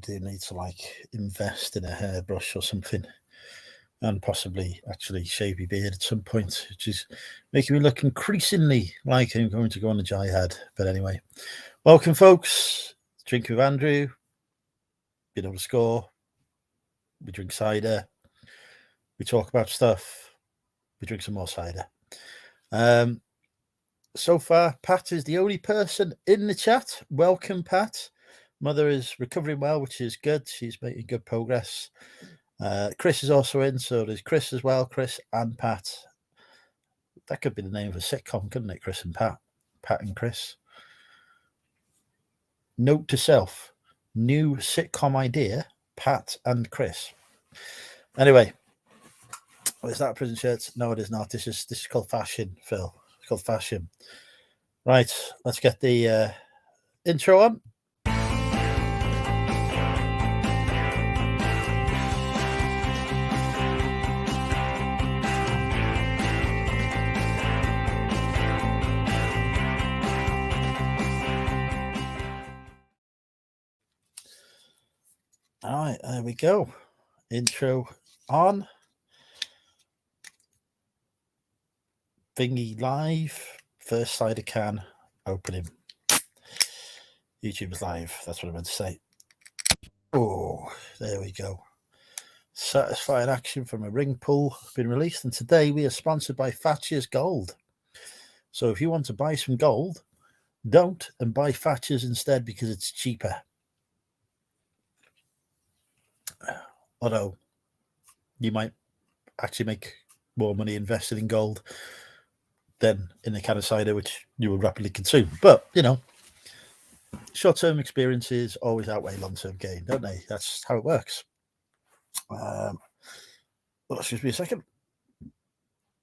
do need to like invest in a hairbrush or something, and possibly actually shave my beard at some point, which is making me look increasingly like I'm going to go on a jihad. But anyway, welcome, folks. Drink with Andrew. Bit of a score. We drink cider. We talk about stuff. We drink some more cider. So far, Pat is the only person in the chat. Welcome, Pat. Mother is recovering well, which is good. She's making good progress. Chris is also in, so there's Chris as well. Chris and Pat. That could be the name of a sitcom, couldn't it? Chris and Pat. Pat and Chris. Note to self. New sitcom idea. Pat and Chris. Anyway. Is that a prison shirt? No, it is not. This is called fashion, Phil. It's called fashion. Right, let's get the intro on. All right, there we go. Intro on. Thingy live. First cider can opening. YouTube is live. That's what I meant to say. Oh, there we go. Satisfying action from a ring pull been released, and today we are sponsored by Thatcher's Gold. So if you want to buy some gold, don't, and buy Thatcher's instead because it's cheaper. Although you might actually make more money invested in gold than in a can of cider, which you will rapidly consume. But, you know, short-term experiences always outweigh long-term gain, don't they? That's how it works. Well, excuse me a second.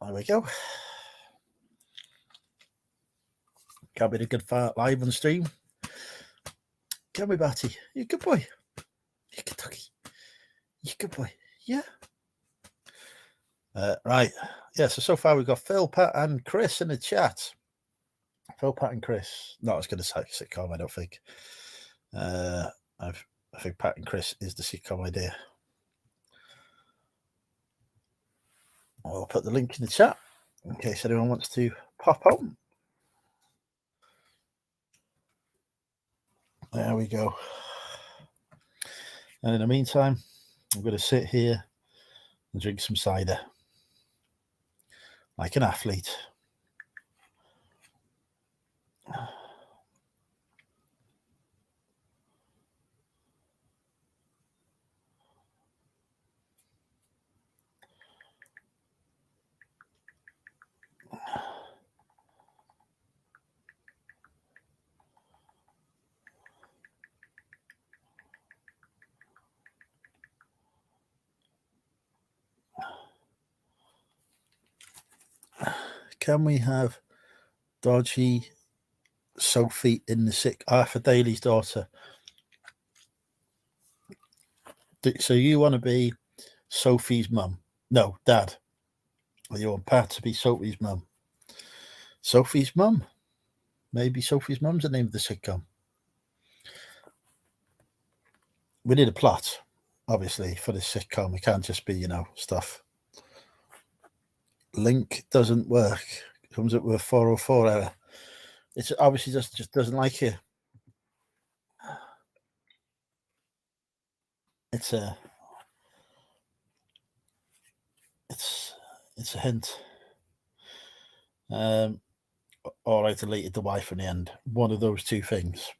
There we go. Can't be a good fart live on stream. Can we, Batty? You good boy. You good doggy. You good boy. Yeah. Right. Yeah, so far we've got Phil, Pat, and Chris in the chat. Phil, Pat, and Chris. Not as good as sitcom, I don't think. I think Pat and Chris is the sitcom idea. I'll put the link in the chat in case anyone wants to pop on. There we go. And in the meantime, I'm going to sit here and drink some cider like an athlete. Can we have dodgy Sophie in the sick? Arthur Daly's daughter. So you want to be Sophie's mum? No, dad. Or you want Pat to be Sophie's mum? Sophie's mum? Maybe Sophie's mum's the name of the sitcom. We need a plot, obviously, for this sitcom. It can't just be, you know, stuff. Link doesn't work. It comes up with a 404 error. It's obviously just doesn't like it. It's a hint. Or I deleted the wife in the end. One of those two things.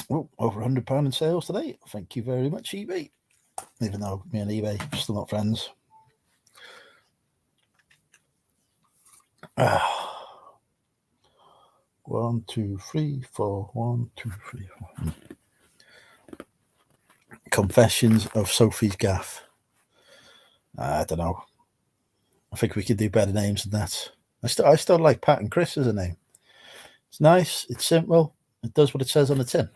Oh, over £100 in sales today. Thank you very much, eBay. Even though me and eBay are still not friends. 1, 2, 3, 4. 1, 2, 3, 4. Confessions of Sophie's Gaff. I don't know. I think we could do better names than that. I still like Pat and Chris as a name. It's nice. It's simple. It does what it says on the tin.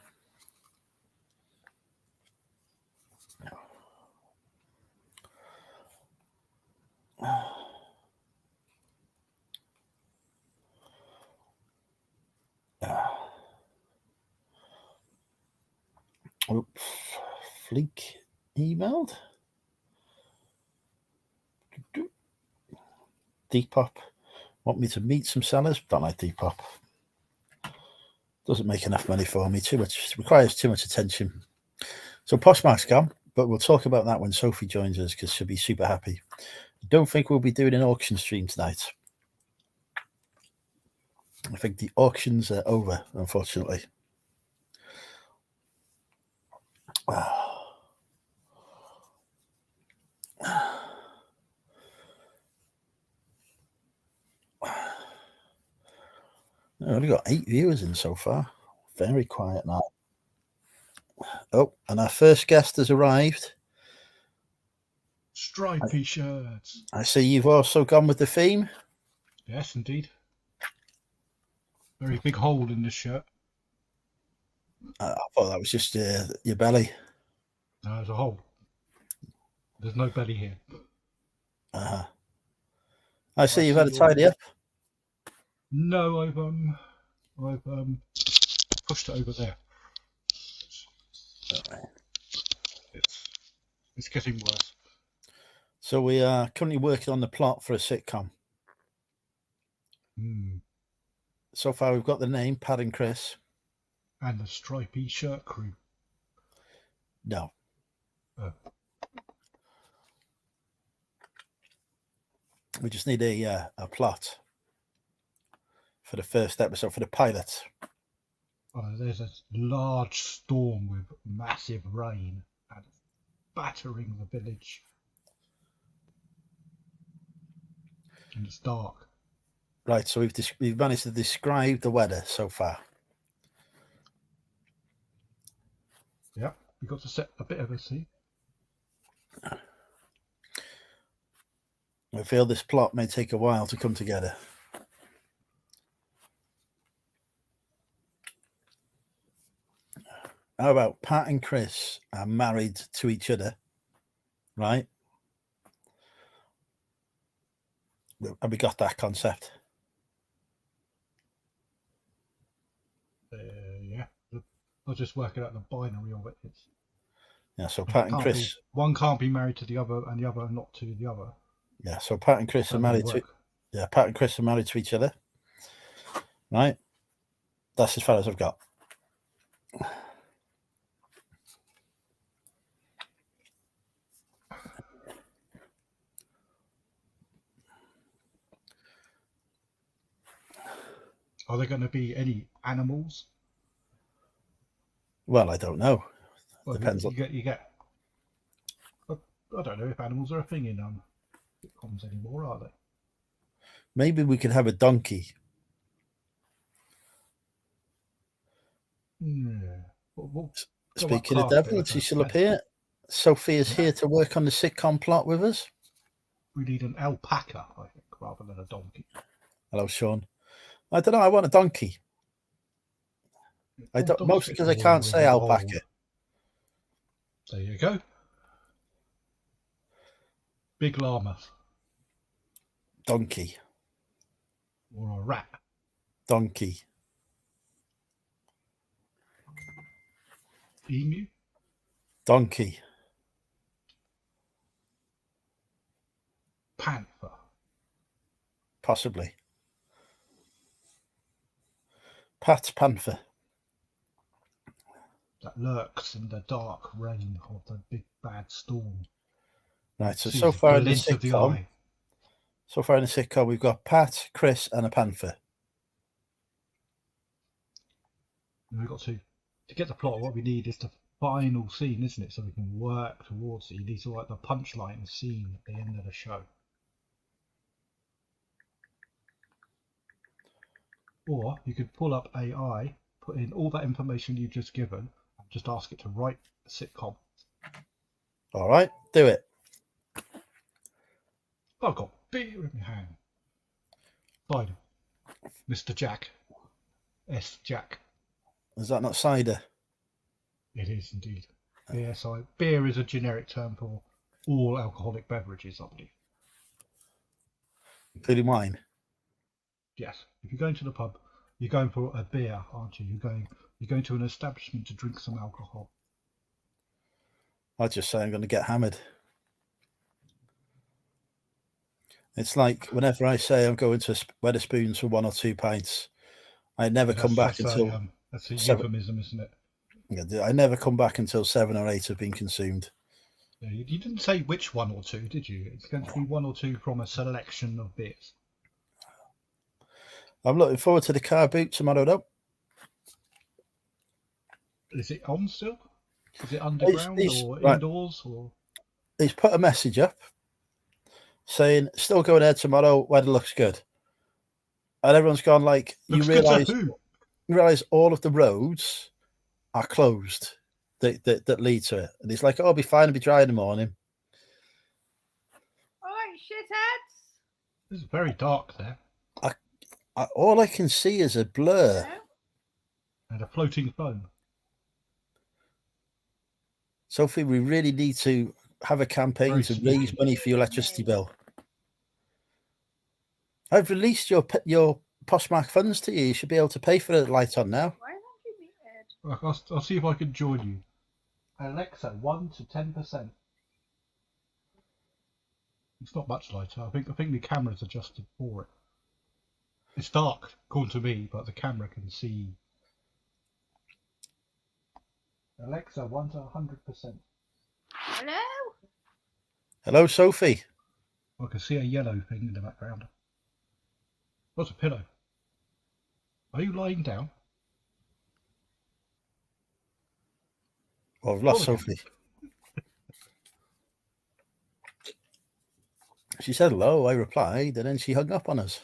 Oh, Fleek emailed. Depop want me to meet some sellers. Don't like Depop. Doesn't make enough money for me. Too much, requires too much attention. So Postmark's gone, but we'll talk about that when Sophie joins us because she'll be super happy. I don't think we'll be doing an auction stream tonight. I think the auctions are over, unfortunately. I've only got 8 viewers in so far. Very quiet now. Oh, and our first guest has arrived. Stripy shirts. I see you've also gone with the theme. Yes, indeed. Very big hole in this shirt. I thought that was just your belly. No, there's a hole. There's no belly here. I see you've had a tidy up. No, I've pushed it over there. It's getting worse. So we are currently working on the plot for a sitcom. So far, we've got the name, Pat and Chris. And the Stripy Shirt Crew. No. Oh. We just need a plot for the first episode, for the pilot. There's a large storm with massive rain and battering the village. And it's dark. Right, so we've managed to describe the weather so far. Yeah, we've got to set a bit of a scene. I feel this plot may take a while to come together. How about Pat and Chris are married to each other, right? Have we got that concept? Yeah, I'll just work it out the binary of it. Yeah, so Pat and Chris. One can't be married to the other, and the other not to the other. Yeah, so Pat and Chris are married to. Yeah, Pat and Chris are married to each other, right? That's as far as I've got. Are there going to be any animals? Well, I don't know. Well, Depends. You get. I don't know if animals are a thing in sitcoms anymore, are they? Maybe we could have a donkey. Yeah. Speaking of devil, she shall appear. Sophie is here to work on the sitcom plot with us. We need an alpaca, I think, rather than a donkey. Hello, Sean. I don't know. I want a donkey. I don't, mostly because I can't say alpaca. There you go. Big llama. Donkey. Or a rat. Donkey. Emu. Donkey. Panther. Possibly. Pat Panther. That lurks in the dark rain of the big bad storm. Right, so far in the sitcom, we've got Pat, Chris, and a panther. And we've got to get the plot. What we need is the final scene, isn't it? So we can work towards it. You need to write the punchline scene at the end of the show. Or you could pull up AI, put in all that information you've just given, and just ask it to write a sitcom. All right, do it. I've got beer in my hand. Cider. Mr. Jack. S. Jack. Is that not cider? It is indeed. Yes, beer is a generic term for all alcoholic beverages, I believe. Including wine? Yes. If you're going to the pub, you're going for a beer, aren't you? You're going to an establishment to drink some alcohol. I just say I'm going to get hammered. It's like whenever I say I'm going to Wetherspoons for 1 or 2 pints, I never come back until that's a 7. euphemism, isn't it? Yeah, I never come back until 7 or 8 have been consumed. Yeah, you didn't say which 1 or 2, did you? It's going to be 1 or 2 from a selection of beers. I'm looking forward to the car boot tomorrow, though. Is it on still? Is it underground or indoors? Or he's put a message up saying still going ahead tomorrow. Weather looks good, and everyone's gone like, you realise all of the roads are closed that lead to it, and he's like, "Oh, I'll be fine. It'll be dry in the morning." All right, shitheads. It's very dark there. All I can see is a blur. Hello? And a floating foam. Sophie, we really need to have a campaign to raise money for your electricity bill. I've released your Postmark funds to you. You should be able to pay for the light on now. Why haven't you muted? I'll see if I can join you. Alexa, 1 to 10%. It's not much lighter. I think the camera's adjusted for it. It's dark, according to me, but the camera can see. Alexa, 1 to 100%. Hello? Hello, Sophie. I can see a yellow thing in the background. What's a pillow? Are you lying down? Well, I've lost Sophie. She said hello, I replied, and then she hung up on us.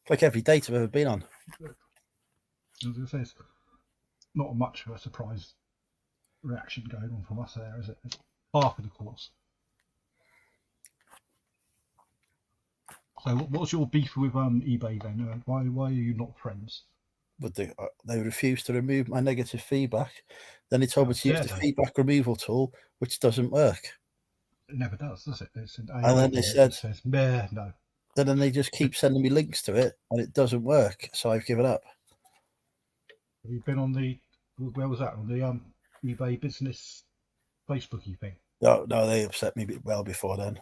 It's like every date I've ever been on. I was going to say, it's not much of a surprise reaction going on from us there, is it? It's half of the course. So what's your beef with eBay then? Why are you not friends? But they refused to remove my negative feedback. Then they told me to use the feedback removal tool, which doesn't work. It never does it? It's an and then they said, says, no. And then they just keep sending me links to it, and it doesn't work. So I've given up. Have you been on where was that? On the eBay business Facebooky thing? No, they upset me well before then.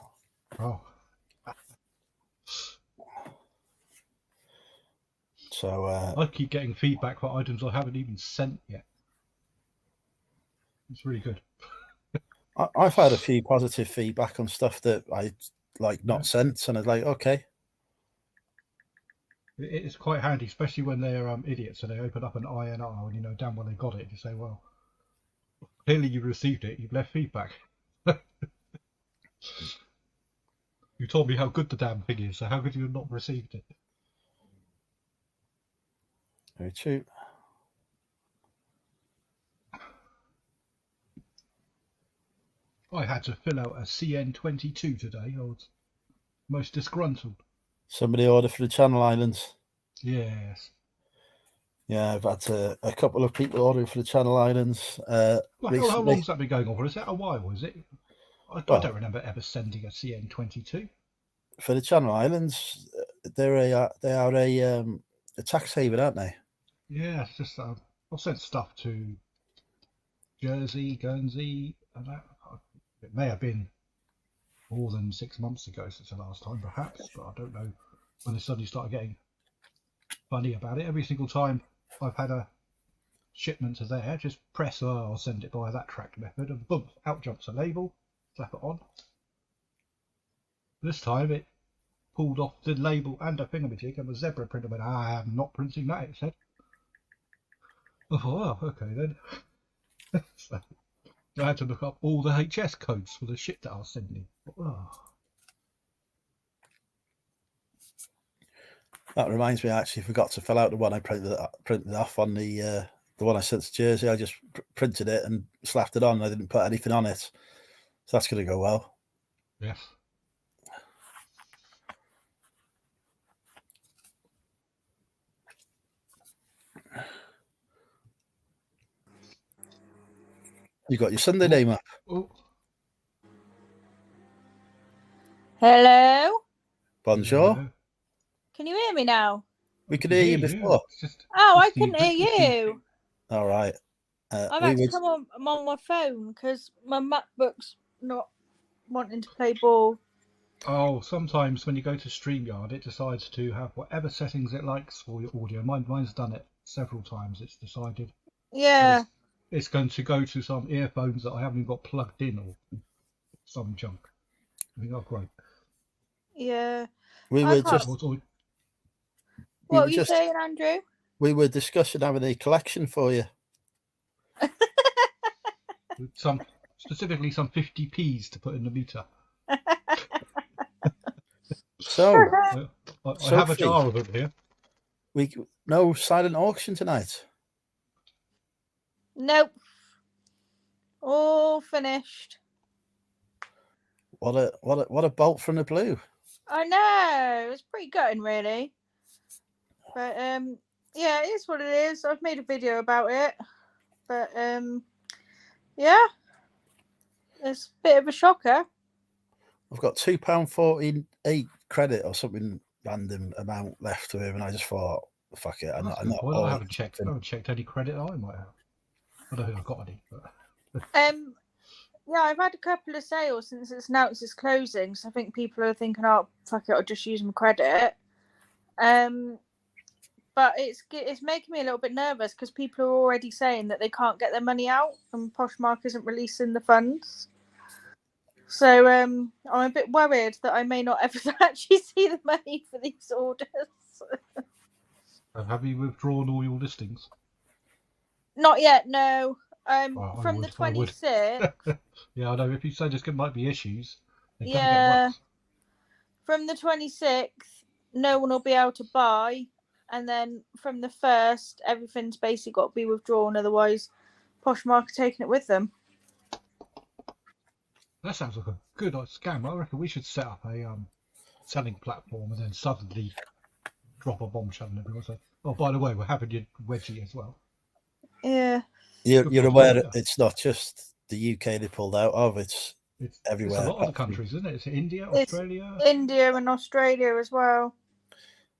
Oh. So I keep getting feedback for items I haven't even sent yet. It's really good. I've had a few positive feedback on stuff that I not sent, and I was like, okay. It's quite handy, especially when they're idiots and they open up an INR and you know damn well they got it. You say, well, clearly you received it. You've left feedback. You told me how good the damn thing is, so how could you have not received it? Very true. I had to fill out a CN22 today. I was most disgruntled. Somebody ordered for the Channel Islands. Yes. Yeah, I've had a couple of people ordering for the Channel Islands. How long's that been going on for? Is that a while, is it? I don't remember ever sending a CN22. For the Channel Islands, they are a tax haven, aren't they? Yeah, it's just I've sent stuff to Jersey, Guernsey, and that. It may have been more than 6 months ago since the last time, perhaps, but I don't know when they suddenly started getting funny about it. Every single time I've had a shipment to there, just press I'll send it by that track method, and boom, out jumps a label, slap it on. This time it pulled off the label and a thingamajig, and the zebra printer went, I am not printing that, it said. I thought, oh, okay then. So I had to look up all the HS codes for the shit that I was sending. Oh. That reminds me, I actually forgot to fill out the one I printed off on the one I sent to Jersey. I just printed it and slapped it on. I didn't put anything on it. So that's going to go well. Yes. You got your Sunday name up. Oh. Hello? Bonjour. Hello. Can you hear me now? We could hear you before. I couldn't hear you. All right. I've we had to would come on. I'm on my phone because my MacBook's not wanting to play ball. Oh, sometimes when you go to StreamYard, it decides to have whatever settings it likes for your audio. Mine's done it several times. It's decided Yeah. it's going to go to some earphones that I haven't even got plugged in or some junk. I think, oh, great. Yeah. we I were can't- just What we were were you just saying, Andrew? we were discussing having a collection for you. Specifically some 50p's to put in the meter. So, I have a Sophie, jar of them here. no silent auction tonight. Nope. All finished. What a bolt from the blue. I know. It's pretty gutting, really. But yeah, it is what it is. I've made a video about it. But yeah, it's a bit of a shocker. I've got £2.48 credit or something random amount left with him, and I just thought, fuck it. I haven't checked any credit I might have. I don't think I've got any. But... yeah, I've had a couple of sales since it's announced it's closing, so I think people are thinking, oh, fuck it, I'll just use my credit. But it's making me a little bit nervous because people are already saying that they can't get their money out and Poshmark isn't releasing the funds. So I'm a bit worried that I may not ever actually see the money for these orders. Have you withdrawn all your listings? Not yet, no. From the 26th. Yeah, I know. If you say there might be issues, they're Yeah. going to get worse. From the 26th, no one will be able to buy. And then from the 1st, everything's basically got to be withdrawn. Otherwise, Poshmark are taking it with them. That sounds like a good scam. I reckon we should set up a selling platform and then suddenly drop a bombshell and everyone say, oh, by the way, we're having your wedgie as well. Yeah. You're aware that it's not just the UK they pulled out of, it's everywhere. It's a lot of the countries, isn't it? It's India, Australia. It's India and Australia as well.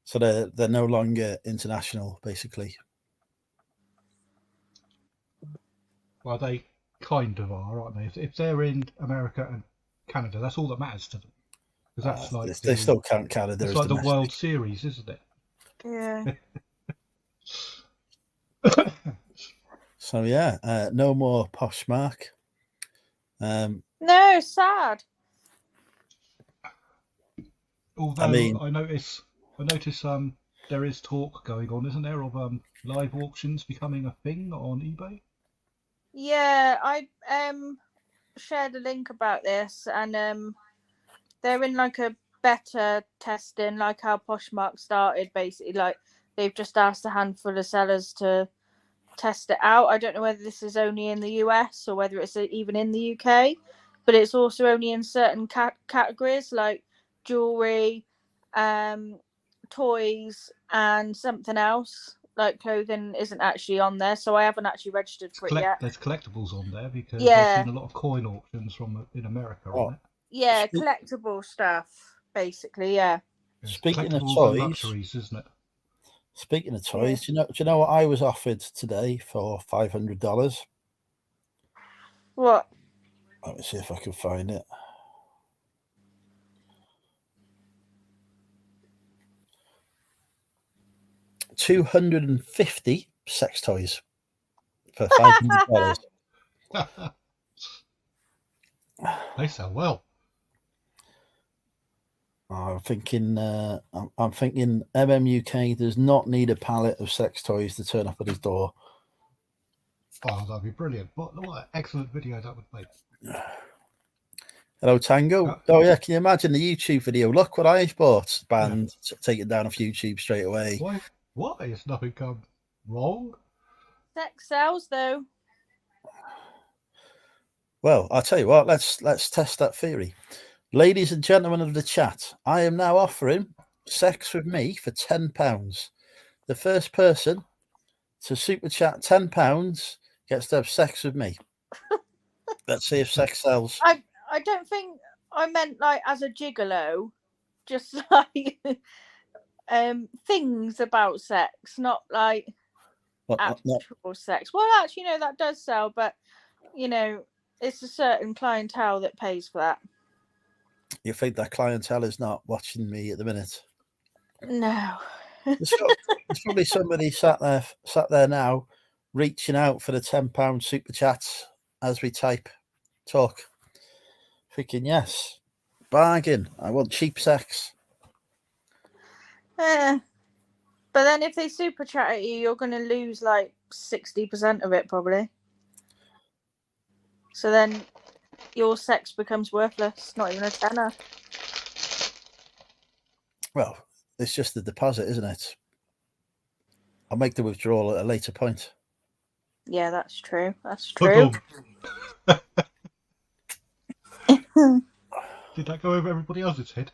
So they're no longer international, basically. Well, they kind of are, aren't they? If they're in America and Canada, that's all that matters to them. Because that's like they still count Canada. It's like domestic. The World Series, isn't it? Yeah. So yeah, no more Poshmark. No, sad. Although I notice there is talk going on, isn't there, of live auctions becoming a thing on eBay? Yeah, I shared a link about this, and they're in like a beta testing, like how Poshmark started. Basically, like they've just asked a handful of sellers to test it out. I don't know whether this is only in the US or whether it's even in the UK, but it's also only in certain categories like jewelry, toys, and something else. Like clothing isn't actually on there, so I haven't actually registered for it yet. There's collectibles on there because I've seen a lot of coin auctions in America on it. Yeah, collectible stuff, basically. Yeah. Speaking of toys, and luxuries, isn't it? Speaking of toys, do you know what I was offered today for $500? What? Let me see if I can find it. $250 sex toys for $500. They sell well. I'm thinking MMUK does not need a pallet of sex toys to turn up at his door. Oh, that'd be brilliant. What an excellent video that would make. Hello, Tango. Oh, yeah, can you imagine the YouTube video? Look what I bought. Banned, taken down off YouTube straight away. Why? Is nothing come wrong? Sex sells, though. Well, I'll tell you what, let's test that theory. Ladies and gentlemen of the chat, I am now offering sex with me for £10. The first person to super chat £10 gets to have sex with me. Let's see if sex sells. I don't think I meant like as a gigolo, just like things about sex, not like actual sex. Well, actually, no, that does sell, but it's a certain clientele that pays for that. You think that clientele is not watching me at the minute? No. There's probably somebody sat there now, reaching out for the £10 super chats as we talk, thinking, yes, bargain. I want cheap sex. But then if they super chat at you, you're going to lose like 60% of it probably. So then your sex becomes worthless, not even a tenner. Well, it's just the deposit, isn't it? I'll make the withdrawal at a later point. Yeah, that's true. That's true. Did that go over everybody else's head?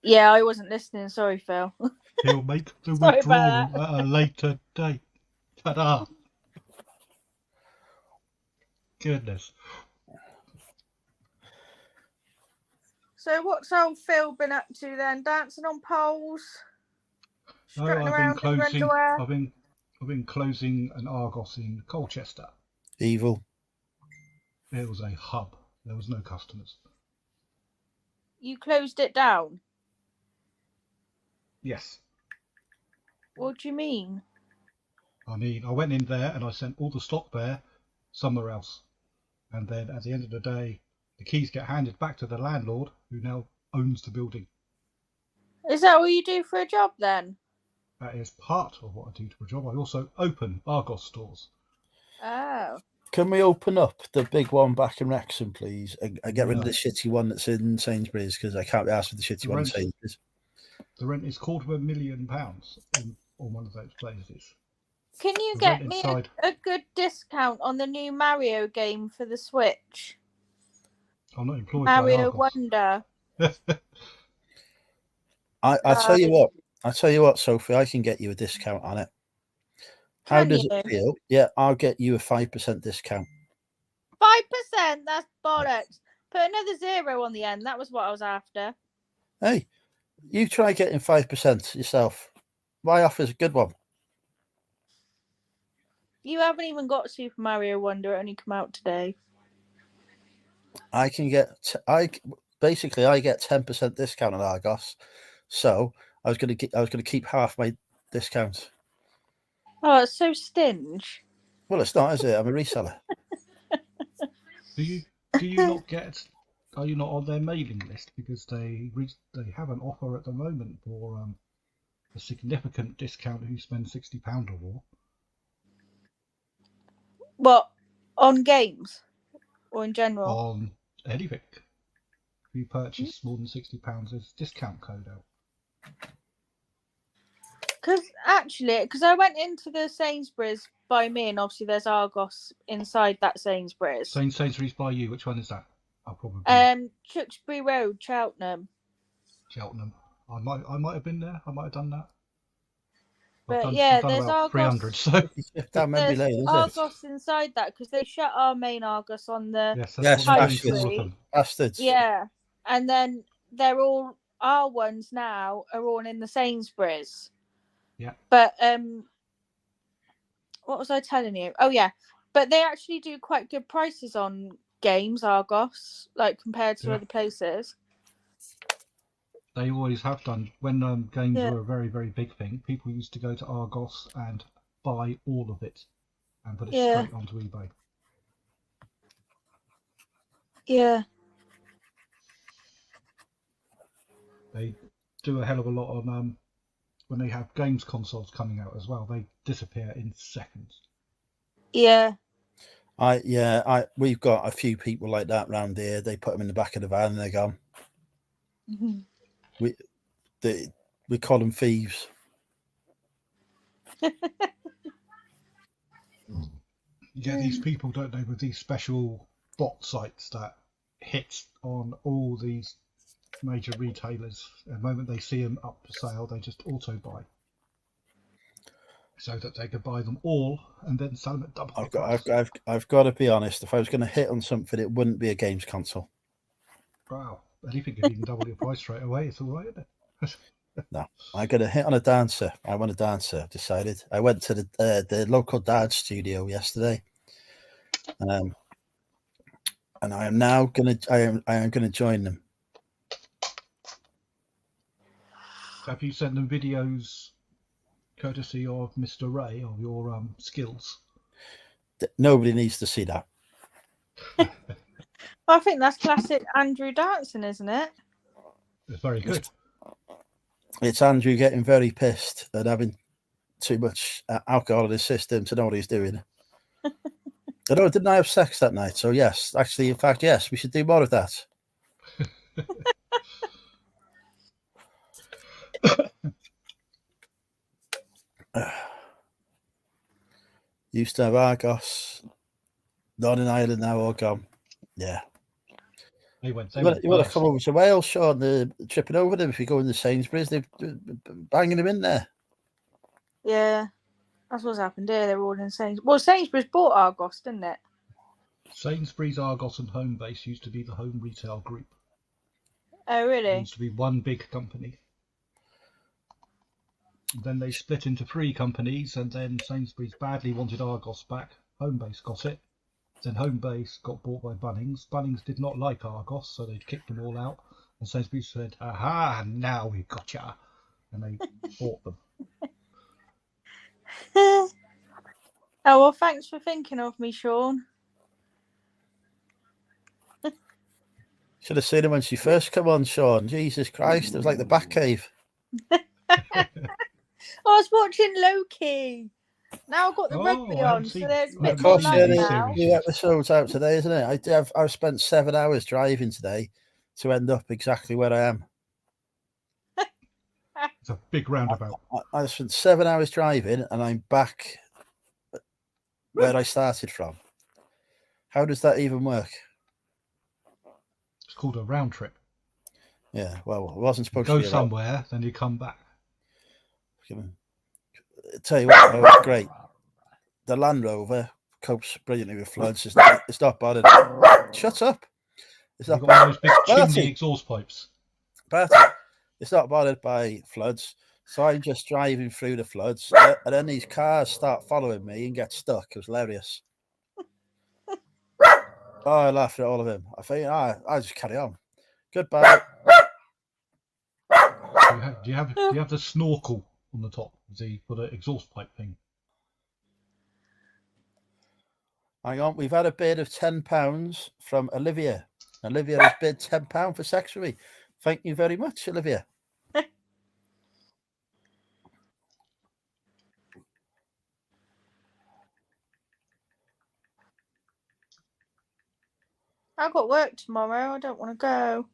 Yeah, I wasn't listening. Sorry, Phil. He'll make the Sorry withdrawal about at a later date. Ta-da! Goodness. So what's old Phil been up to then? Dancing on poles? Strutting around in your underwear? I've been closing an Argos in Colchester. Evil. It was a hub. There was no customers. You closed it down? Yes. What do you mean? I mean, I went in there and I sent all the stock there somewhere else. And then at the end of the day, the keys get handed back to the landlord, who now owns the building. Is that what you do for a job then? That is part of what I do for a job. I also open Argos stores. Oh. Can we open up the big one back in Wrexham, please, and get rid of the shitty one that's in Sainsbury's, because I can't be asked for the shitty one in Sainsbury's. The rent is £250,000 on one of those places. Can you get me a good discount on the new Mario game for the Switch? I'm not employed Mario by Argos. Wonder. I tell you what, Sophie, I can get you a discount on it. How does it feel? Yeah, I'll get you a 5% discount. 5%? That's bollocks. Put another 0 on the end. That was what I was after. Hey, you try getting 5% yourself. My offer's a good one. You haven't even got Super Mario Wonder. It only come out today. I can get I get 10% discount on Argos, so I was going to keep half my discount. Oh, it's so stingy. Well, it's not, is it? I'm a reseller. Do you not get? Are you not on their mailing list, because they have an offer at the moment for a significant discount if you spend £60 or more. What, on games or in general? On anything. If you purchase more than £60, there's a discount code out. Because I went into the Sainsbury's by me, and obviously there's Argos inside that Sainsbury's. Sainsbury's by you. Which one is that? I'll probably. Tewkesbury Road, Cheltenham. Cheltenham. I might have been there. I might have done that. But I've done there's about Argos. 300. So there's Argos inside that, because they shut our main Argos on the high street. Bastards. Yeah, and then they're all our ones now are all in the Sainsbury's. Yeah. But what was I telling you? Oh yeah, but they actually do quite good prices on games, Argos, like compared to other places. They always have done. When games were a very, very big thing, people used to go to Argos and buy all of it and put it straight onto eBay. Yeah. They do a hell of a lot on when they have games consoles coming out as well. They disappear in seconds. Yeah. We've got a few people like that around here. They put them in the back of the van and they're gone. Mm-hmm. We call them thieves. Yeah, these people, don't they, with these special bot sites that hit on all these major retailers. The moment they see them up for sale, they just auto buy, so that they could buy them all and then sell them at double the price. I've got to be honest. If I was going to hit on something, it wouldn't be a games console. Wow, anything if you can double your price straight away, it's all right, isn't it? No, I'm gonna hit on a dancer. I want a dancer. I've decided. I went to the local dance studio yesterday, and I am now gonna I am gonna join them. Have you sent them videos courtesy of Mr. Ray of your skills? Nobody needs to see that. I think that's classic Andrew dancing, isn't it? It's very good. It's Andrew getting very pissed and having too much alcohol in his system to know what he's doing. I know, didn't I have sex that night? So yes, actually, in fact, yes, we should do more of that. Used to have Argos, not in Ireland now, all gone. Yeah. They went You want to burst. come over to Wales, Sean? They're tripping over them if you go in the Sainsbury's. They're banging them in there. Yeah, that's what's happened here. They're all in Sainsbury's. Well, Sainsbury's bought Argos, didn't it? Sainsbury's, Argos and Homebase used to be the home retail group. Oh, It really? used to be one big company. Then they split into 3 companies, and then Sainsbury's badly wanted Argos back. Homebase got it. Then Homebase got bought by Bunnings. Bunnings did not like Argos, so they kicked them all out. And Sainsbury's said, "Aha! Now we've got ya," and they bought them. Oh, well, thanks for thinking of me, Sean. Should have seen him when she first come on, Sean. Jesus Christ, it was like the Batcave. I was watching Loki. Now I've got the rugby I haven't on, so seen- there's a I bit haven't more seen light any now. series. New episodes out today, isn't it? I've spent 7 hours driving today to end up exactly where I am. It's a big roundabout. I spent 7 hours driving and I'm back where I started from. How does that even work? It's called a round trip. Yeah, well, it wasn't You supposed go to be. somewhere, then you come back. Tell you what, though, it's great. The Land Rover copes brilliantly with floods. It's not bothered. Shut up. It's You've not got one of those big Bertie. chimney exhaust pipes. But it's not bothered by floods. So I'm just driving through the floods, and then these cars start following me and get stuck. It was hilarious. Oh, I laughed at all of them. I think I just carry on. Goodbye. Do you have the snorkel on the top for the exhaust pipe thing? Hang on, we've had a bid of £10 from Olivia. Olivia has bid £10 for sex with me. Thank you very much, Olivia. I've got work tomorrow. I don't want to go.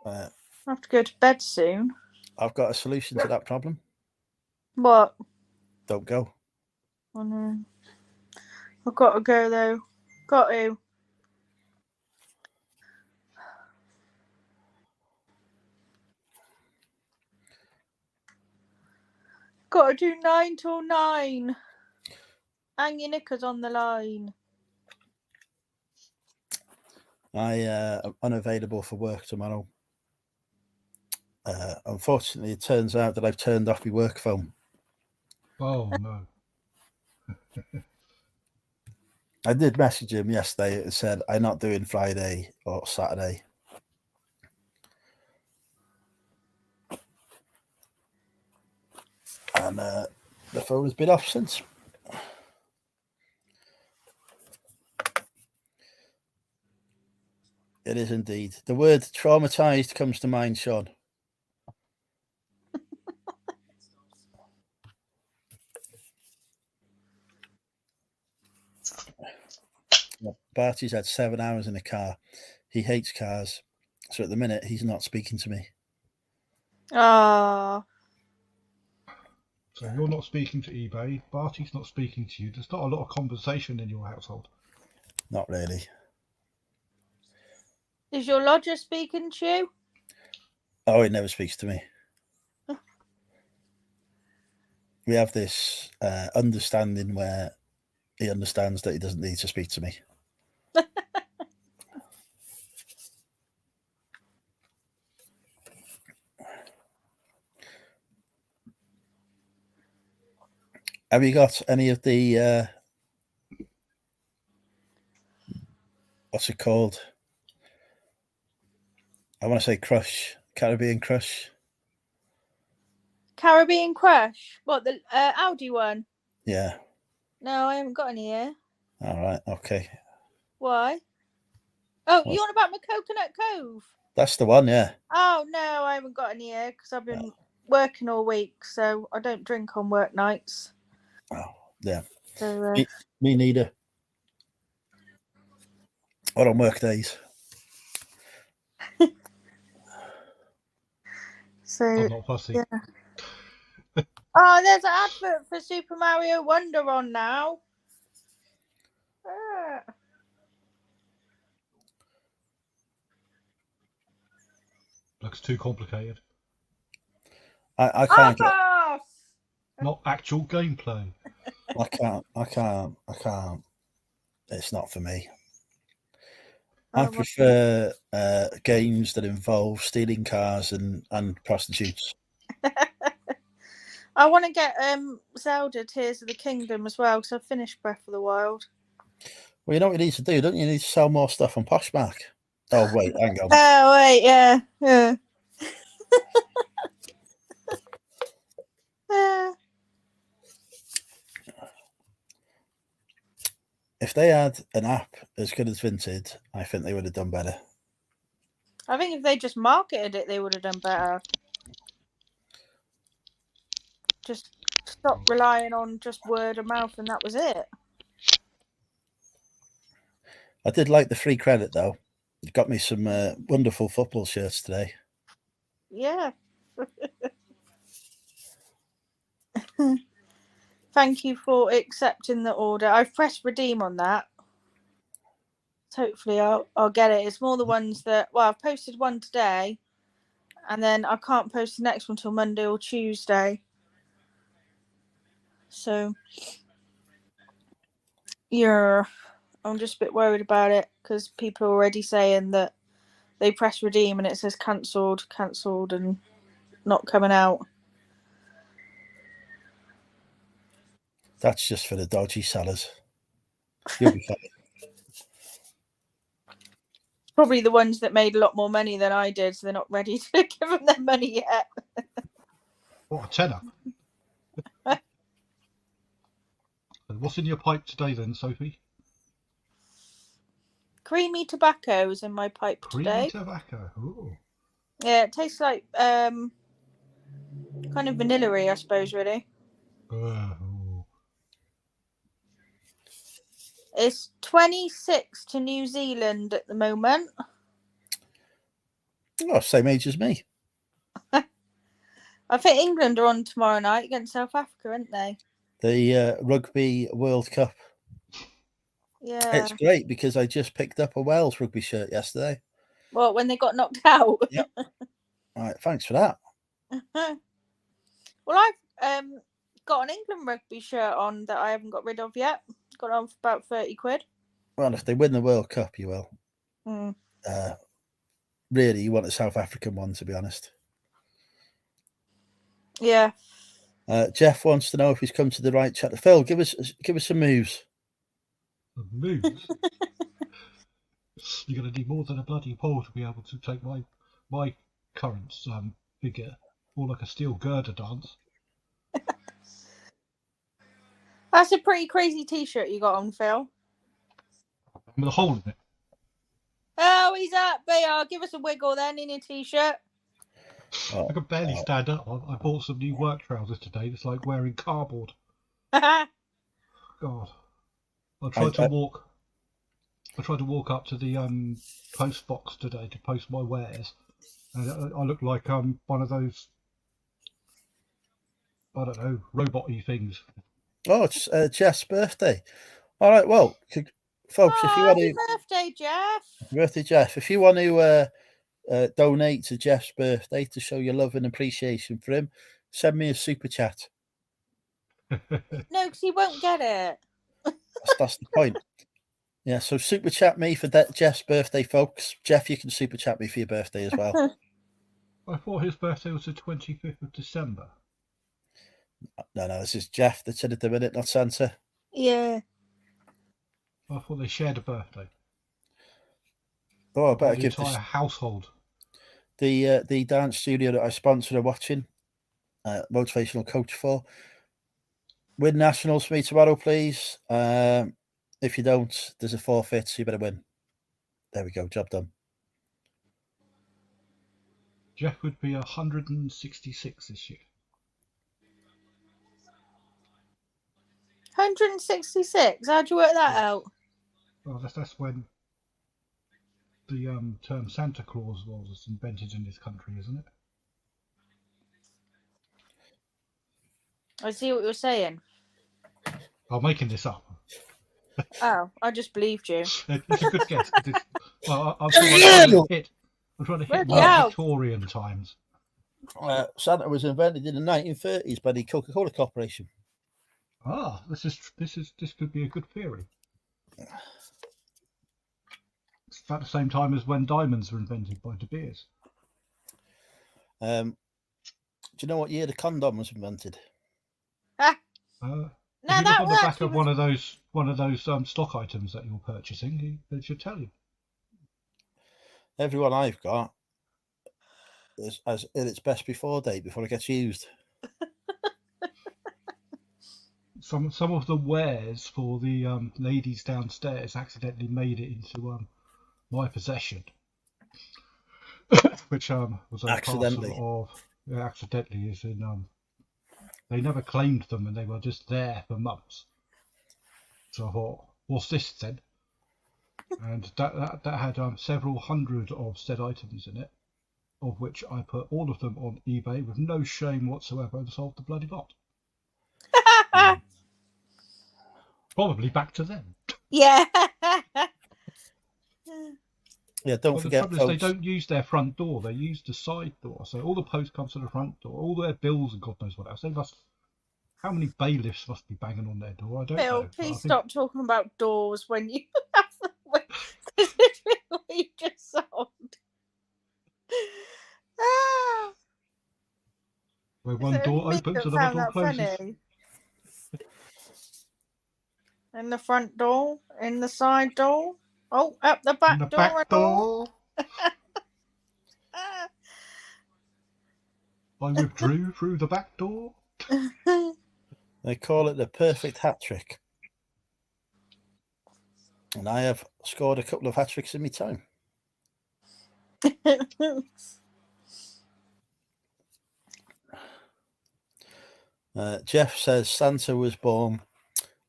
I have to go to bed soon. I've got a solution to that problem. What? Don't go. Oh no. I've got to go though. Got to. Got to do 9 till 9. Hang your knickers on the line. I am unavailable for work tomorrow. Unfortunately, it turns out that I've turned off my work phone. Oh no. I did message him yesterday and said I'm not doing Friday or Saturday. And the phone has been off since. It is indeed. The word traumatized comes to mind, Sean. Barty's had 7 hours in a car. He hates cars. So at the minute, he's not speaking to me. Ah. So you're not speaking to eBay. Barty's not speaking to you. There's not a lot of conversation in your household. Not really. Is your lodger speaking to you? Oh, he never speaks to me. We have this understanding where he understands that he doesn't need to speak to me. Have you got any of the what's it called? I want to say Caribbean Crush. Caribbean Crush. What, the Audi one? Yeah. No, I haven't got any here. All right. Okay. Why? Oh, you on about my Coconut Cove? That's the one. Yeah. Oh no, I haven't got any here because I've been working all week, so I don't drink on work nights. Oh, yeah. So Me neither. Or on work days. So I'm not fussy. Yeah. Oh, there's an advert for Super Mario Wonder on now. Looks too complicated. I can't get. Not actual gameplay. I can't. It's not for me. Oh, I prefer games that involve stealing cars and prostitutes. I want to get Zelda Tears of the Kingdom as well because I've finished Breath of the Wild. Well, you know what you need to do, don't you? You need to sell more stuff on Poshmark. Oh wait, hang on. Oh wait, yeah. If they had an app as good as Vinted, I think they would have done better. I think if they just marketed it, they would have done better. Just stop relying on just word of mouth, and that was it. I did like the free credit though. It got me some wonderful football shirts today. Yeah. Thank you for accepting the order. I've pressed redeem on that. Hopefully I'll get it. It's more the ones that, well, I've posted one today and then I can't post the next one till Monday or Tuesday. So yeah, I'm just a bit worried about it because people are already saying that they press redeem and it says cancelled and not coming out. That's just for the dodgy sellers. You'll be fine. Probably the ones that made a lot more money than I did, so they're not ready to give them their money yet. What a tenner. What's in your pipe today then, Sophie? Creamy tobacco is in my pipe today. Creamy tobacco. Ooh. Yeah, it tastes like kind of vanilla-y, I suppose, really. Ooh. It's 26 to New Zealand at the moment. Oh, same age as me. I think England are on tomorrow night against South Africa, aren't they? The Rugby World Cup. Yeah. It's great because I just picked up a Wales rugby shirt yesterday. Well, when they got knocked out. Yep. All right, thanks for that. Well, I've got an England rugby shirt on that I haven't got rid of yet. Got on for about 30 quid. Well, if they win the World Cup, you will. Really, you want a South African one, to be honest. Yeah. Jeff wants to know if he's come to the right chat. Phil, give us some moves. Moves? You're going to need more than a bloody pole to be able to take my current figure. More like a steel girder dance. That's a pretty crazy t-shirt you got on, Phil. With a hole in it. Oh, he's up, BR. Give us a wiggle then in your t-shirt. I can barely stand up. I bought some new work trousers today. It's like wearing cardboard. God. I tried to walk up to the post box today to post my wares. And I look like one of those, I don't know, robot-y things. Oh, it's Jeff's birthday. All right, well, folks, if you want to... Happy birthday, Jeff. Happy birthday, Jeff. If you want to donate to Jeff's birthday to show your love and appreciation for him, send me a super chat. No, because he won't get it. That's the point. Yeah, so super chat me for Jeff's birthday, folks. Jeff, you can super chat me for your birthday as well. I thought his birthday was the 25th of December. No, this is Jeff that's in at the minute, not Santa. Yeah. I thought they shared a birthday. Oh, I better The give entire household. the dance studio that I sponsor are watching. Motivational coach for. Win nationals for me tomorrow, please. If you don't, there's a forfeit, so you better win. There we go, job done. Jeff would be 166 this year. 166. How'd you work that out? Well, that's when the term Santa Claus was invented in this country, isn't it? I see what you're saying. I'm making this up. Oh, I just believed you. It's a good guess. I'm trying to hit Victorian times. Santa was invented in the 1930s by the Coca-Cola Corporation. Ah, this could be a good theory. It's about the same time as when diamonds were invented by De Beers. Do you know what year the condom was invented? If you look on the back of one of those stock items that you're purchasing, they should tell you. Everyone I've got is in its best before date before it gets used. Some of the wares for the ladies downstairs accidentally made it into my possession, which was a Accidentally. parcel of accidentally is in they never claimed them and they were just there for months. So I thought, what's this then? And that had several hundred of said items in it, of which I put all of them on eBay with no shame whatsoever and sold the bloody lot. Probably back to them. Yeah. Yeah, don't forget, the trouble is they don't use their front door; they use the side door. So all the post comes to the front door, all their bills and God knows what else. They must. How many bailiffs must be banging on their door? I don't know. Bill, please stop talking about doors when you what you just sold. Where one door opens, another door closes. Funny? In the front door, in the side door, up the back door. In the back door. I withdrew through the back door. They call it the perfect hat trick. And I have scored a couple of hat tricks in my time. Jeff says Santa was born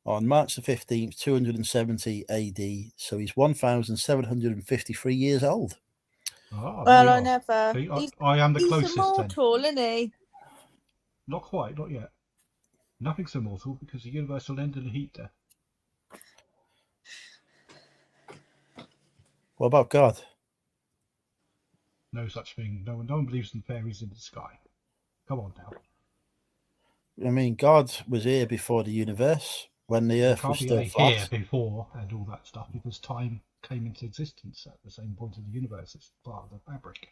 on March the 15th, 270 AD, so he's 1,753 years old. Oh, well, I never. See, I am the closest. He's immortal, isn't he? Not quite, not yet. Nothing's immortal because the universe will end in a heat death. What about God? No such thing. No one believes in fairies in the sky. Come on now. I mean, God was here before the universe, when the Earth was still flat. Here before and all that stuff, because time came into existence at the same point in the universe. It's part of the fabric.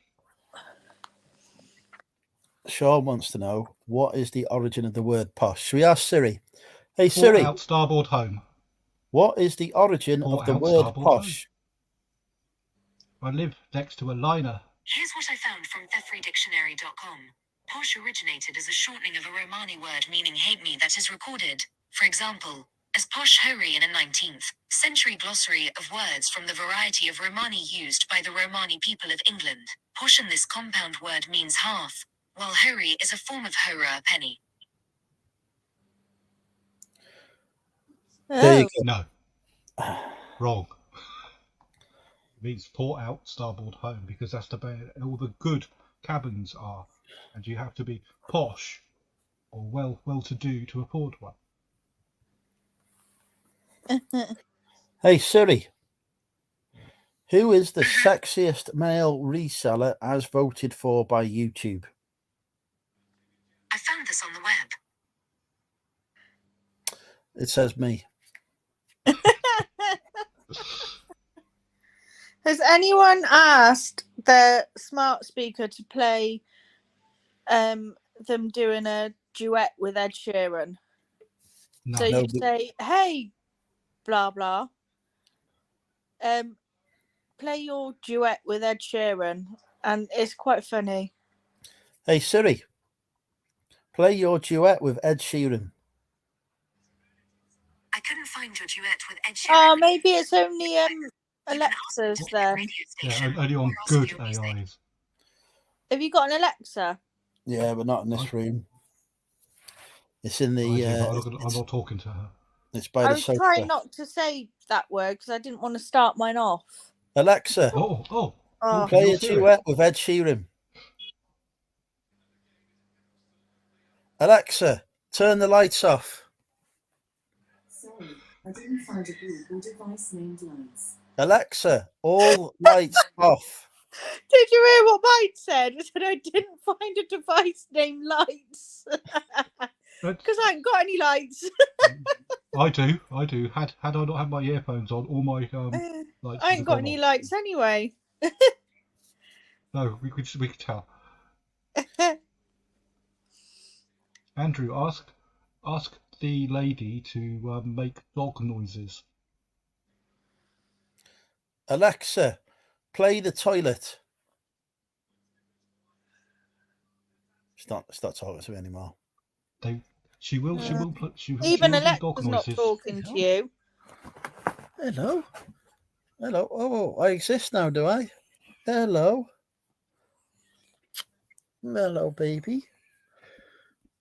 Sean wants to know, what is the origin of the word posh? Should we ask Siri? Hey, Siri. Port out, starboard home. What is the origin of the word posh? Home. I live next to a liner. Here's what I found from thefreedictionary.com. Posh originated as a shortening of a Romani word meaning hate me that is recorded, for example, as posh hoary in a 19th century glossary of words from the variety of Romani used by the Romani people of England. Posh in this compound word means half, while hoary is a form of hora, a penny. There you go. No. Wrong. It means port out, starboard home, because that's the way all the good cabins are. And you have to be posh or well-to-do to afford one. Hey, Siri. Who is the sexiest male reseller as voted for by YouTube? I found this on the web. It says me. Has anyone asked the smart speaker to play them doing a duet with Ed Sheeran. No. So No, you but- say, "Hey, blah blah, play your duet with Ed Sheeran," and it's quite funny. Hey Siri, play your duet with Ed Sheeran. I couldn't find your duet with Ed Sheeran. Oh, maybe it's only You can ask Alexa's the then. radio Yeah, station only on or ask good your music. AIs. Have you got an Alexa? Yeah, but not in this room. It's in the. I'm not talking to her. It's by I the was sofa. trying not to say that word because I didn't want to start mine off. Alexa, Oh. Oh. Can play you a hear it? duet with Ed Sheeran. Alexa, turn the lights off. Sorry, I didn't find a group or device named Lights. Alexa, all lights off. Did you hear what mine said? It said I didn't find a device named Lights because I ain't got any lights. I do. Had I not had my earphones on, all my lights. I ain't got any lights anyway. No, we could tell. Andrew, ask the lady to make dog noises. Alexa, play the toilet. It's not talking to me anymore. She will Even do dog Alexa's not noises. talking to you. Hello. Oh, I exist now, do I? Hello, baby.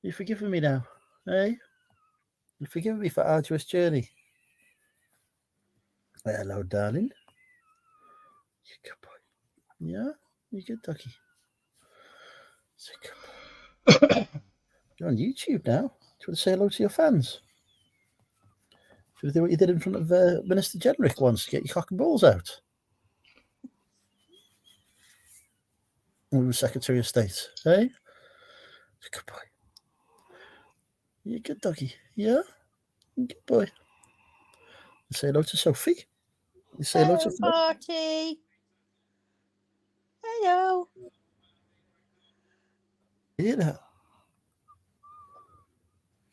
You forgiven me now, hey? You forgiven me for arduous journey. Hello, darling. You good boy. Yeah, you good doggy. It's a good boy. You're on YouTube now. Do you want to say hello to your fans? Do you do what you did in front of Minister Jenrick once? Get your cock and balls out. We were Secretary of State, hey? Good boy. You good doggy? Yeah? Good boy. You say hello to Sophie. You say hello to Party. Hello. You hear that?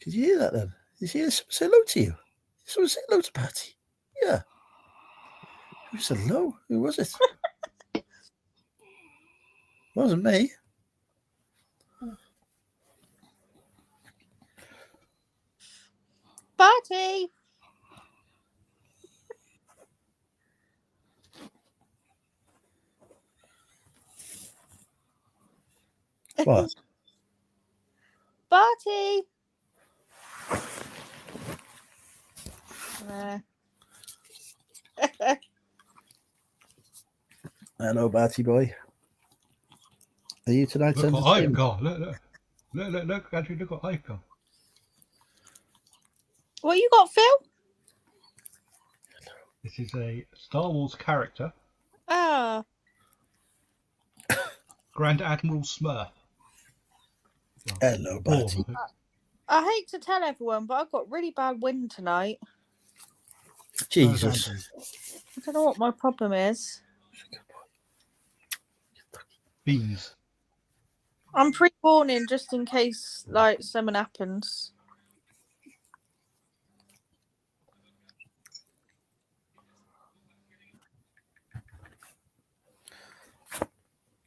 Could you hear that then? Did you hear someone say hello to you? Did someone say hello to Patty? Yeah. Who said hello? Who was it? Wasn't me. Party. What? Party. Nah. Hello, Batty boy. Are you tonight's Look what I've entertainment? got. Look, Andrew, look what I've got. What you got, Phil? This is a Star Wars character, Ah. Grand Admiral Smurf. Hello, Batty. I hate to tell everyone, but I've got really bad wind tonight. Jesus. I don't know what my problem is. Beans. I'm pre-warning just in case, like, something happens.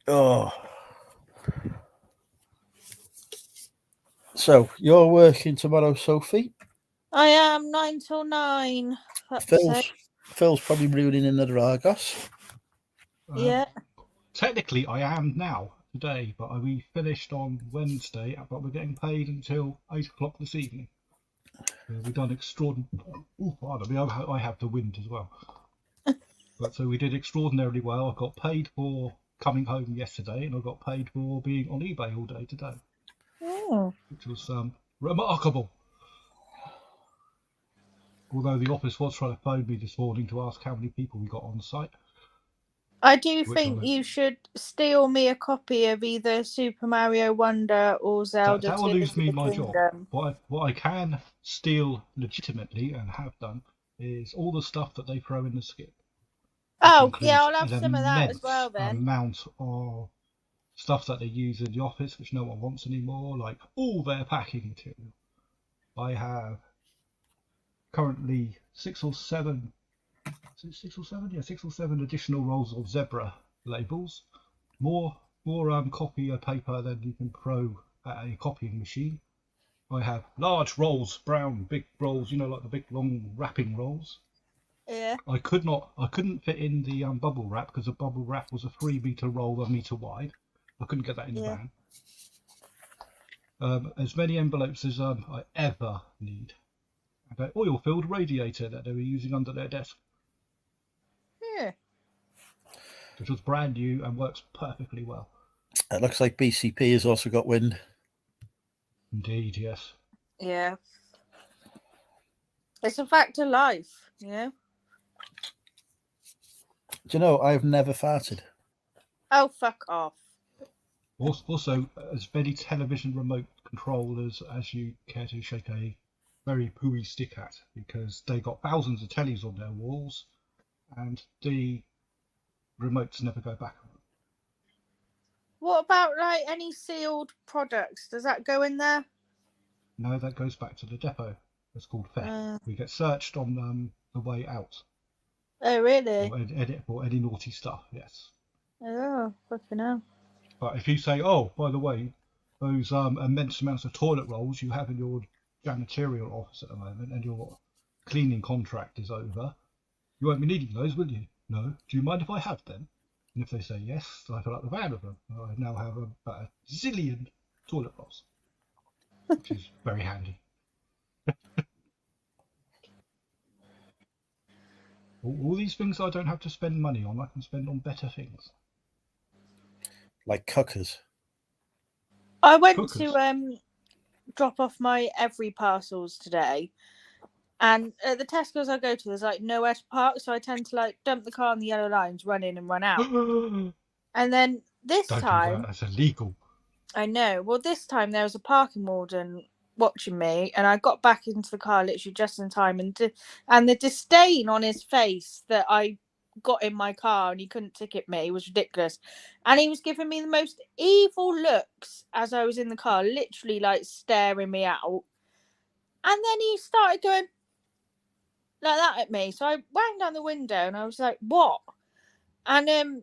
Oh. So, you're working tomorrow, Sophie? I am 9 till 9. Phil's probably brewing another Argos. Yeah. Technically, I am now, today, but we finished on Wednesday, but we're getting paid until 8 o'clock this evening. We've done extraordinary. Oh, pardon me, I have the wind as well. But so we did extraordinarily well. I got paid for coming home yesterday, and I got paid for being on eBay all day today, Oh. which was remarkable. Although the office was trying to phone me this morning to ask how many people we got on site. I do Which think one? you should steal me a copy of either Super Mario Wonder or Zelda That will Tears lose of me the my job. Kingdom. What I can steal legitimately and have done is all the stuff that they throw in the skip. Oh, Includes yeah, I'll have an some of that as immense well then. amount of stuff that they use in the office, which no one wants anymore, like all their packing material. I have currently 6 or 7. Is it 6 or 7? Yeah, 6 or 7 additional rolls of zebra labels. More copy of paper than you can throw at a copying machine. I have large rolls, brown, big rolls, like the big long wrapping rolls. Yeah. I couldn't fit in the bubble wrap because the bubble wrap was a 3-meter roll, 1 meter wide. I couldn't get that in the van. As many envelopes as I ever need. And an oil-filled radiator that they were using under their desk, Yeah. which was brand new and works perfectly well. It looks like BCP has also got wind. Indeed, yes. Yeah. It's a fact of life, you know. Do you know, I've never farted. Oh, fuck off. Also, as many television remote controllers as you care to shake a very pooey stick at, because they got thousands of tellies on their walls, and the remotes never go back. What about like any sealed products? Does that go in there? No, that goes back to the depot. It's called theft. We get searched on the way out. Oh, really? For any naughty stuff, yes. Oh, fucking hell. But if you say, oh, by the way, those immense amounts of toilet rolls you have in your janitorial office at the moment and your cleaning contract is over, you won't be needing those, will you? No. Do you mind if I have them? And if they say yes, I fill up the van with them. I now have about a zillion toilet rolls, which is very handy. All these things I don't have to spend money on, I can spend on better things. Like cookers. I went to drop off my Every parcels today, and at the Tesco's I go to, there's like nowhere to park, so I tend to like dump the car on the yellow lines, run in and run out. And then this Don't time, do that. That's illegal. I know. Well, this time there was a parking warden watching me, and I got back into the car literally just in time, and the disdain on his face that I got in my car and he couldn't ticket me was ridiculous. And he was giving me the most evil looks as I was in the car, literally like staring me out. And then he started going like that at me. So I wang down the window and I was like, what? And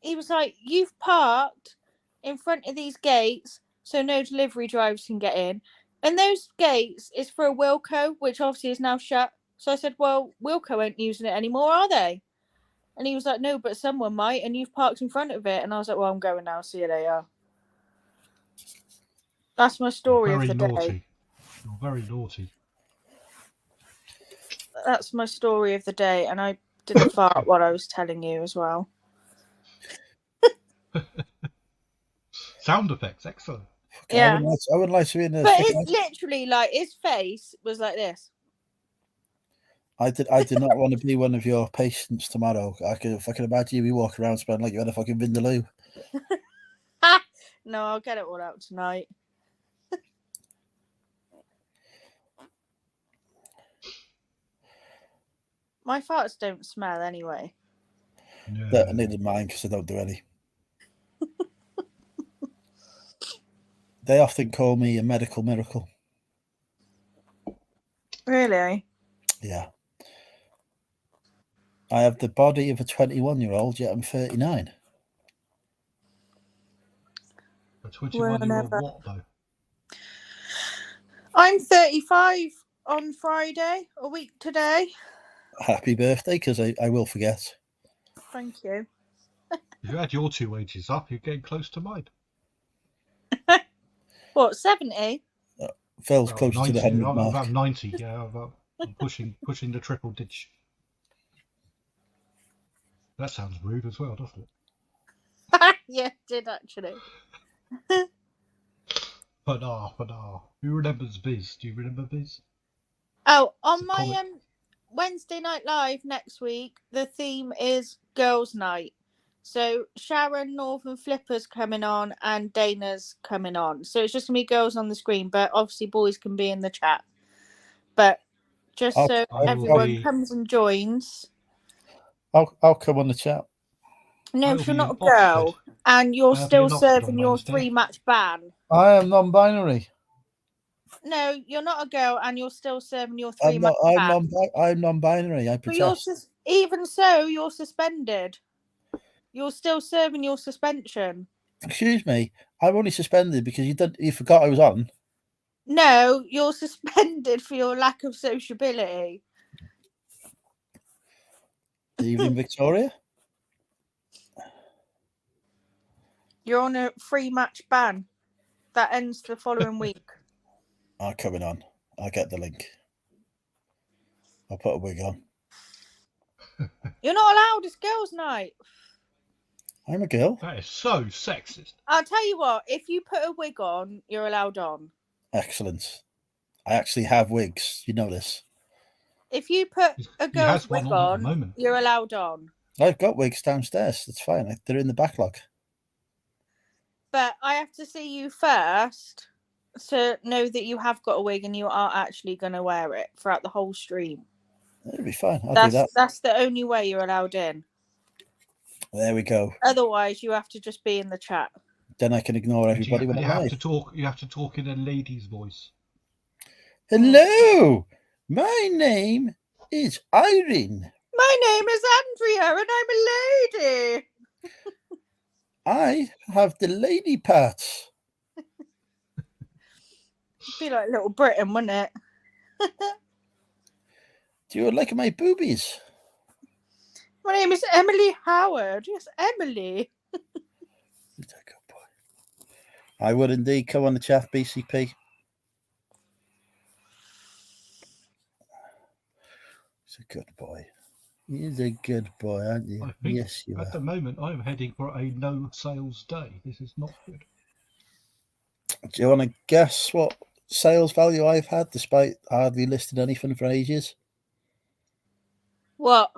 he was like, you've parked in front of these gates so no delivery drivers can get in. And those gates is for a Wilco, which obviously is now shut. So I said, well, Wilco ain't using it anymore, are they? And he was like, no, but someone might, and you've parked in front of it. And I was like, well, I'm going now. See you later. That's my story of the day. You're very naughty. That's my story of the day, and I didn't fart what I was telling you as well. Sound effects, excellent. Yeah. I would like to be in this. But it's literally like his face was like this. I did not want to be one of your patients tomorrow. If I can imagine you be walking around smelling like you had a fucking vindaloo. No, I'll get it all out tonight. My farts don't smell anyway. No. Neither mine, because I don't do any. They often call me a medical miracle. Really? Yeah. I have the body of a 21-year-old, yet I'm 39. A 21-year-old what, though? I'm 35 on Friday, a week today. Happy birthday, because I will forget. Thank you. If you add your 2 ages up, you're getting close to mine. What, 70? Phil's close 90, to the 100 I'm mark. about 90, yeah. I'm pushing the triple ditch. That sounds rude as well, doesn't it? Yeah, it did actually. But who remembers Biz? Do you remember Biz? Oh, on my Wednesday Night Live next week, the theme is Girls' Night. So Sharon, Northern Flipper's coming on and Dana's coming on. So it's just going to be girls on the screen, but obviously boys can be in the chat. But just so everyone comes and joins. I'll come on the chat. No, you're not a girl. And you're Have still you knocked it on serving your Wednesday? 3-match ban. I am non-binary. No, you're not a girl, and you're still serving your I'm 3-match not. ban. I'm non-binary. I But you're protest. even so, you're suspended. You're still serving your suspension. Excuse me. I'm only suspended because you forgot I was on. No, you're suspended for your lack of sociability. Evening, Victoria. You're on a 3-match ban. That ends the following week. I'm coming on. I'll get the link. I'll put a wig on. You're not allowed. It's girls' night. I'm a girl. That is so sexist. I'll tell you what. If you put a wig on, you're allowed on. Excellent. I actually have wigs. You know this. If you put a He girl's has one wig on at the on, moment. you're allowed on. I've got wigs downstairs. That's fine. They're in the backlog. But I have to see you first to know that you have got a wig and you are actually going to wear it throughout the whole stream. It'll be fine. I'll do that. That's the only way you're allowed in. There we go. Otherwise, you have to just be in the chat. Then I can ignore everybody when you I'm have live. to talk. You have to talk in a lady's voice. Hello. My name is Irene. My name is Andrea and I'm a lady. I have the lady parts. Be like Little Britain, wouldn't it? Do you like my boobies? My name is Emily Howard. Yes, Emily. He's a good boy. I would indeed. Come on the chat, BCP. He's a good boy. He's a good boy, aren't you? I think Yes, you at are. the moment I'm heading for a no sales day. This is not good. Do you want to guess what sales value I've had despite hardly listing anything for ages? What?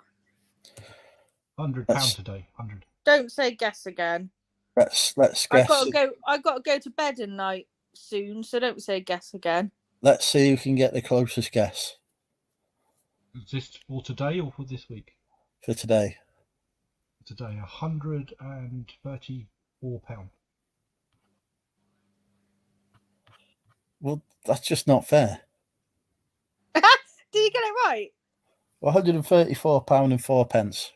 £100 today. 100. Don't say guess again. Let's guess. I've got to go to bed at night soon, so don't say guess again. Let's see who can get the closest guess Is this for today or for this week? for today. Today, £134. Well, that's just not fair. Did you get it right? £134 and 4 pence.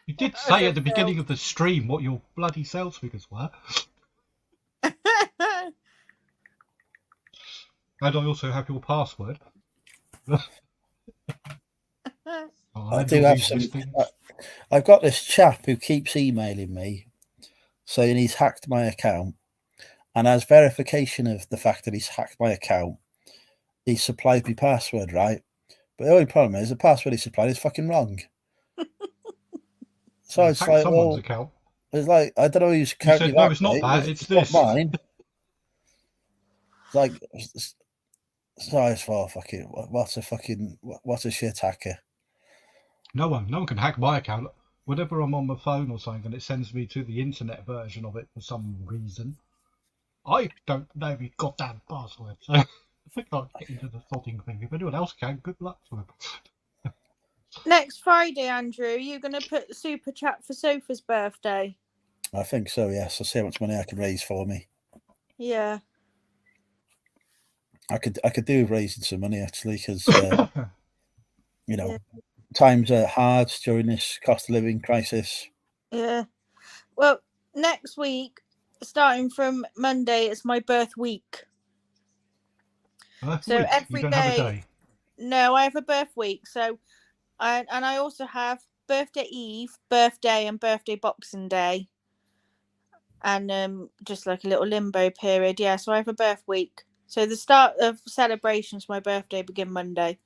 You did say at the beginning of the stream what your bloody sales figures were. And I also have your password. I do have some. I've got this chap who keeps emailing me saying he's hacked my account, and as verification of the fact that he's hacked my account, he supplied me password, right? But the only problem is the password he supplied is fucking wrong. So it's like, someone's account. It's like, I don't know whose account You said, no, it's not that, it's this. Not mine. It's like, sorry, for fucking, what a shit hacker. No one can hack my account. Whenever I'm on my phone or something and it sends me to the internet version of it for some reason, I don't know the goddamn password, so I can't get into the sodding thing. If anyone else can, good luck to them. Next Friday, Andrew, you're going to put the super chat for Sophie's birthday. I think so, yes. I'll see how much money I can raise for me. Yeah. I could do with raising some money, actually, because, times are hard during this cost of living crisis. Yeah. Well, next week, starting from Monday, it's my birth week. So every day. No, I have a birth week. So, and I also have birthday eve, birthday, and birthday Boxing Day, and just like a little limbo period. Yeah, so I have a birth week. So the start of celebrations for my birthday begin Monday.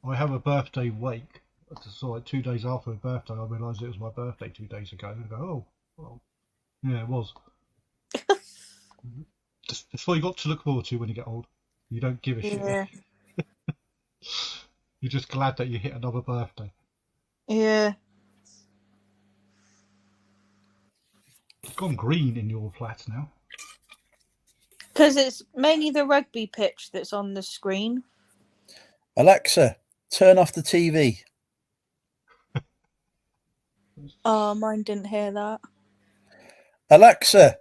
I have a birthday wake. So like 2 days after my birthday, I realised it was my birthday 2 days ago. And I go, oh, well, yeah, it was. That's what you got to look forward to when you get old. You don't give a shit. You're just glad that you hit another birthday. Yeah. It's gone green in your flat now. Because it's mainly the rugby pitch that's on the screen. Alexa, turn off the TV. Oh, mine didn't hear that. Alexa,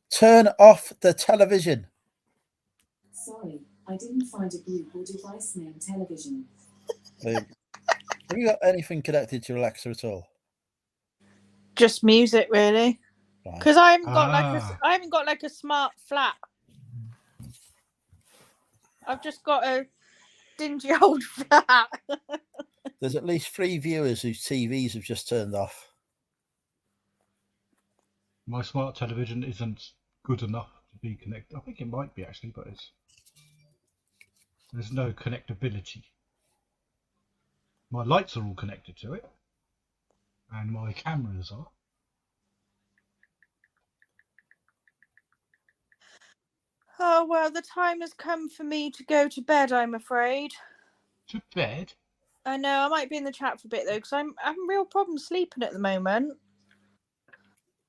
turn off the television. Sorry, I didn't find a group or device named television. Have you got anything connected to Alexa at all? Just music, really. Right. Because I haven't got like a smart flat. I've just got a dingy old flat. There's at least 3 viewers whose TVs have just turned off. My smart television isn't good enough to be connected. I think it might be actually, but there's no connectability. My lights are all connected to it, and my cameras are. Oh, well, the time has come for me to go to bed, I'm afraid. To bed? I know, I might be in the chat for a bit, though, because I'm having real problems sleeping at the moment.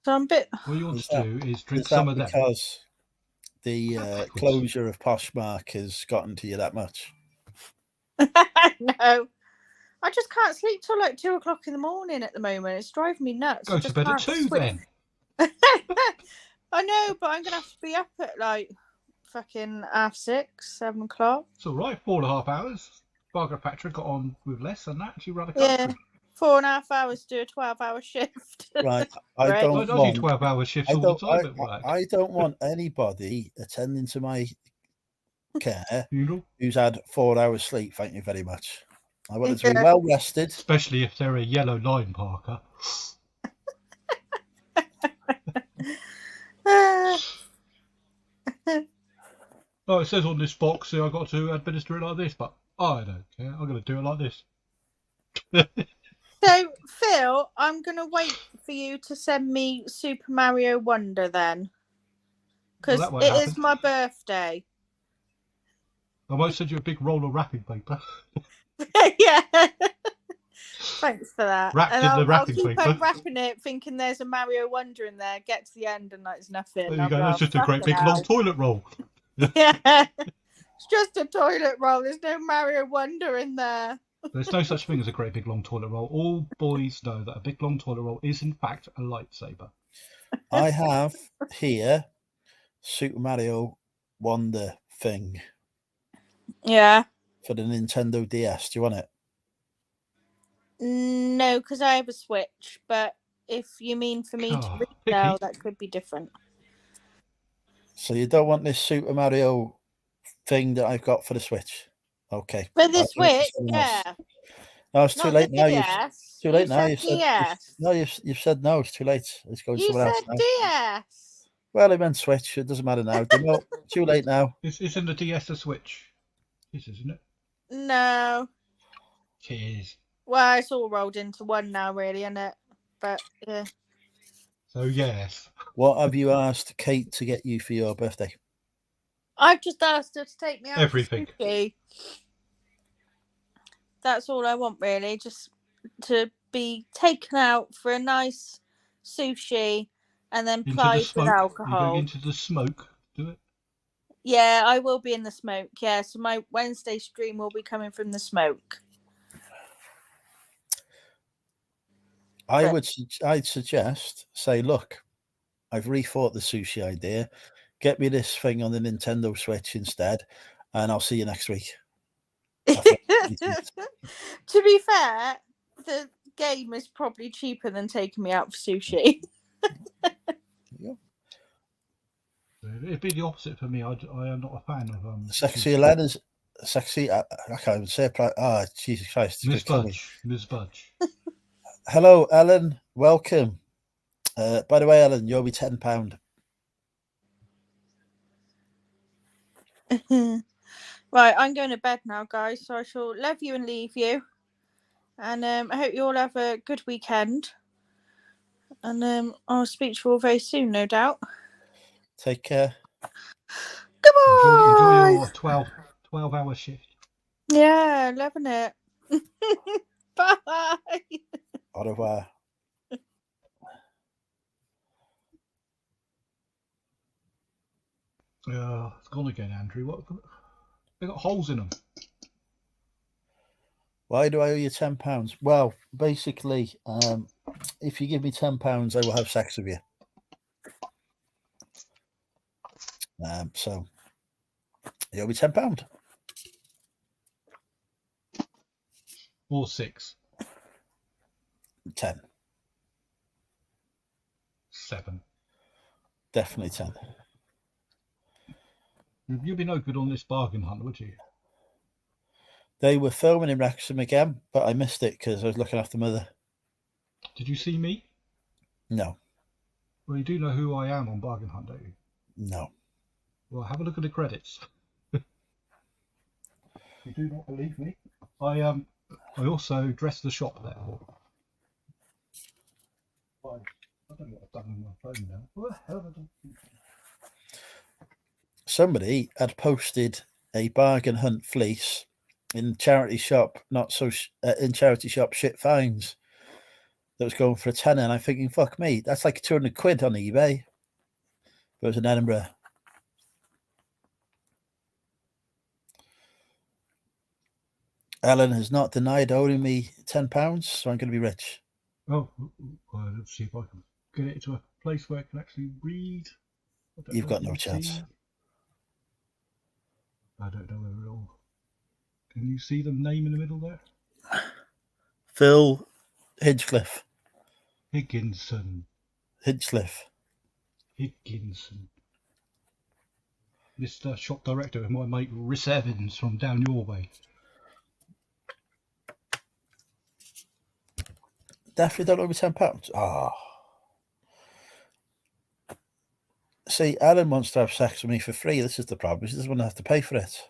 So I'm a bit... What you want to do is drink some of that. Because the closure of Poshmark has gotten to you that much? No. I just can't sleep till like 2 o'clock in the morning at the moment. It's driving me nuts. Go to bed at 2 then. I know, but I'm going to have to be up at like fucking 6:30, 7 o'clock. It's all right, 4.5 hours. Margaret Thatcher got on with less than that. She ran a country. Yeah, 4.5 hours to do a 12-hour shift. Right. Right. I do 12-hour shifts all the time at work. I don't want anybody attending to my care who's had 4 hours sleep. Thank you very much. I want it to be well rested. Especially if they're a yellow line parker. Oh, it says on this box here I've got to administer it like this, but I don't care. I'm going to do it like this. So, Phil, I'm going to wait for you to send me Super Mario Wonder then. Because it is my birthday. I might send you a big roll of wrapping paper. Yeah. Thanks for that. Wrapped in the wrapping paper. I'll keep unwrapping it thinking there's a Mario Wonder in there. Get to the end and there's nothing. There you go. That's just a great big long toilet roll. Yeah. It's just a toilet roll. There's no Mario Wonder in there. There's no such thing as a great big long toilet roll. All boys know that a big long toilet roll is in fact a lightsaber. I have here Super Mario Wonder thing. Yeah. For the Nintendo DS. Do you want it? No, because I have a Switch. But if you mean for me to resell, that could be different. So you don't want this Super Mario thing that I've got for the Switch? Okay. For the Switch, yeah. No, it's too late now. DS. Too late now. You've said no. It's too late. It's going somewhere else now. You said DS. Well, I meant Switch. It doesn't matter now. Too late now. Isn't the DS a Switch? This isn't it? No. Cheers. Well, it's all rolled into one now, really, isn't it? But yeah. So yes. What have you asked Kate to get you for your birthday? I've just asked her to take me out everything. For sushi. That's all I want, really, just to be taken out for a nice sushi and then plied with alcohol. You're going into the smoke, do it? Yeah, I will be in the smoke. Yeah, so my Wednesday stream will be coming from the smoke. I'd suggest, say, look, I've rethought the sushi idea. Get me this thing on the Nintendo Switch instead, and I'll see you next week. To be fair, the game is probably cheaper than taking me out for sushi. Yeah. It'd be the opposite for me. I am not a fan of sexy Elena's sexy. I can't even say it. Oh, Jesus Christ! Miss Budge. Hello, Ellen. Welcome. By the way, Ellen, you owe me £10. Right, I'm going to bed now, guys. So I shall love you and leave you. And I hope you all have a good weekend. And I'll speak to you all very soon, no doubt. Take care. Goodbye. Enjoy your 12-hour shift. Yeah, loving it. Bye. Au revoir. It's gone again, Andrew. What? They got holes in them. Why do I owe you £10? Well, basically, If you give me £10, I will have sex with you. So you owe me £10. Or 6. 10. 7. Definitely 10. You'd be no good on this bargain hunt, would you? They were filming in Wrexham again, but I missed it because I was looking after mother. Did you see me? No. Well, you do know who I am on bargain hunt, don't you? No. Well, have a look at the credits. You do not believe me? I also dressed the shop there. I don't know what I've done with my phone now. What the hell have I done? Somebody had posted a bargain hunt fleece in charity shop, in charity shop shit finds, that was going for a tenner, and I'm thinking, fuck me, that's like 200 quid on eBay. But it was in Edinburgh. Ellen has not denied owing me £10, so I'm going to be rich. Oh, well, let's see if I can get it to a place where I can actually read. You've got no chance. See. I don't know whether it'll. Can you see the name in the middle there? Phil Hinchcliffe. Higginson. Hinchcliffe. Higginson. Mr. Shop Director and my mate Rhys Evans from down your way. Definitely don't owe me £10. Oh. See, Ellen wants to have sex with me for free. This is the problem. She doesn't want to have to pay for it.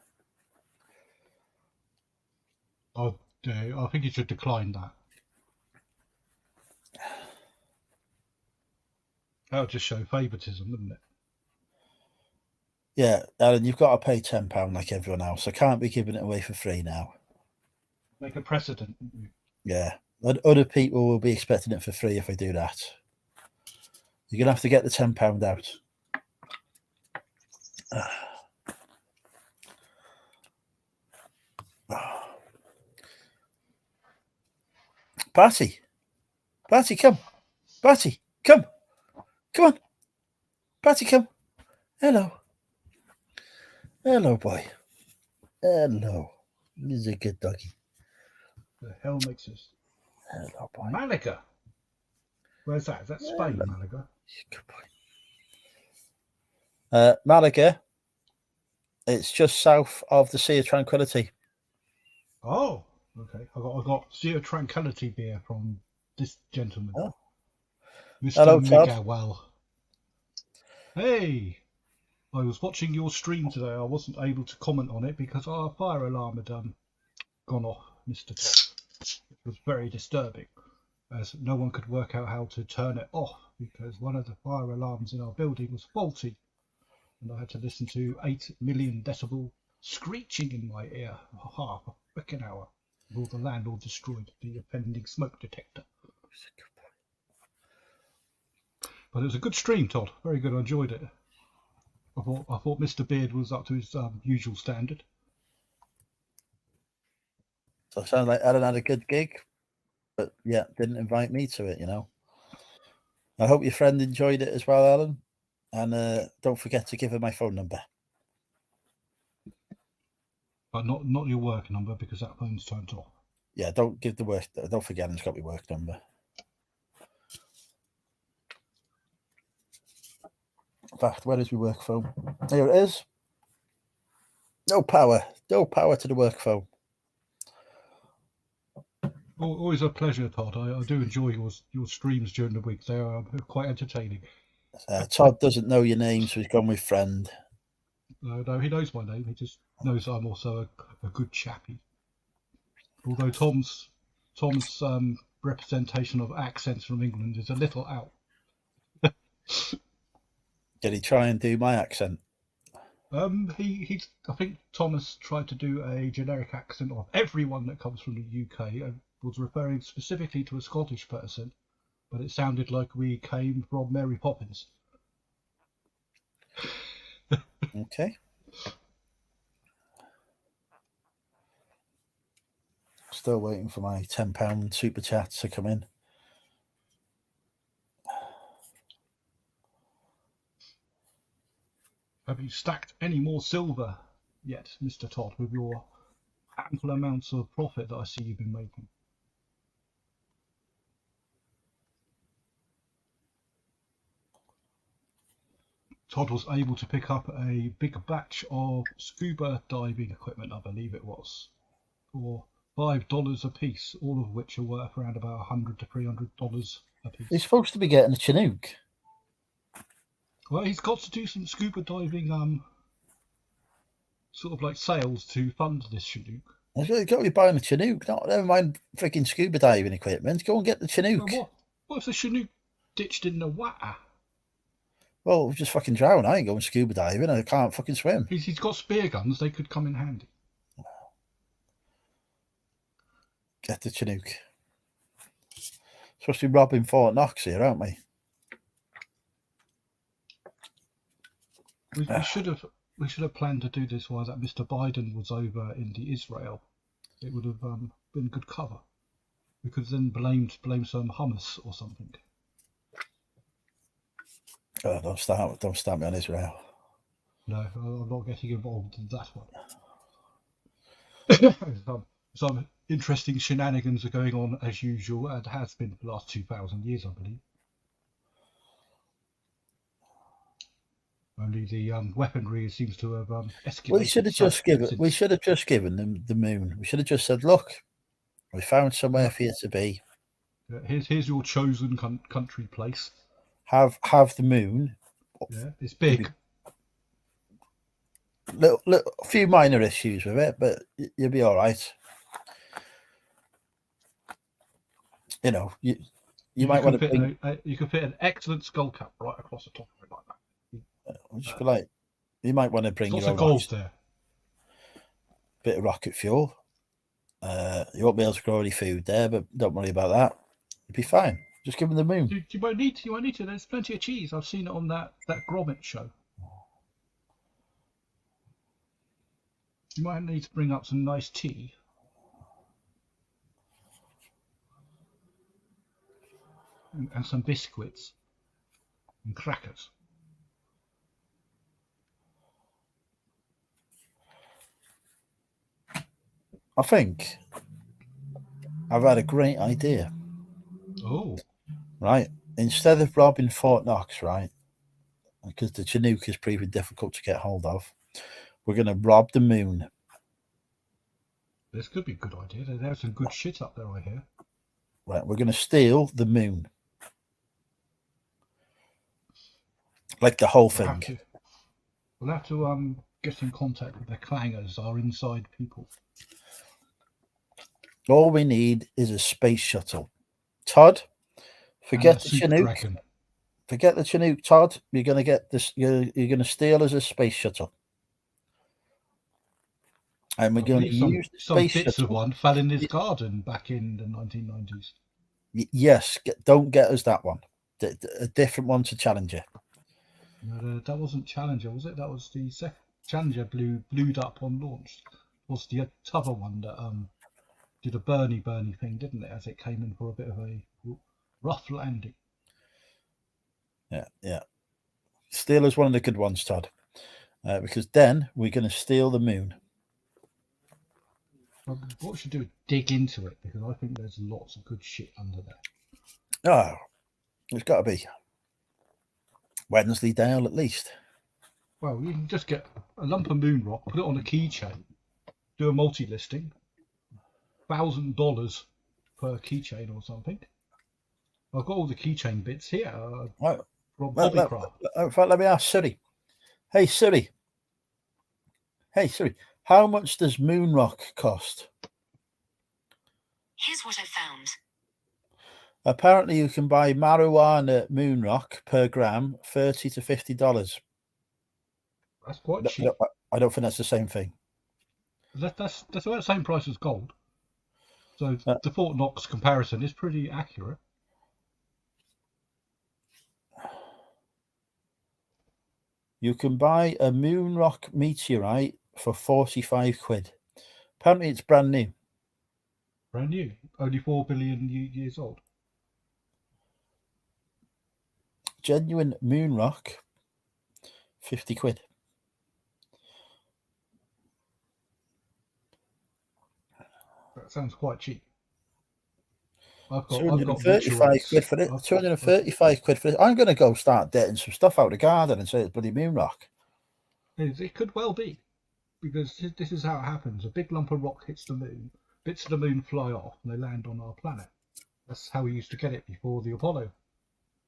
I think you should decline that. That would just show favouritism, wouldn't it? Yeah, Ellen, you've got to pay £10 like everyone else. I can't be giving it away for free now. Make a precedent. Yeah. Other people will be expecting it for free if I do that. You're going to have to get the £10 out. Patty, come. Patty, come. Come on. Patty, come. Hello. Hello, boy. Hello. He's a good doggy. The hell makes this? Hello, boy. Malaga. Where's that? Is that Spain, Hello. Malaga? Good boy. Malaga. It's just south of the Sea of Tranquility. Oh, okay. I got Sea of Tranquility beer from this gentleman, Oh. Mr. Hello, Todd. Miguel. Hey, I was watching your stream today. I wasn't able to comment on it because our fire alarm had gone off, Mr. Todd. It was very disturbing, as no one could work out how to turn it off because one of the fire alarms in our building was faulty, and I had to listen to 8 million decibel screeching in my ear for half a frickin' hour. Will the landlord destroyed the offending smoke detector? But it was a good stream, Todd. Very good. I enjoyed it. I thought Mr. Beard was up to his usual standard. So it sounds like Ellen had a good gig, but yeah, didn't invite me to it, you know. I hope your friend enjoyed it as well, Ellen. And don't forget to give her my phone number. But not your work number because that phone's turned off. Yeah, don't give the work. Don't forget, it's got my work number. In fact, where is my work phone? Here it is. No power to the work phone. Always a pleasure, Todd. I do enjoy your streams during the week. They are quite entertaining. Todd doesn't know your name, so he's gone with friend. No, he knows my name. He just knows I'm also a good chappie. Although Tom's representation of accents from England is a little out. Did he try and do my accent? I think Thomas tried to do a generic accent of everyone that comes from the UK and was referring specifically to a Scottish person, but it sounded like we came from Mary Poppins. Okay. Still waiting for my £10 super chat to come in. Have you stacked any more silver yet, Mr. Todd, with your ample amounts of profit that I see you've been making? Todd was able to pick up a big batch of scuba diving equipment, I believe it was, for $5 a piece, all of which are worth around about $100 to $300 a piece. He's supposed to be getting a Chinook. Well, he's got to do some scuba diving, sort of like sales to fund this Chinook. He's got to be buying a Chinook. Never mind freaking scuba diving equipment. Go and get the Chinook. Well, what if the Chinook ditched in the water? Well, just fucking drown. I ain't going scuba diving. I can't fucking swim. He's got spear guns. They could come in handy. Get the Chinook. Supposed to be robbing Fort Knox here, aren't we? We should have planned to do this while that Mr. Biden was over in Israel. It would have been good cover. We could then blame some hummus or something. Oh, don't start me on Israel. No, I'm not getting involved in that one. Some interesting shenanigans are going on as usual, and has been for the last 2,000 years, I believe. Only the weaponry seems to have escalated. We should have just given them the moon. We should have just said, "Look, we found somewhere for you to be. Here's your chosen country place. Have the moon. Yeah, it's big. A few minor issues with it, but you'll be all right. You know, you might want to bring. You could fit an excellent skull cap right across the top of it like that. Just be like, you might want to bring lots your of gold there. Bit of rocket fuel. You won't be able to grow any food there, but don't worry about that. You'll be fine. Just give them the moon. You won't need to. There's plenty of cheese. I've seen it on that Gromit show. You might need to bring up some nice tea. And some biscuits. And crackers. I think I've had a great idea. Oh. Right. Instead of robbing Fort Knox, right, because the Chinook is proving difficult to get hold of, we're going to rob the moon. This could be a good idea. There's some good shit up there, I hear. Right. We're going to steal the moon. Like the whole thing. We'll have to get in contact with the clangers, our inside people. All we need is a space shuttle. Todd, forget the Chinook. Dragon. Forget the Chinook, Todd. You're going to get this. You're going to steal us a space shuttle, and we're going to use the space shuttle. Some bits of one fell in his garden back in the 1990s. Yes, don't get us that one. A different one to Challenger. No, that wasn't Challenger, was it? That was the second Challenger blued up on launch. It was the other one that did a Bernie thing, didn't it? As it came in for a bit of a rough landing. Yeah. Steal is one of the good ones, Todd, because then we're going to steal the moon. Well, what we should do is dig into it, because I think there's lots of good shit under there. Oh, it's got to be Wensleydale at least. Well, you can just get a lump of moon rock, put it on a keychain, do a multi-listing, $1,000 per keychain or something. I've got all the keychain bits here. From Bobbycraft. In fact, let me ask Siri. Hey Siri, how much does moon rock cost? Here's what I found. Apparently, you can buy marijuana moon rock per gram $30 to $50. That's quite cheap. I don't think that's the same thing. That's about the same price as gold. So the Fort Knox comparison is pretty accurate. You can buy a moon rock meteorite for 45 quid. Apparently, it's brand new. Brand new. Only 4 billion years old. Genuine moon rock, 50 quid. That sounds quite cheap. I've got 235 quid for it. 235 quid for it. I'm going to go start getting some stuff out of the garden and say it's bloody moon rock. It could well be, because this is how it happens. A big lump of rock hits the moon, bits of the moon fly off, and they land on our planet. That's how we used to get it before the Apollo.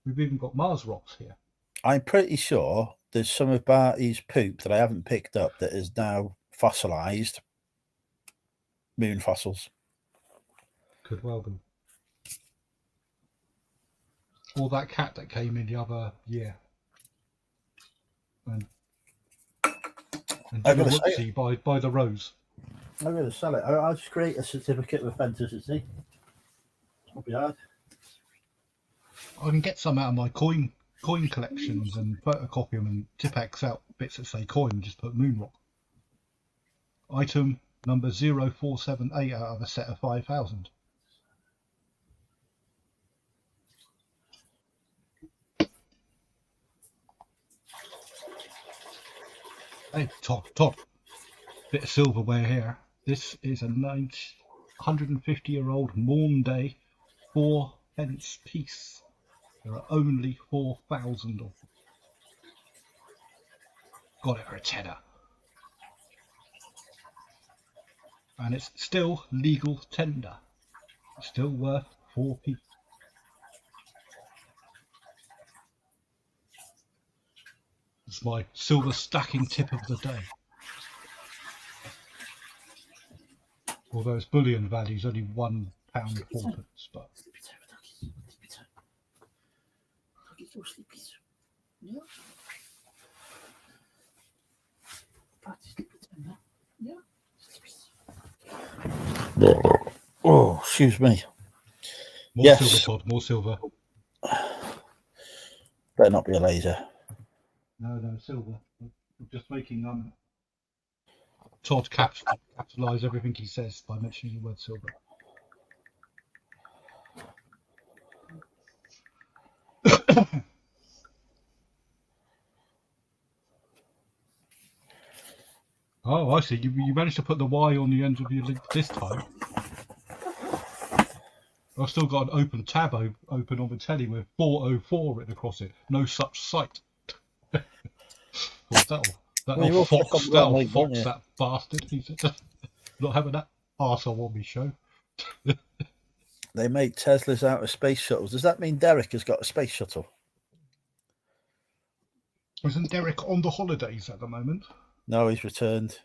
We've even got Mars rocks here. I'm pretty sure there's some of Barty's poop that I haven't picked up that is now fossilised moon fossils. Could well be. Or that cat that came in the other year. And did a whoopsie by the rose. I'm going to sell it. I'll just create a certificate of authenticity. Won't be hard. I can get some out of my coin collections and photocopy them and Tipex out bits that say coin and just put moon rock. Item number 0478 out of a set of 5,000. Hey, Todd, bit of silverware here. This is a 150-year-old Maunday 4-pence piece. There are only 4,000 of them. Got it for a tenner. And it's still legal tender. It's still worth 4p. It's my silver stacking tip of the day. Although its bullion value is only £1 4p, but oh, excuse me. More silver, Todd, more silver. Better not be a laser. No, silver. I'm just making Todd capitalise everything he says by mentioning the word silver. Oh, I see. You managed to put the Y on the end of your link this time. I've still got an open tab open on the telly with 404 written across it. No such site. That'll fox that bastard. He said, not having that arsehole on me show. They make Teslas out of space shuttles. Does that mean Derek has got a space shuttle? Isn't Derek on the holidays at the moment? No, he's returned.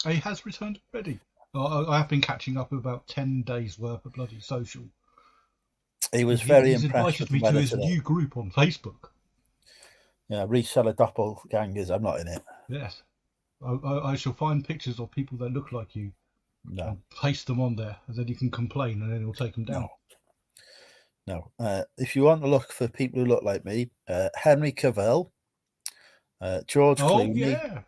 He has returned already. I have been catching up with about 10 days worth of bloody social. He was very He's impressed. Invited me to his new group on Facebook. Yeah, reseller doppelgangers. I'm not in it. Yes. I shall find pictures of people that look like you. No. And paste them on there, and then you can complain, and then he'll take them down. No. If you want to look for people who look like me, Henry Cavill, George Clooney. Yeah.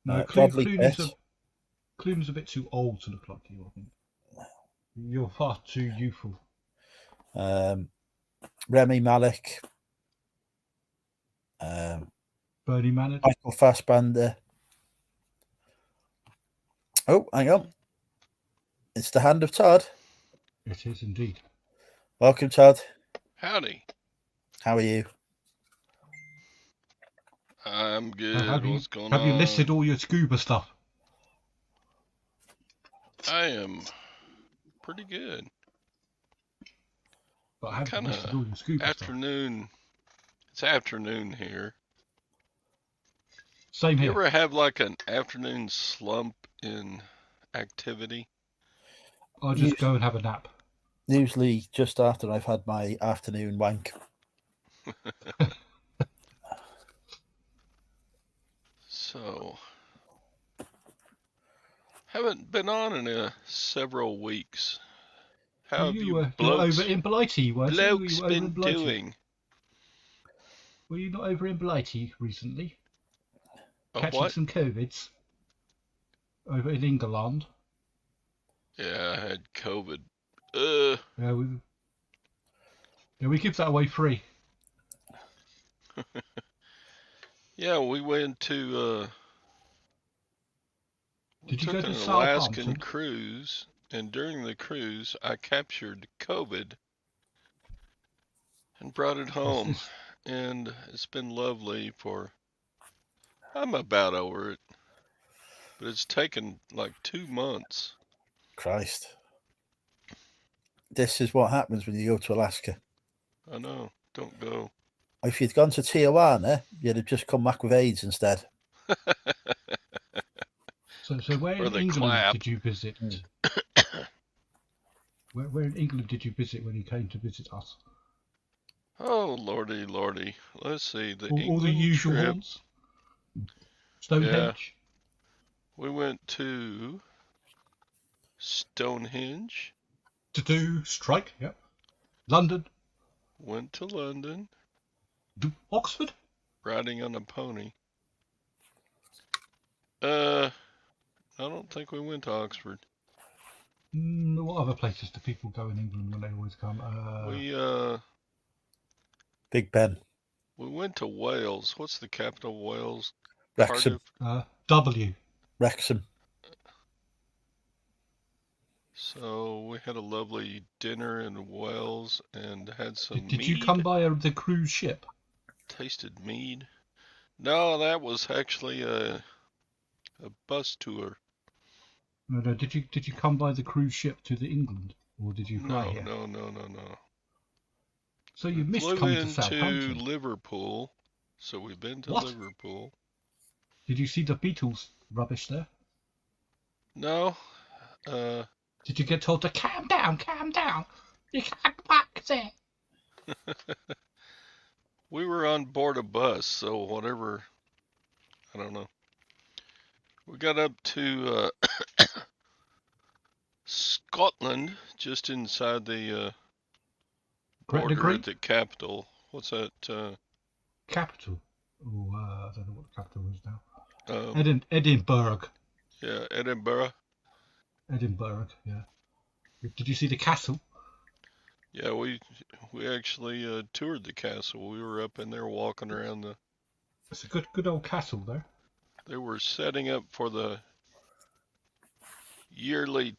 No, Clooney's a bit too old to look like you, I think. You're far too youthful. Remy Malek. Bernie Madoff. Michael Fassbender. Oh, hang on. It's the hand of Todd. It is indeed. Welcome, Todd. Howdy. How are you? I'm good. What's going on? Have you listed all your scuba stuff? I am pretty good. But I haven't listed Kinda all your scuba afternoon. stuff. It's afternoon here. Same here. You ever have like an afternoon slump in activity? I'll just go and have a nap. Usually just after I've had my afternoon wank. So, haven't been on in several weeks. How have you blokes, over in Blighty, weren't you? blokes been doing? Were you not over in Blighty recently? Catching What? some COVIDs over in England. Yeah, I had COVID. Yeah, we give that away free. Yeah, we went to Did you go took to an Southampton? Alaskan cruise, and during the cruise, I captured COVID and brought it home. It's, And it's been lovely I'm about over it, but it's taken like 2 months. Christ. This is what happens when you go to Alaska. I know. Don't go. If you'd gone to Tijuana, you'd have just come back with AIDS instead. so where Or in the England clap. did you visit? Where in England did you visit when you came to visit us? Oh, lordy, lordy. Let's see. The All the England usual trip. haunts? Stonehenge? We went to Stonehenge. To do strike, yep. London? Went to London. Oxford? Riding on a pony. I don't think we went to Oxford. What other places do people go in England when they always come? Big Ben. We went to Wales. What's the capital of Wales? Wrexham. W. Wrexham. So we had a lovely dinner in Wales and had some Did mead. you come by the cruise ship? Tasted mead. No, that was actually a bus tour. No. Did you come by the cruise ship to the England, or did you fly No, here? no. So you missed Flew coming to into Southampton. Liverpool. So we've been to What? Liverpool. Did you see the Beatles rubbish there? No. Did you get told to calm down, you can't back there? We were on board a bus, so whatever. I don't know. We got up to Scotland, just inside the border at the capital. What's that? Capital. Oh, I don't know what the capital is now. Edinburgh. Edinburgh. Yeah, Edinburgh. Edinburgh. Yeah. Did you see the castle? Yeah, we actually toured the castle. We were up in there walking around the. It's a good old castle there. They were setting up for the yearly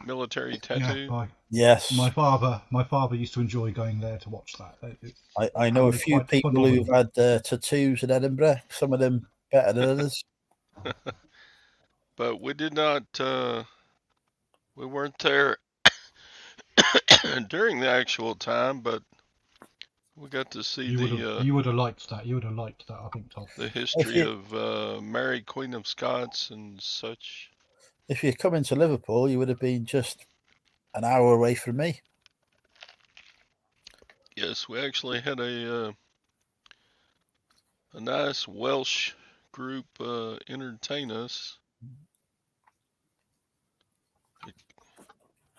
military tattoo. Yeah, Yes. My father used to enjoy going there to watch that. I know a few people who've had tattoos in Edinburgh. Some of them better than others. But we did not. We weren't there during the actual time, but we got to see you would have liked that. You would have liked that, I think, Tom. The history of Mary, Queen of Scots, and such. If you come into Liverpool, you would have been just an hour away from me. Yes, we actually had a nice Welsh group entertain us.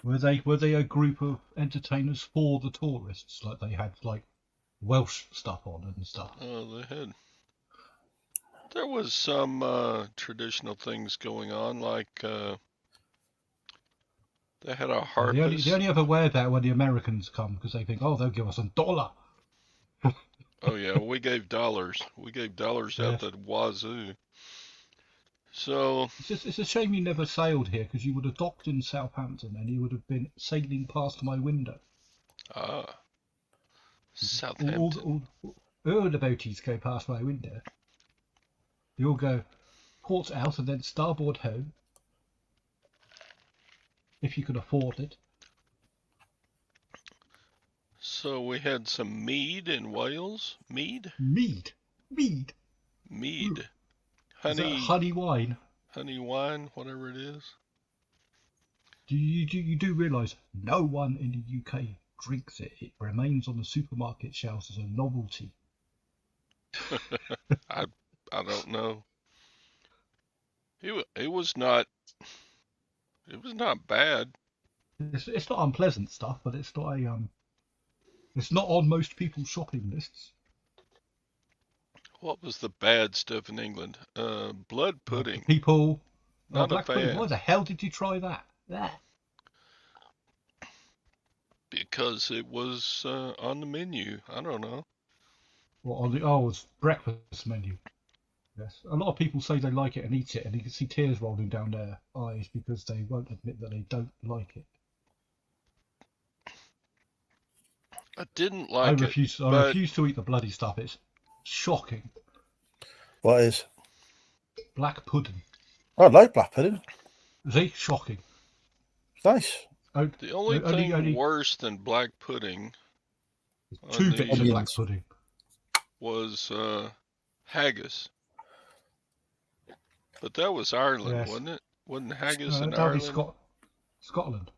Were they a group of entertainers for the tourists? Like they had like Welsh stuff on and stuff? Oh, there was some traditional things going on, like they had a harpist. They only ever wear that when the Americans come because they think, oh, they'll give us $1. Oh yeah, we gave dollars. We gave dollars out the wazoo. So it's a shame you never sailed here, because you would have docked in Southampton and you would have been sailing past my window. Southampton. All the boaties go past my window. They all go port out and then starboard home, if you can afford it. So we had some mead in Wales. Mead. Honey. Is that honey wine? Honey wine, whatever it is. You do realise no one in the UK drinks it. It remains on the supermarket shelves as a novelty. I don't know. It was not bad. It's not unpleasant stuff, but it's not it's not on most people's shopping lists. What was the bad stuff in England? Blood pudding. People. Not black pudding. Why the hell did you try that? Because it was on the menu. I don't know. Well, it's breakfast menu. Yes, a lot of people say they like it and eat it, and you can see tears rolling down their eyes because they won't admit that they don't like it. I didn't I like it, refuse. I but refuse to eat the bloody stuff. It's shocking. What is? Black pudding. I like black pudding. See, shocking. It's nice. the only thing Only worse than black pudding on 2 bits of the black Onions. pudding. was haggis. But that was Ireland, Yes. wasn't it? Wasn't haggis in That'll be Ireland? Scotland.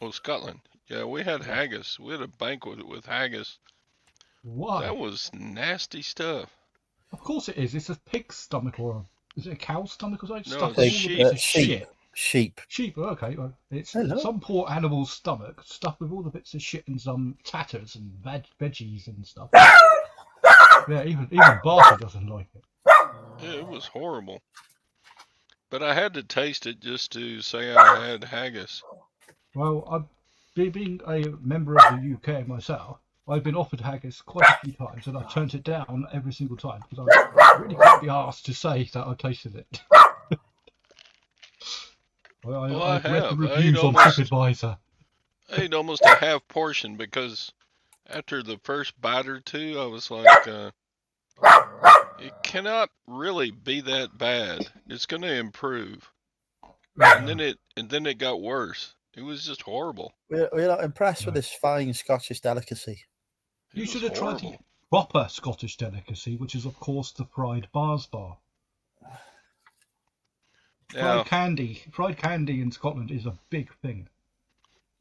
Oh, Scotland. Yeah, we had Yeah. haggis. We had a banquet with haggis. Why? That was nasty stuff. Of course it is. It's a pig's stomach is it a cow's stomach or something? No, Stuffed it's with all sheep. the bits of Sheep. shit. Sheep. Sheep, okay. Well, it's Hello. some poor animal's stomach stuffed with all the bits of shit and some tatters and veggies and stuff. Yeah, even Barty doesn't like it. Yeah, it was horrible. But I had to taste it just to say I had haggis. Well, being a member of the UK myself, I've been offered haggis quite a few times, and I turned it down every single time because I really can't be asked to say that I tasted it. I've read the have. reviews on TripAdvisor. I ate almost a half portion because after the first bite or two, I was like, it cannot really be that bad. It's going to improve. And then it got worse. It was just horrible. We're not impressed with No. this fine Scottish delicacy. You It should was have tried the horrible. proper Scottish delicacy, which is, of course, the fried Mars bar. Now, Fried candy in Scotland is a big thing.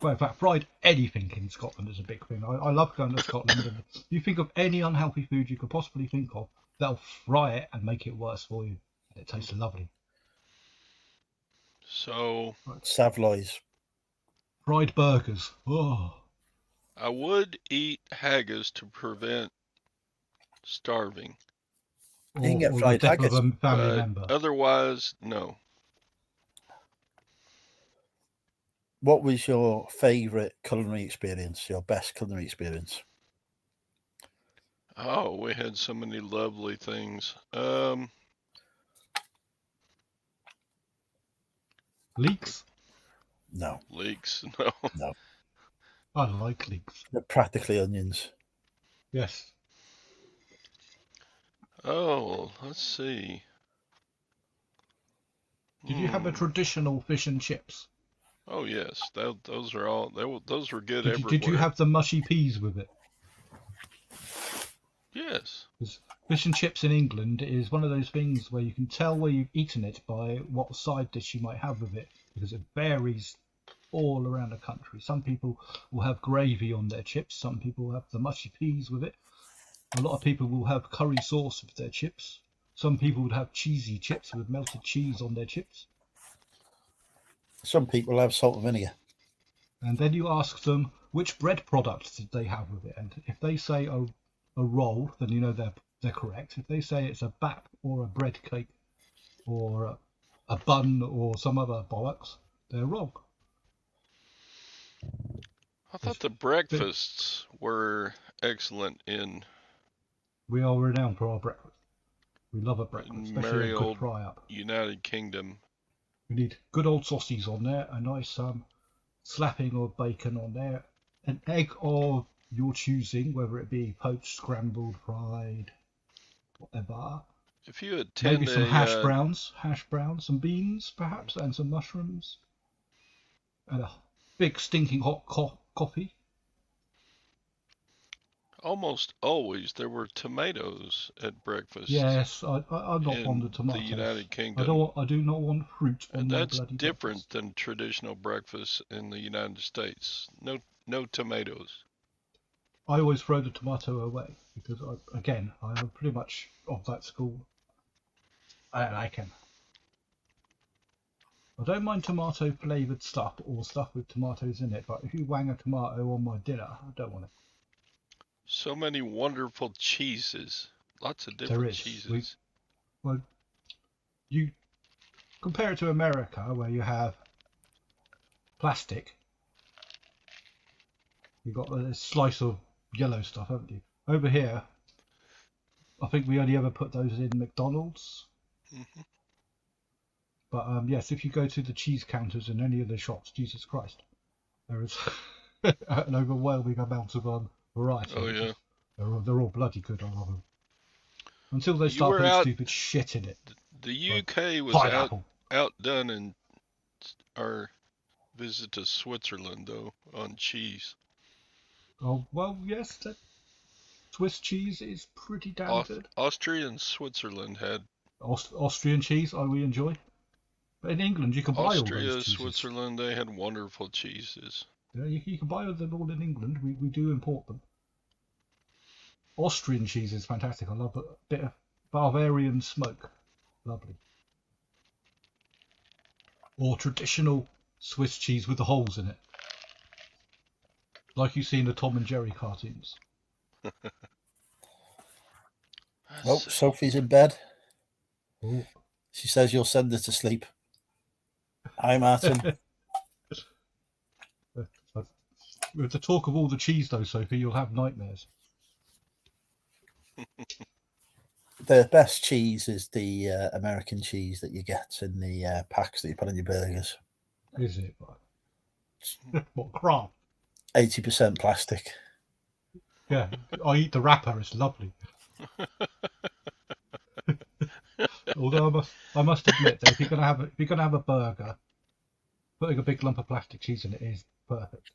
Well, in fact, fried anything in Scotland is a big thing. I love going to Scotland. And you think of any unhealthy food you could possibly think of, they'll fry it and make it worse for you. And it tastes lovely. so Savoys. Fried burgers. Oh, I would eat haggis to prevent starving. You can get or fried the death haggis, of a family But member. otherwise, no. What was your favourite culinary experience? Your best culinary experience? Oh, we had so many lovely things. Leeks? No, Leeks, no. I like leeks. they're practically onions. Yes. Oh, let's see. Did you have a traditional fish and chips? Oh yes, those are all. Those were good Did everywhere. you have the mushy peas with it? Yes. 'Cause fish and chips in England is one of those things where you can tell where you've eaten it by what side dish you might have with it, because it varies all around the country. Some people will have gravy on their chips, some people will have the mushy peas with it. A lot of people will have curry sauce with their chips. Some people would have cheesy chips with melted cheese on their chips. Some people have salt and vinegar. And then you ask them which bread product did they have with it, and if they say a roll, then you know they're correct. If they say it's a bap or a bread cake or a bun or some other bollocks, they're wrong. I thought the breakfasts were excellent in We are renowned for our breakfast. We love a breakfast, especially merry a good old fry up. United Kingdom. We need good old sausages on there, a nice slapping of bacon on there, an egg of your choosing, whether it be poached, scrambled, fried, whatever. If you attend Maybe some a hash browns, some beans perhaps, and some mushrooms, and a big stinking hot coffee. almost always there were tomatoes at breakfast. Yes, I'm not in fond of tomatoes. the United Kingdom. I do not want fruit on And my that's bloody different breakfast. than traditional breakfast in the United States. No tomatoes. I always throw the tomato away because I am pretty much of that school. I don't like him. I don't mind tomato flavoured stuff or stuff with tomatoes in it, but if you wang a tomato on my dinner, I don't want it. So many wonderful cheeses. Lots of There different is. cheeses. Well, you compare it to America, where you have plastic. You've got a slice of yellow stuff, haven't you? Over here, I think we only ever put those in McDonald's. Mhm. But yes, if you go to the cheese counters in any of the shops, Jesus Christ, there is an overwhelming amount of variety. Oh yeah. They're all bloody good. I love them. Until they You start were putting out. stupid shit in it. The Like UK was pineapple. outdone in our visit to Switzerland though on cheese. Oh well, yes, that Swiss cheese is pretty damn good. Austria and Switzerland had Austrian cheese, we enjoy. But in England, you can buy all Austria, those cheeses. Switzerland. They had wonderful cheeses. Yeah, you can buy them all in England. We do import them. Austrian cheese is fantastic. I love a bit of Bavarian smoke. Lovely. Or traditional Swiss cheese with the holes in it. Like you see in the Tom and Jerry cartoons. Oh, Sophie's in bed. Oh. She says you'll send her to sleep. Hi, Martin. With the talk of all the cheese, though, Sophie, you'll have nightmares. The best cheese is the American cheese that you get in the packs that you put on your burgers. Is it? What crap? 80% plastic. Yeah, I eat the wrapper. It's lovely. Although I must admit that if you're gonna have a burger, putting a big lump of plastic cheese in it is perfect.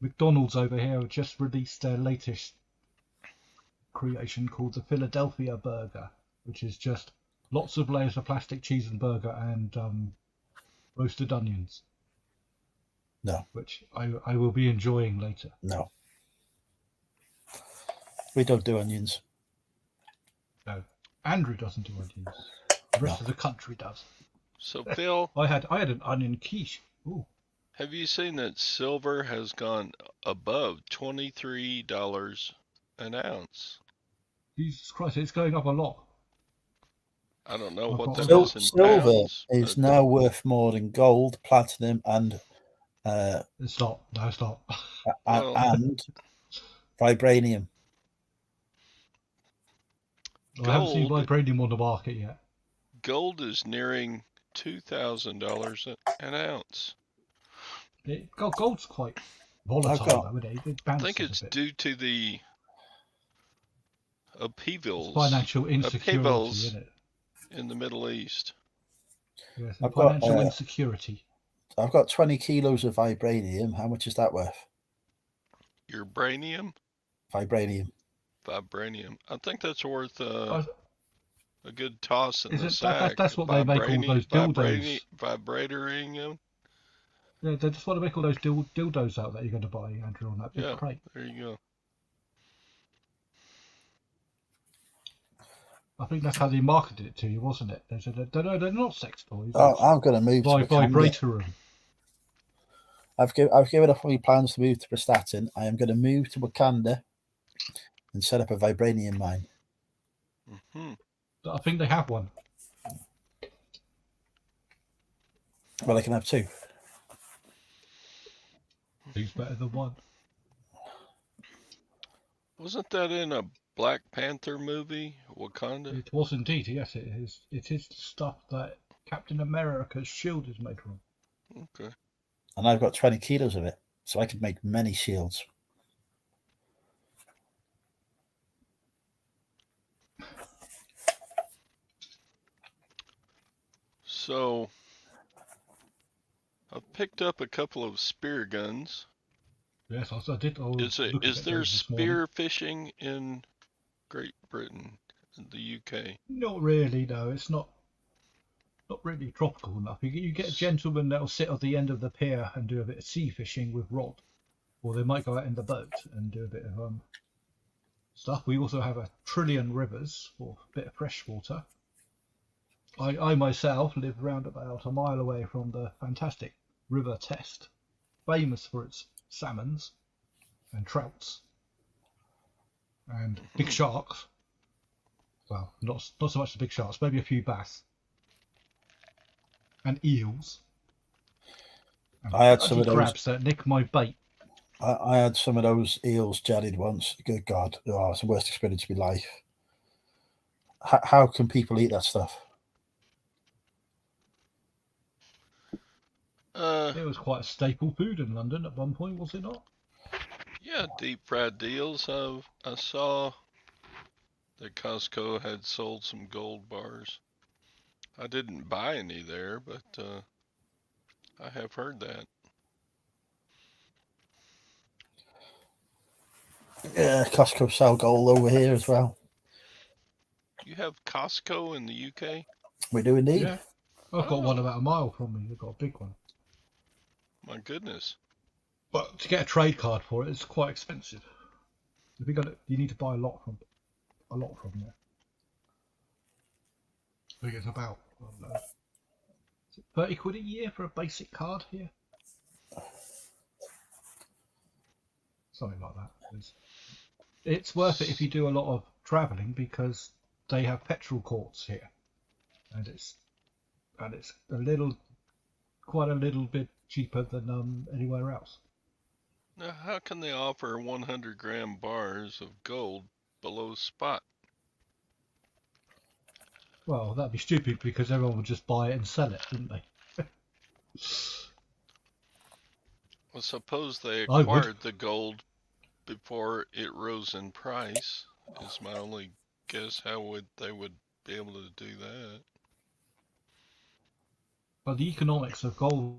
McDonald's over here have just released their latest creation called the Philadelphia Burger, which is just lots of layers of plastic cheese and burger and roasted onions. No. Which I will be enjoying later. No. We don't do onions. No. Andrew doesn't do onions. The rest of the country does. So Phil, I had an onion quiche. Ooh. have you seen that silver has gone above $23 an ounce? Jesus Christ, it's going up a lot. I don't know I've what got- that is in Silver pounds. is but now worth more than gold, platinum, and It's not. No, it's not. Well- and vibranium. I haven't seen Gold. vibranium on the market yet. gold is nearing $2,000 an ounce. Gold's quite volatile, though, isn't it? It I bounces think it's a bit. due to the upheavals Financial insecurity, upheavals isn't it? in the Middle East. Yes, I've got, financial insecurity. I've got 20 kilos of vibranium. How much is that worth? Uranium? Vibranium. Vibranium. I think that's worth I- a good toss in Is the it- sack. that's what they make all those dildos. Vibranium. Yeah, they just want to make all those dildos out that you're going to buy, Andrew, on that big Yeah. crate. There you go. I think that's how they marketed it to you, wasn't it? They said, they're not sex toys. Oh, I'm going to move to Wakanda. Vibrator room. I've given up my plans to move to Prestatyn. I am going to move to Wakanda and set up a vibranium mine. Hmm. I think they have one. Well, I can have two. Who's better than one? Wasn't that in a Black Panther movie, Wakanda? It was indeed, yes, it is. It is the stuff that Captain America's shield is made from. Okay. And I've got 20 kilos of it, so I could make many shields. So, I've picked up a couple of spear guns. Yes, I did. Is there spear fishing in Great Britain, the UK? Not really, no. It's not really tropical enough. You get a gentleman that'll sit at the end of the pier and do a bit of sea fishing with rod, or they might go out in the boat and do a bit of stuff. We also have a trillion rivers for a bit of fresh water. I myself live round about a mile away from the fantastic River Test, famous for its salmons and trouts and big sharks. Well, not so much the big sharks, maybe a few bass and eels. And I had some of those. crabs that nick my bait. I had some of those eels jellied once. Good God. Oh, it's the worst experience of my life. How can people eat that stuff? It was quite a staple food in London at one point, was it not? Yeah, deep fried deals. I saw that Costco had sold some gold bars. I didn't buy any there, but I have heard that. Yeah, Costco sell gold over here as well. You have Costco in the UK? We do indeed. Yeah. I've got one Oh. about a mile from me. I've got a big one. My goodness. But to get a trade card for it, it's quite expensive. If you need to buy a lot from there. I think it's about, I don't know, is it 30 quid a year for a basic card here? Something like that. It's worth it if you do a lot of travelling because they have petrol courts here, and it's quite a little bit cheaper than anywhere else. Now, how can they offer 100-gram bars of gold below spot? Well, that'd be stupid because everyone would just buy it and sell it, wouldn't they? Well, suppose they I would. acquired the gold before it rose in price. Is my only guess how they would be able to do that. But the economics of gold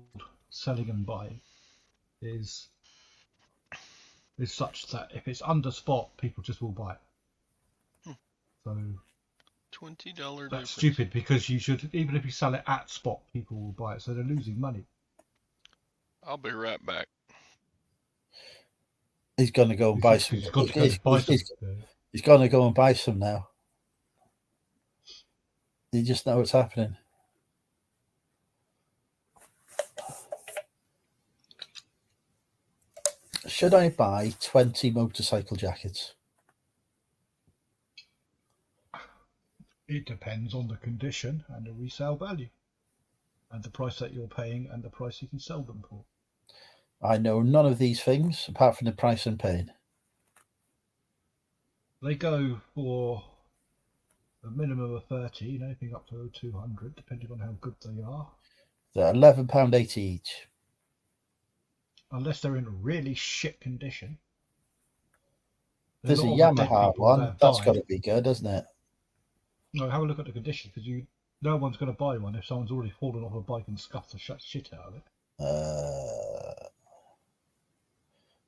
selling and buying is such that if it's under spot, people just will buy it. So $20 that's difference. stupid because you should, even if you sell it at spot, people will buy it. So they're losing money. I'll be right back. He's going to go and buy some. He's got to go and buy some. He's going to go and buy some now. You just know what's happening. Should I buy 20 motorcycle jackets? It depends on the condition and the resale value, and the price that you're paying and the price you can sell them for. I know none of these things apart from the price I'm paying. They go for a minimum of 30, anything up to 200, depending on how good they are. They're £11.80 each. Unless they're in really shit condition. There's a lot of the dead Yamaha people that one. have That's died. got to be good, doesn't it? No, have a look at the condition, because no one's going to buy one if someone's already fallen off a bike and scuffed the shit out of it.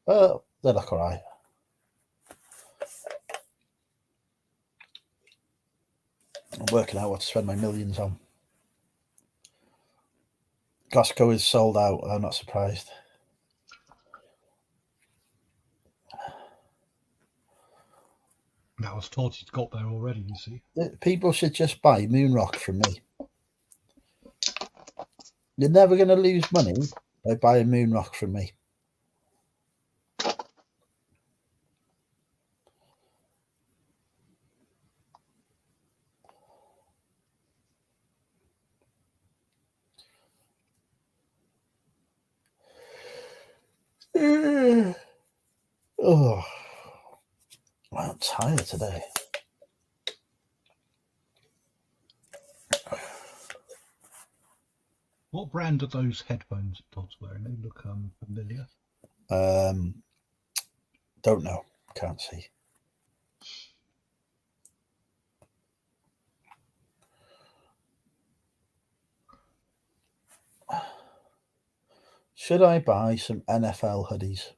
Well, they look alright. I'm working out what to spend my millions on. Costco is sold out. I'm not surprised. I was told he'd got there already, you see. People should just buy Moonrock from me. You're never going to lose money by buying Moonrock from me. Oh, I'm tired today. What brand are those headphones that Todd's wearing? They look familiar. Don't know. Can't see. Should I buy some NFL hoodies?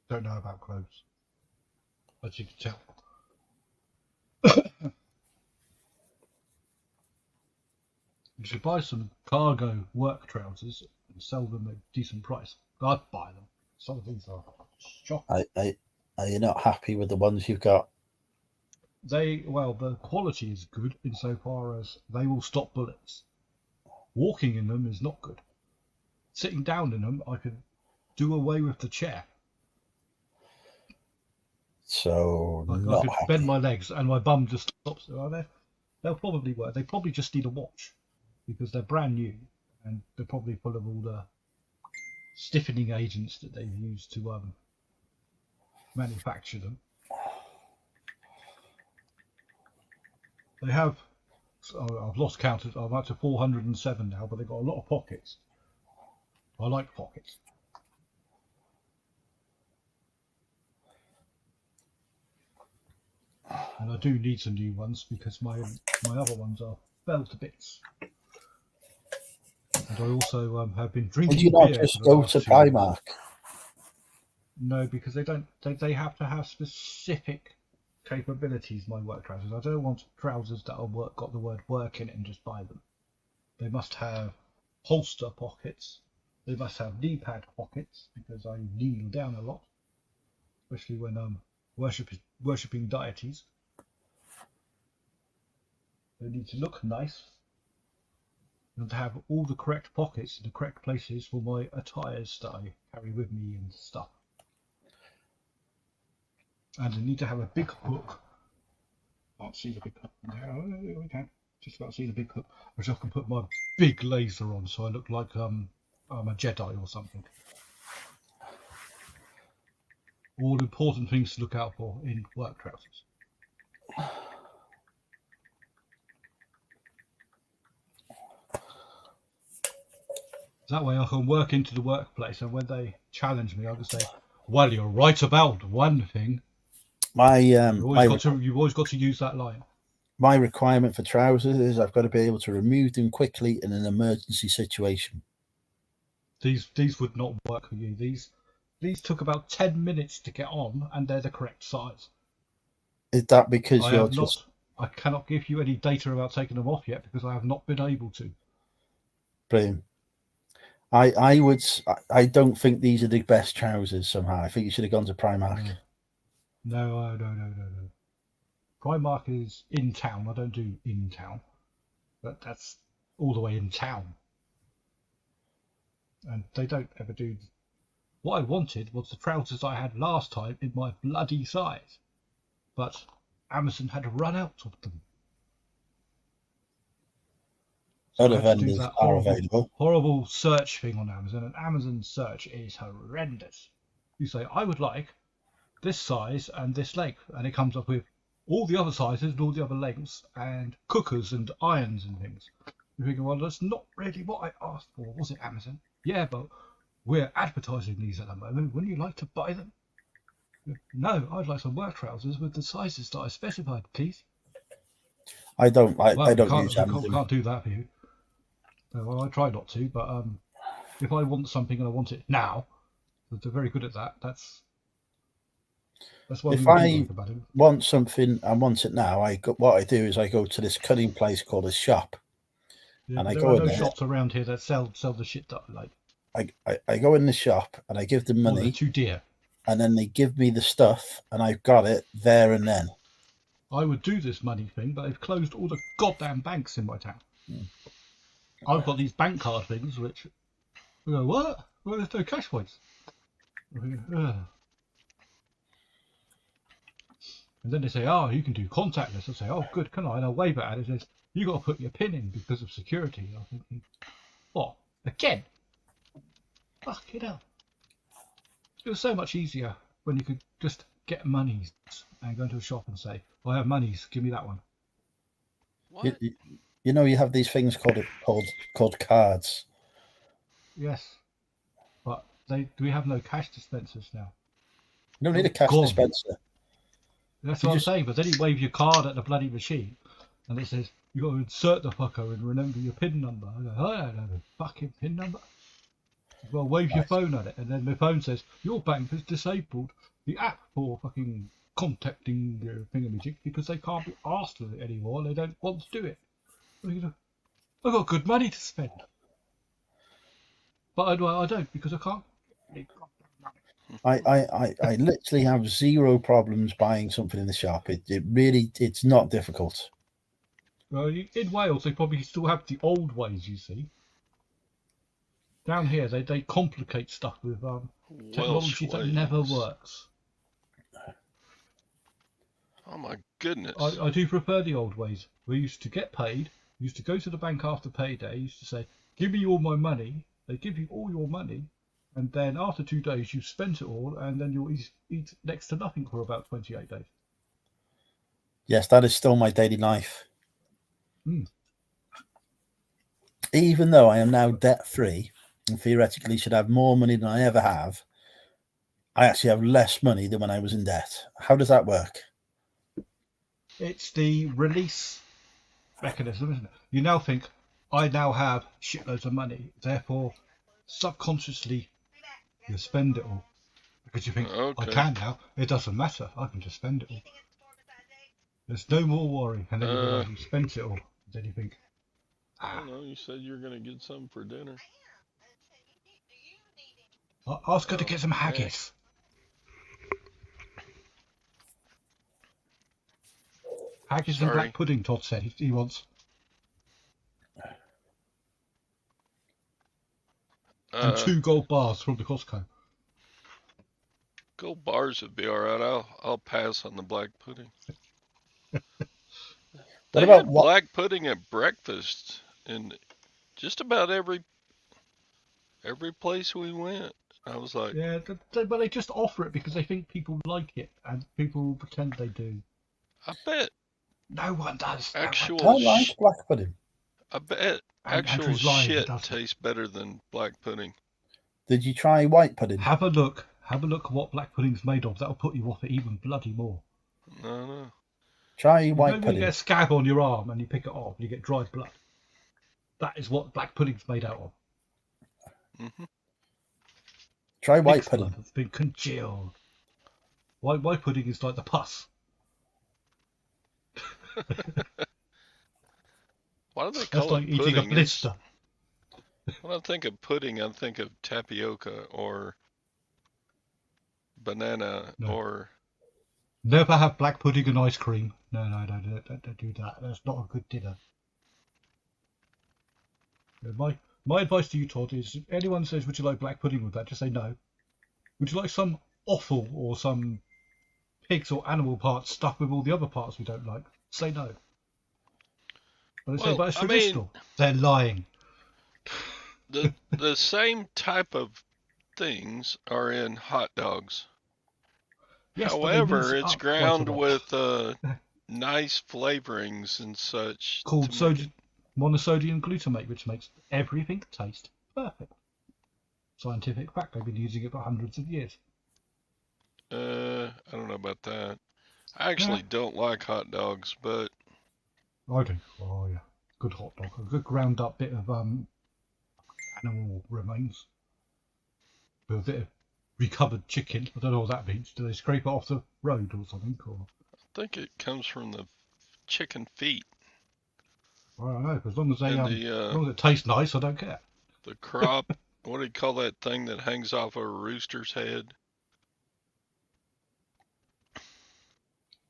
Don't know about clothes, as you can tell. You should buy some cargo work trousers and sell them at a decent price. I'd buy them. Some of these are shocking. Are you not happy with the ones you've got? The quality is good insofar as they will stop bullets. Walking in them is not good. Sitting down in them, I could do away with the chair. So I not could happy. bend my legs and my bum just stops. They'll probably work. They probably just need a watch because they're brand new and they're probably full of all the stiffening agents that they've used to manufacture them. They have, I've lost count, I'm up to 407 now, but they've got a lot of pockets. I like pockets. And I do need some new ones because my other ones are fell to bits. And I also have been drinking Would you not beer just for the go last to 2 years. Primark? No, because they don't. They have to have specific capabilities. My work trousers. I don't want trousers that are got the word work in it and just buy them. They must have holster pockets. They must have knee pad pockets because I kneel down a lot, especially when I'm worshipping deities. They need to look nice and to have all the correct pockets in the correct places for my attires that I carry with me and stuff. And I need to have a big hook. Can't see the big hook. No, we can. Just about see the big hook, which I can put my big laser on, so I look like I'm a Jedi or something. All important things to look out for in work trousers. That way I can work into the workplace, and when they challenge me, I can say, "Well, you're right about one thing." You've always got to use that line. My requirement for trousers is I've got to be able to remove them quickly in an emergency situation. These would not work for you. These took about 10 minutes to get on, and they're the correct size. Is that because I cannot give you any data about taking them off yet because I have not been able to. Brilliant. I don't think these are the best trousers somehow. I think you should have gone to Primark. No. Primark is in town. I don't do in town, but that's all the way in town. And they don't ever do. What I wanted was the trousers I had last time in my bloody size, but Amazon had run out of them. So Other vendors are available. Horrible search thing on Amazon, and Amazon search is horrendous. You say, I would like this size and this length, and it comes up with all the other sizes and all the other lengths and cookers and irons and things. You're thinking, well, that's not really what I asked for, was it, Amazon? Yeah, but we're advertising these at the moment. Wouldn't you like to buy them? No, I'd like some work trousers with the sizes that I specified, please. I don't use Amazon. Can't do that for you. Well, I try not to, but if I want something and I want it now, they're very good at that. That's why if I want something and want it now, what I do is I go to this cunning place called a shop, and I go in there. There are no shops around here that sell the shit that I like. I go in the shop and I give them money. They're too dear. And then they give me the stuff, and I've got it there and then. I would do this money thing, but they've closed all the goddamn banks in my town. I've got these bank card things, which we go, what? Well, there's no cash points. And then they say, oh, you can do contactless. I say, oh, good, can I? And I wave at it. It says, you got to put your PIN in because of security. I'm thinking, what? Again? Fucking hell. It was so much easier when you could just get monies and go into a shop and say, well, I have monies, give me that one. What? You know, you have these things called cards. Yes, but we have no cash dispensers now. You don't need a cash dispenser. That's what I'm saying, but then you wave your card at the bloody machine and it says, you got to insert the fucker and remember your PIN number. I go, oh, I don't know the fucking PIN number. Well, wave your phone at it, and then the phone says, your bank has disabled the app for fucking contacting your thingamajig because they can't be asked with it anymore. They don't want to do it. I've got good money to spend. But I don't, because I can't. I literally have zero problems buying something in the shop. It's not difficult. Well, in Wales, they probably still have the old ways, you see. Down here, they complicate stuff with technology that never works. Oh my goodness. I do prefer the old ways. We used to get paid, we used to go to the bank after payday, used to say, give me all my money. They give you all your money, and then after 2 days you've spent it all, and then you'll eat next to nothing for about 28 days. Yes, that is still my daily life. Even though I am now debt-free and theoretically should have more money than I ever have, I actually have less money than when I was in debt. How does that work? It's the release mechanism, isn't it? You now think, I now have shitloads of money, therefore subconsciously you spend it all. Because you think, I can now, it doesn't matter, I can just spend it all. There's no more worry, and then you realise you spent it all. And then you think, I don't know, you said you were going to get something for dinner. I was going to get some haggis. Haggis and black pudding, Todd said he wants. And 2 gold bars from the Costco. Gold bars would be alright. I'll pass on the black pudding. They had black pudding at breakfast in just about every place we went. I was like, yeah, but they just offer it because they think people like it and people pretend they do. I bet no one does. I like black pudding. I bet actual shit tastes better than black pudding. Did you try white pudding? Have a look at what black pudding's made of. That'll put you off it even bloody more. No. Try white pudding. You get a scab on your arm and you pick it off and you get dried blood. That is what black pudding's made out of. Mm-hmm. Try white pudding. It's been congealed. White pudding is like the pus. Why do they call it eating pudding? A blister. When I think of pudding, I think of tapioca or banana or... Never have black pudding and ice cream. No, don't do that. That's not a good dinner. My advice to you, Todd, is if anyone says, would you like black pudding with that, just say no. Would you like some offal or some pigs or animal parts stuffed with all the other parts we don't like? Say no. But they say, but it's traditional. They're lying. The same type of things are in hot dogs. Yes, however, it's ground with nice flavorings and such. Called monosodium glutamate, which makes everything taste perfect. Scientific fact. They've been using it for hundreds of years. I don't know about that. I actually don't like hot dogs, but... I do. Oh, yeah. Good hot dog. A good ground up bit of animal remains. With a bit of recovered chicken. I don't know what that means. Do they scrape it off the road or something? Or... I think it comes from the chicken feet. Well, I don't know. As long as as long as it tastes nice, I don't care. The crop. What do you call that thing that hangs off a rooster's head?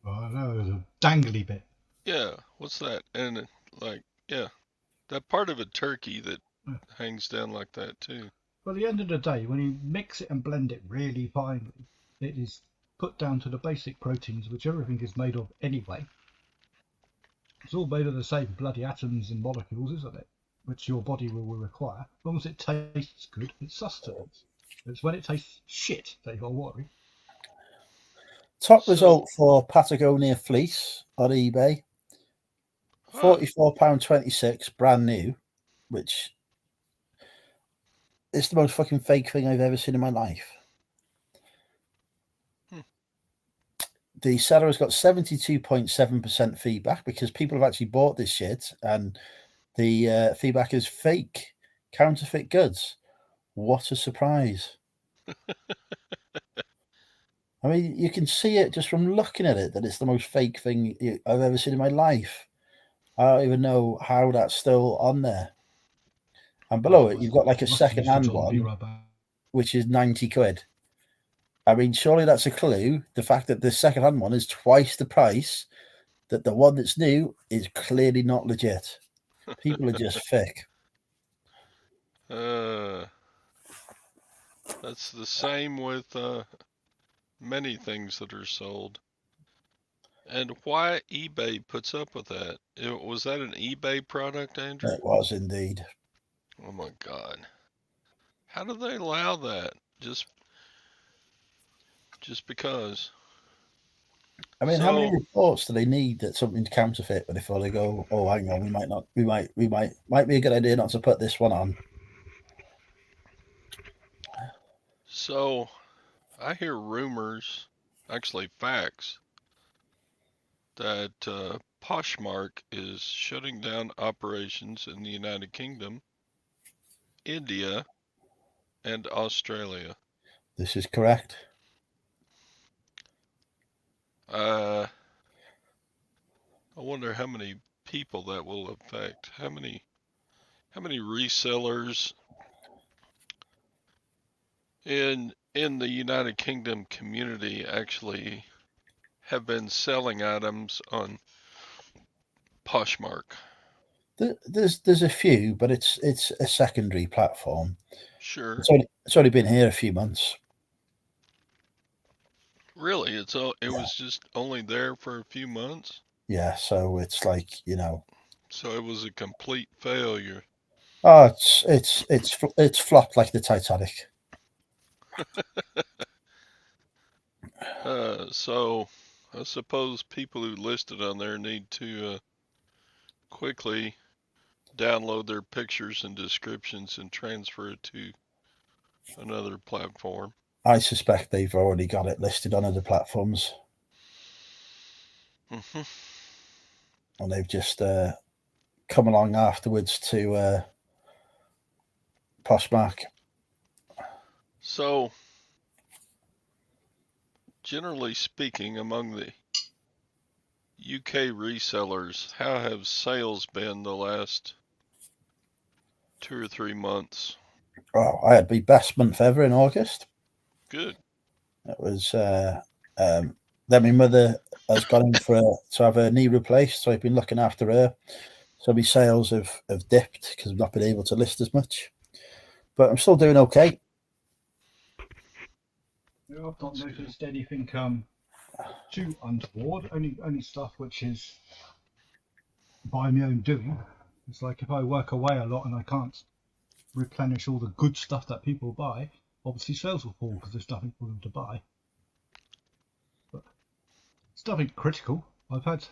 I don't know. There's a dangly bit. Yeah. What's that? And that part of a turkey that hangs down like that too. Well, at the end of the day, when you mix it and blend it really finely, it is put down to the basic proteins, which everything is made of anyway. It's all made of the same bloody atoms and molecules, isn't it? Which your body will require. As long as it tastes good, it's sustenance. It's when it tastes shit that you've got to worry. Top result for Patagonia fleece on eBay. £44.26, brand new, which is the most fucking fake thing I've ever seen in my life. The seller has got 72.7% feedback because people have actually bought this shit, and the feedback is fake, counterfeit goods. What a surprise. I mean, you can see it just from looking at it that it's the most fake thing I've ever seen in my life. I don't even know how that's still on there. And below it, you've got like a second-hand one, which is 90 quid. I mean, surely that's a clue. The fact that the second-hand one is twice the price, that the one that's new is clearly not legit. People are just thick. That's the same with many things that are sold. And why eBay puts up with that? Was that an eBay product, Andrew? It was indeed. Oh my God. How do they allow that? Just because. I mean, how many So, reports do they need that something's counterfeit before they go, oh, hang on, might be a good idea not to put this one on. so I hear rumors, actually facts, that Poshmark is shutting down operations in the United Kingdom, India, and Australia. This is correct. I wonder how many people that will affect. How many resellers in the United Kingdom community actually have been selling items on Poshmark? There's a few, but it's a secondary platform. Sure. It's only been here a few months. Really, it was just only there for a few months. Yeah, so it's like, So it was a complete failure. oh, it's flopped like the Titanic. So I suppose people who listed on there need to quickly download their pictures and descriptions and transfer it to another platform. I suspect they've already got it listed on other platforms, Mm-hmm. and they've just come along afterwards to Poshmark. So, generally speaking, among the UK resellers, how have sales been the last 2 or 3 months? Oh, I had my best month ever in August. Good. It was then my mother has gone in to have her knee replaced, so I've been looking after her. So my sales have dipped because I've not been able to list as much, but I'm still doing okay. Yeah, I've not noticed anything too untoward. Only stuff which is by my own doing. It's like if I work away a lot and I can't replenish all the good stuff that people buy, obviously sales will fall because there's nothing for them to buy. But it's nothing critical. I've had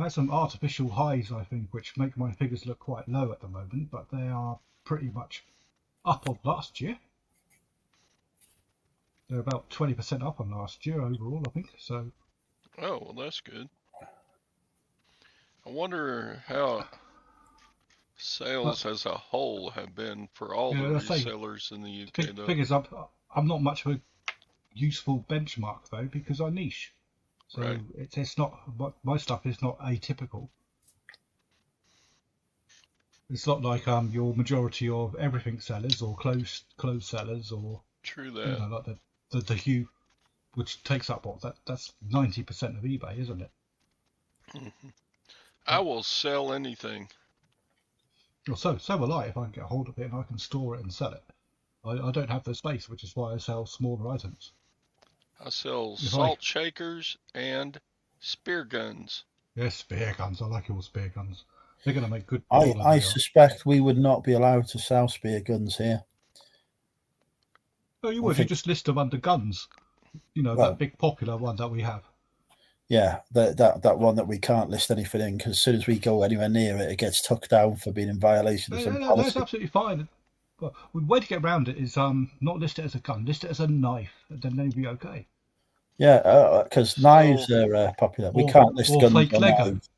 some artificial highs, I think, which make my figures look quite low at the moment, but they are pretty much up on last year. They're about 20% up on last year overall, I think. So. Oh, well, that's good. I wonder how sales as a whole have been for all the resellers in the UK. The figures up. I'm not much of a useful benchmark though because I niche. So right. it's not, my stuff is not atypical. It's not like your majority of everything sellers or clothes sellers or true that. Like the hue, which takes up that's 90% of eBay, isn't it? Mm-hmm. I will sell anything. Well, so will I if I can get a hold of it and I can store it and sell it. I don't have the space, which is why I sell smaller items. I sell salt shakers and spear guns. Yes, spear guns. I like your spear guns. They're going to make good. I suspect we would not be allowed to sell spear guns here. Oh, you would. You just list them under guns. That big popular one that we have. Yeah, that one that we can't list anything in because as soon as we go anywhere near it, it gets tucked down for being in violation of some policy. That's absolutely fine. But the way to get around it is not list it as a gun, list it as a knife, and then they'll be okay. Yeah, because knives are popular. We can't list guns fake on Lego. knives.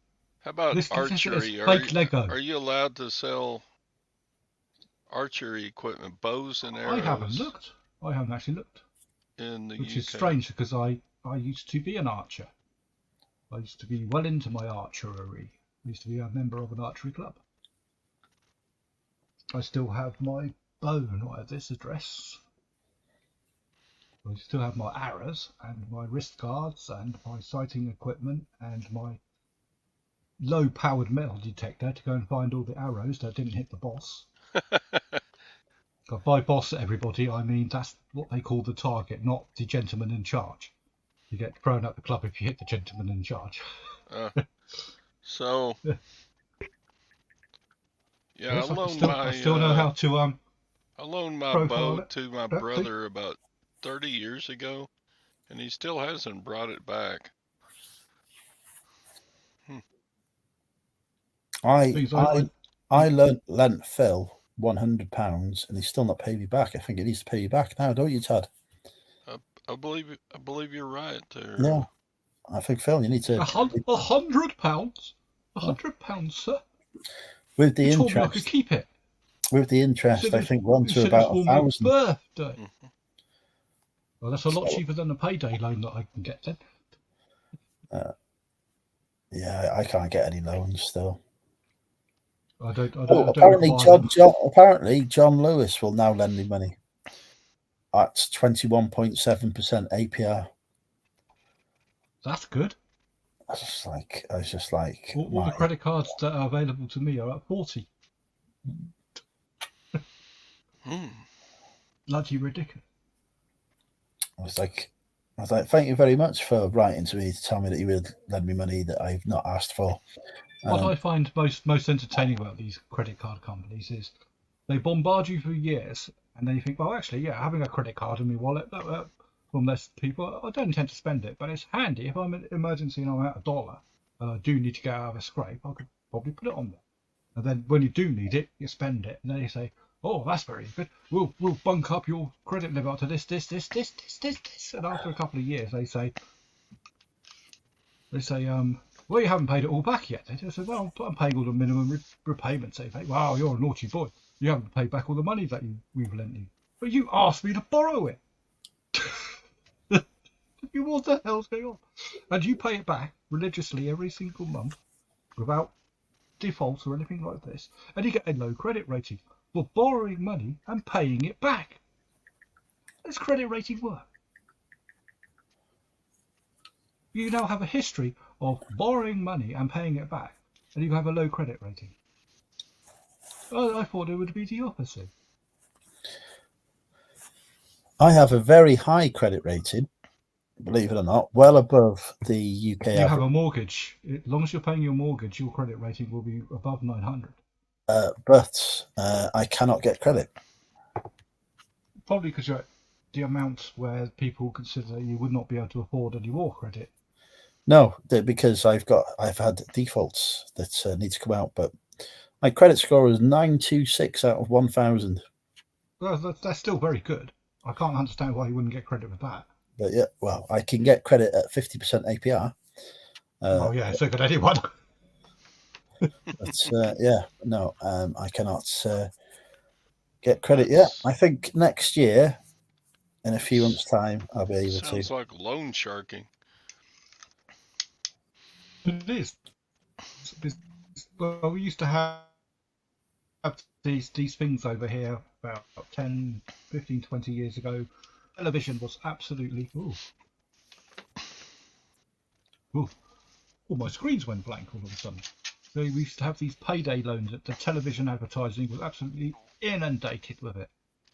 How about archery? Fake Lego. Are you allowed to sell archery equipment, bows and arrows? I haven't looked. I haven't actually looked. In the Which UK. is strange because I used to be an archer. I used to be well into my archery. I used to be a member of an archery club. I still have my bow, not at this address. I still have my arrows and my wrist guards and my sighting equipment and my low-powered metal detector to go and find all the arrows that didn't hit the boss. By boss, everybody, I mean that's what they call the target, not the gentleman in charge. You get thrown out the club if you hit the gentleman in charge. So, Yeah, Yes, I still know how to I loaned my profile boat it. to my brother about 30 years ago, and he still hasn't brought it back. I lent Phil £100, and he's still not paid me back. I think he needs to pay you back now, don't you, Tad? I believe you're right there. Yeah, I think Phil, you need to £100, £100, sir. with the You told me I could interest. keep it. With the interest, I think we're on to about for my 1,000. birthday. Mhm. Well, that's a lot cheaper than the payday loan that I can get then. Yeah, I can't get any loans still. Apparently, apparently John Lewis will now lend me money at 21.7% APR. That's good. I was just like, All the credit cards that are available to me are at 40. Bloody ridiculous. I was like, thank you very much for writing to me to tell me that you would lend me money that I've not asked for. What I find most entertaining about these credit card companies is they bombard you for years, and then you think, well, actually, yeah, having a credit card in my wallet from less people, I don't intend to spend it, but it's handy if I'm in an emergency and I'm out of dollar and I do need to get out of a scrape, I could probably put it on there. And then when you do need it, you spend it, and then you say, oh, that's very good. We'll bunk up your credit limit up to this. And after a couple of years, they say, well, you haven't paid it all back yet. They say, well, I'm paying all the minimum repayments. They say, wow, you're a naughty boy. You haven't paid back all the money that we've lent you. But you asked me to borrow it. What the hell's going on? And you pay it back religiously every single month without default or anything like this. And you get a low credit rating for borrowing money and paying it back. How does credit rating work? You now have a history of borrowing money and paying it back, and you have a low credit rating. I thought it would be the opposite. I have a very high credit rating, believe it or not, well above the UK You average. have a mortgage. As long as you're paying your mortgage, your credit rating will be above 900. But I cannot get credit. Probably because you're at the amount where people consider you would not be able to afford any more credit. No, because I've had defaults that need to come out, but my credit score is 926 out of 1,000. Well, that's still very good. I can't understand why you wouldn't get credit with that. But yeah, well, I can get credit at 50% APR. Oh yeah, so could anyone. But yeah, no, I cannot get credit yet. I think next year, in a few months' time, I'll be able to. Sounds like loan sharking. It is. Well, we used to have these things over here about 10, 15, 20 years ago. Television was absolutely... Ooh. Oh, my screens went blank all of a sudden. So we used to have these payday loans. The television advertising was absolutely inundated with it.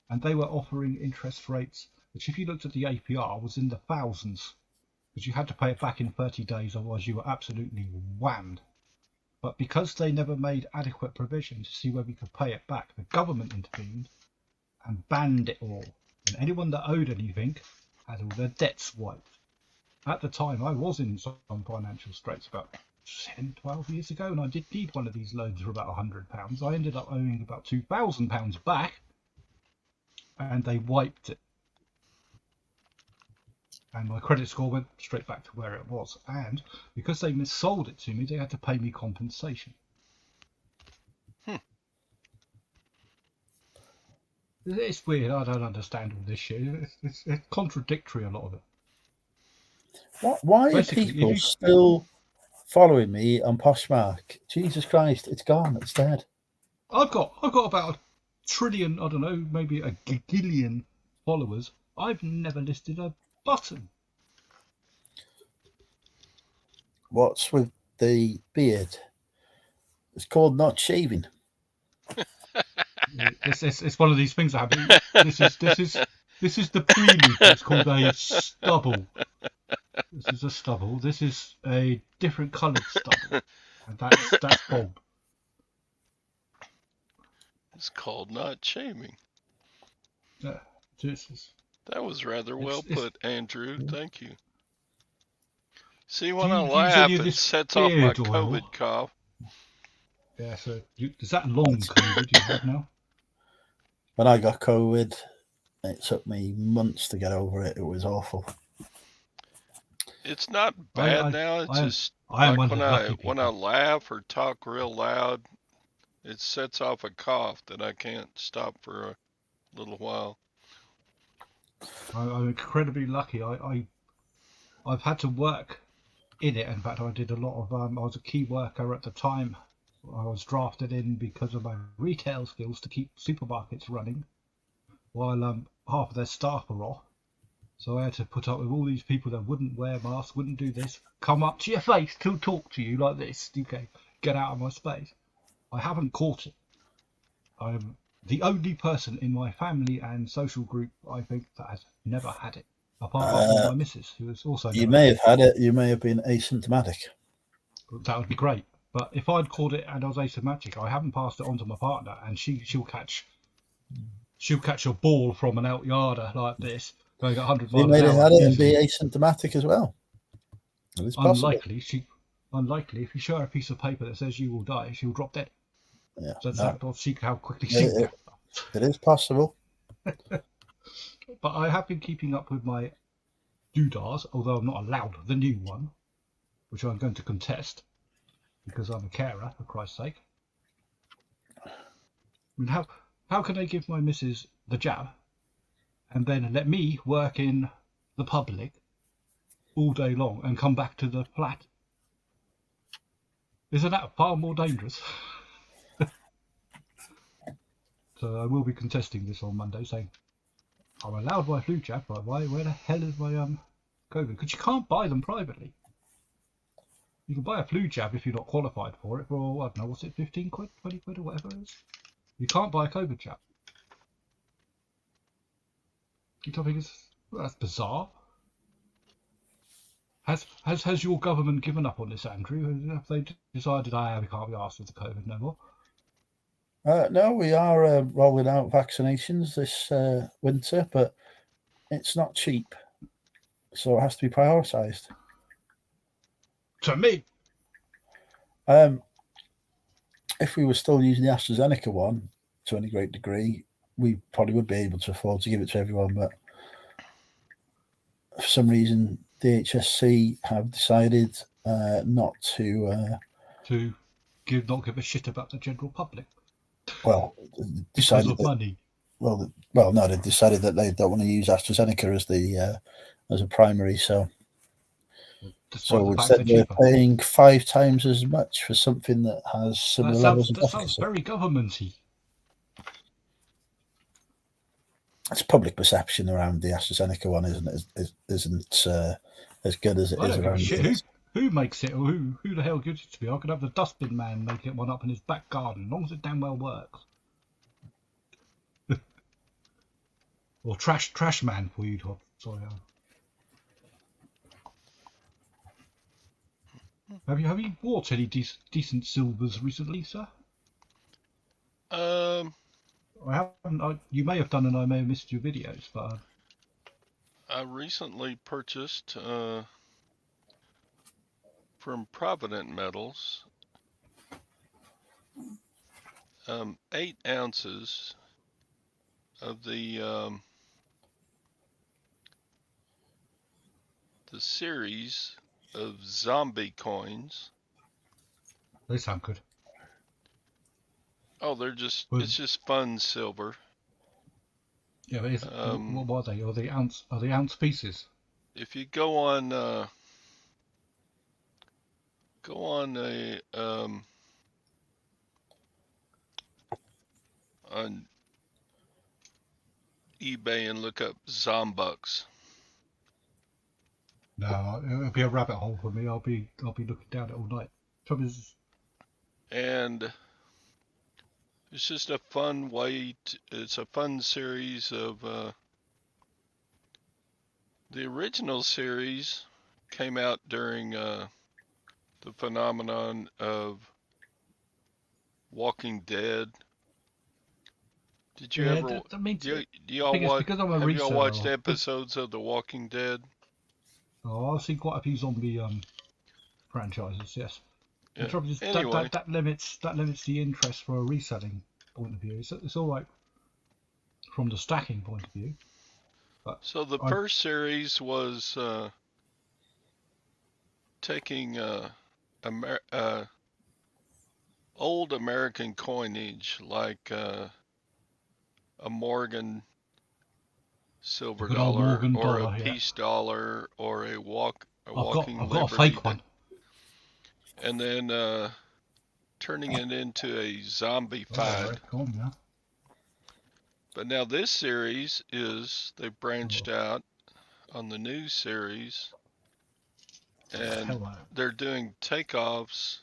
And they were offering interest rates, which if you looked at the APR, was in the thousands. Because you had to pay it back in 30 days, otherwise you were absolutely whammed. But because they never made adequate provision to see whether you could pay it back, the government intervened and banned it all. And anyone that owed anything had all their debts wiped. At the time, I was in some financial straits about 10, 12 years ago, and I did need one of these loans for about £100. I ended up owing about £2,000 back, and they wiped it. And my credit score went straight back to where it was. And because they missold it to me, they had to pay me compensation. It's weird. I don't understand all this shit. It's contradictory, a lot of it. Why are people still following me on Poshmark? Jesus Christ, it's gone. It's dead. I've got about 1 trillion, I don't know, maybe a gigillion followers. I've never listed a button. What's with the beard? It's called not shaving. It's one of these things that happen. This is the prelude. It's called a stubble. This is a stubble. This is a different coloured stubble, and that's bald. It's called not shaming. Yeah, it's, That was rather well it's, put, Andrew. Thank you. See, do when I you use any laugh, of it this sets off my beard oil? COVID cough. Yeah, so is that long COVID you have now? When I got COVID, it took me months to get over it. It was awful. It's not bad now. It's just I am like one of the lucky people. when I laugh or talk real loud, it sets off a cough that I can't stop for a little while. I'm incredibly lucky. I've had to work in it. In fact, I did a lot of. I was a key worker at the time. I was drafted in because of my retail skills to keep supermarkets running, while half of their staff were off. So I had to put up with all these people that wouldn't wear masks, wouldn't do this, come up to your face to talk to you like this. Okay, get out of my space. I haven't caught it. I'm the only person in my family and social group, I think, that has never had it. Apart from my missus, who has also You never may had have had it. You may have been asymptomatic. That would be great. But if I'd caught it and I was asymptomatic, I haven't passed it on to my partner, and she'll catch a ball from an out yarder like this, going at 100 You miles may an have hour. had it and Easily. be asymptomatic as well. It's possible. Unlikely. If you show her a piece of paper that says you will die, she'll drop dead. Yeah, So that's how quickly she it is possible. But I have been keeping up with my doodahs, although I'm not allowed the new one, which I'm going to contest because I'm a carer, for Christ's sake. I mean, how can I give my missus the jab and then let me work in the public all day long and come back to the flat? Isn't that far more dangerous? So I will be contesting this on Monday, saying I'm allowed my flu jab, but where the hell is my COVID? Because you can't buy them privately. You can buy a flu jab if you're not qualified for it for, I don't know, what's it, 15 quid, 20 quid or whatever it is. You can't buy a COVID jab. You don't think that's bizarre? Has your government given up on this, Andrew? Have they decided, we can't be asked with the COVID no more? No, we are rolling out vaccinations this winter, but it's not cheap, so it has to be prioritised. To me, if we were still using the AstraZeneca one to any great degree, we probably would be able to afford to give it to everyone. But for some reason, the HSC have decided not to not give a shit about the general public. Well, because of money. Well, no, they decided that they don't want to use AstraZeneca as a primary. So instead they're paying 5 times as much for something that has similar levels of efficacy. That sounds very governmenty. It's public perception around the AstraZeneca one isn't as good as it is around the others. Who makes it, or who the hell gives it to me? I could have the dustbin man make it one up in his back garden, as long as it damn well works. Or trash man for you, Todd. Sorry. Have you bought any decent silvers recently, sir? I haven't. You may have done, and I may have missed your videos, but I recently purchased from Provident Metals 8 ounces of the series of zombie coins. They sound good. Oh, it's just fun silver. Yeah, but what are they? Are they ounce pieces? If you go on on eBay and look up Zombucks. No, it'll be a rabbit hole for me. I'll be looking down it all night. And it's just a fun way. It's a fun series of. The original series came out during the phenomenon of Walking Dead, Did you Yeah, ever? I mean, Do the y'all thing is, watch? because I'm a Have y'all watched reseller, episodes of The Walking Dead? I've seen quite a few zombie franchises. Yes. The Yeah. trouble is Anyway, that limits the interest for a reselling point of view. It's all right from the stacking point of view, but so the I first series was taking Amer old American coinage like a Morgan the silver good old dollar Morgan or a dollar. Yeah, peace dollar or a walking I've got a liberty, fake one. and then turning it into a Oh, all zombified. right, come on now. But now this series is they branched out on the new series, and Hell no. they're doing takeoffs,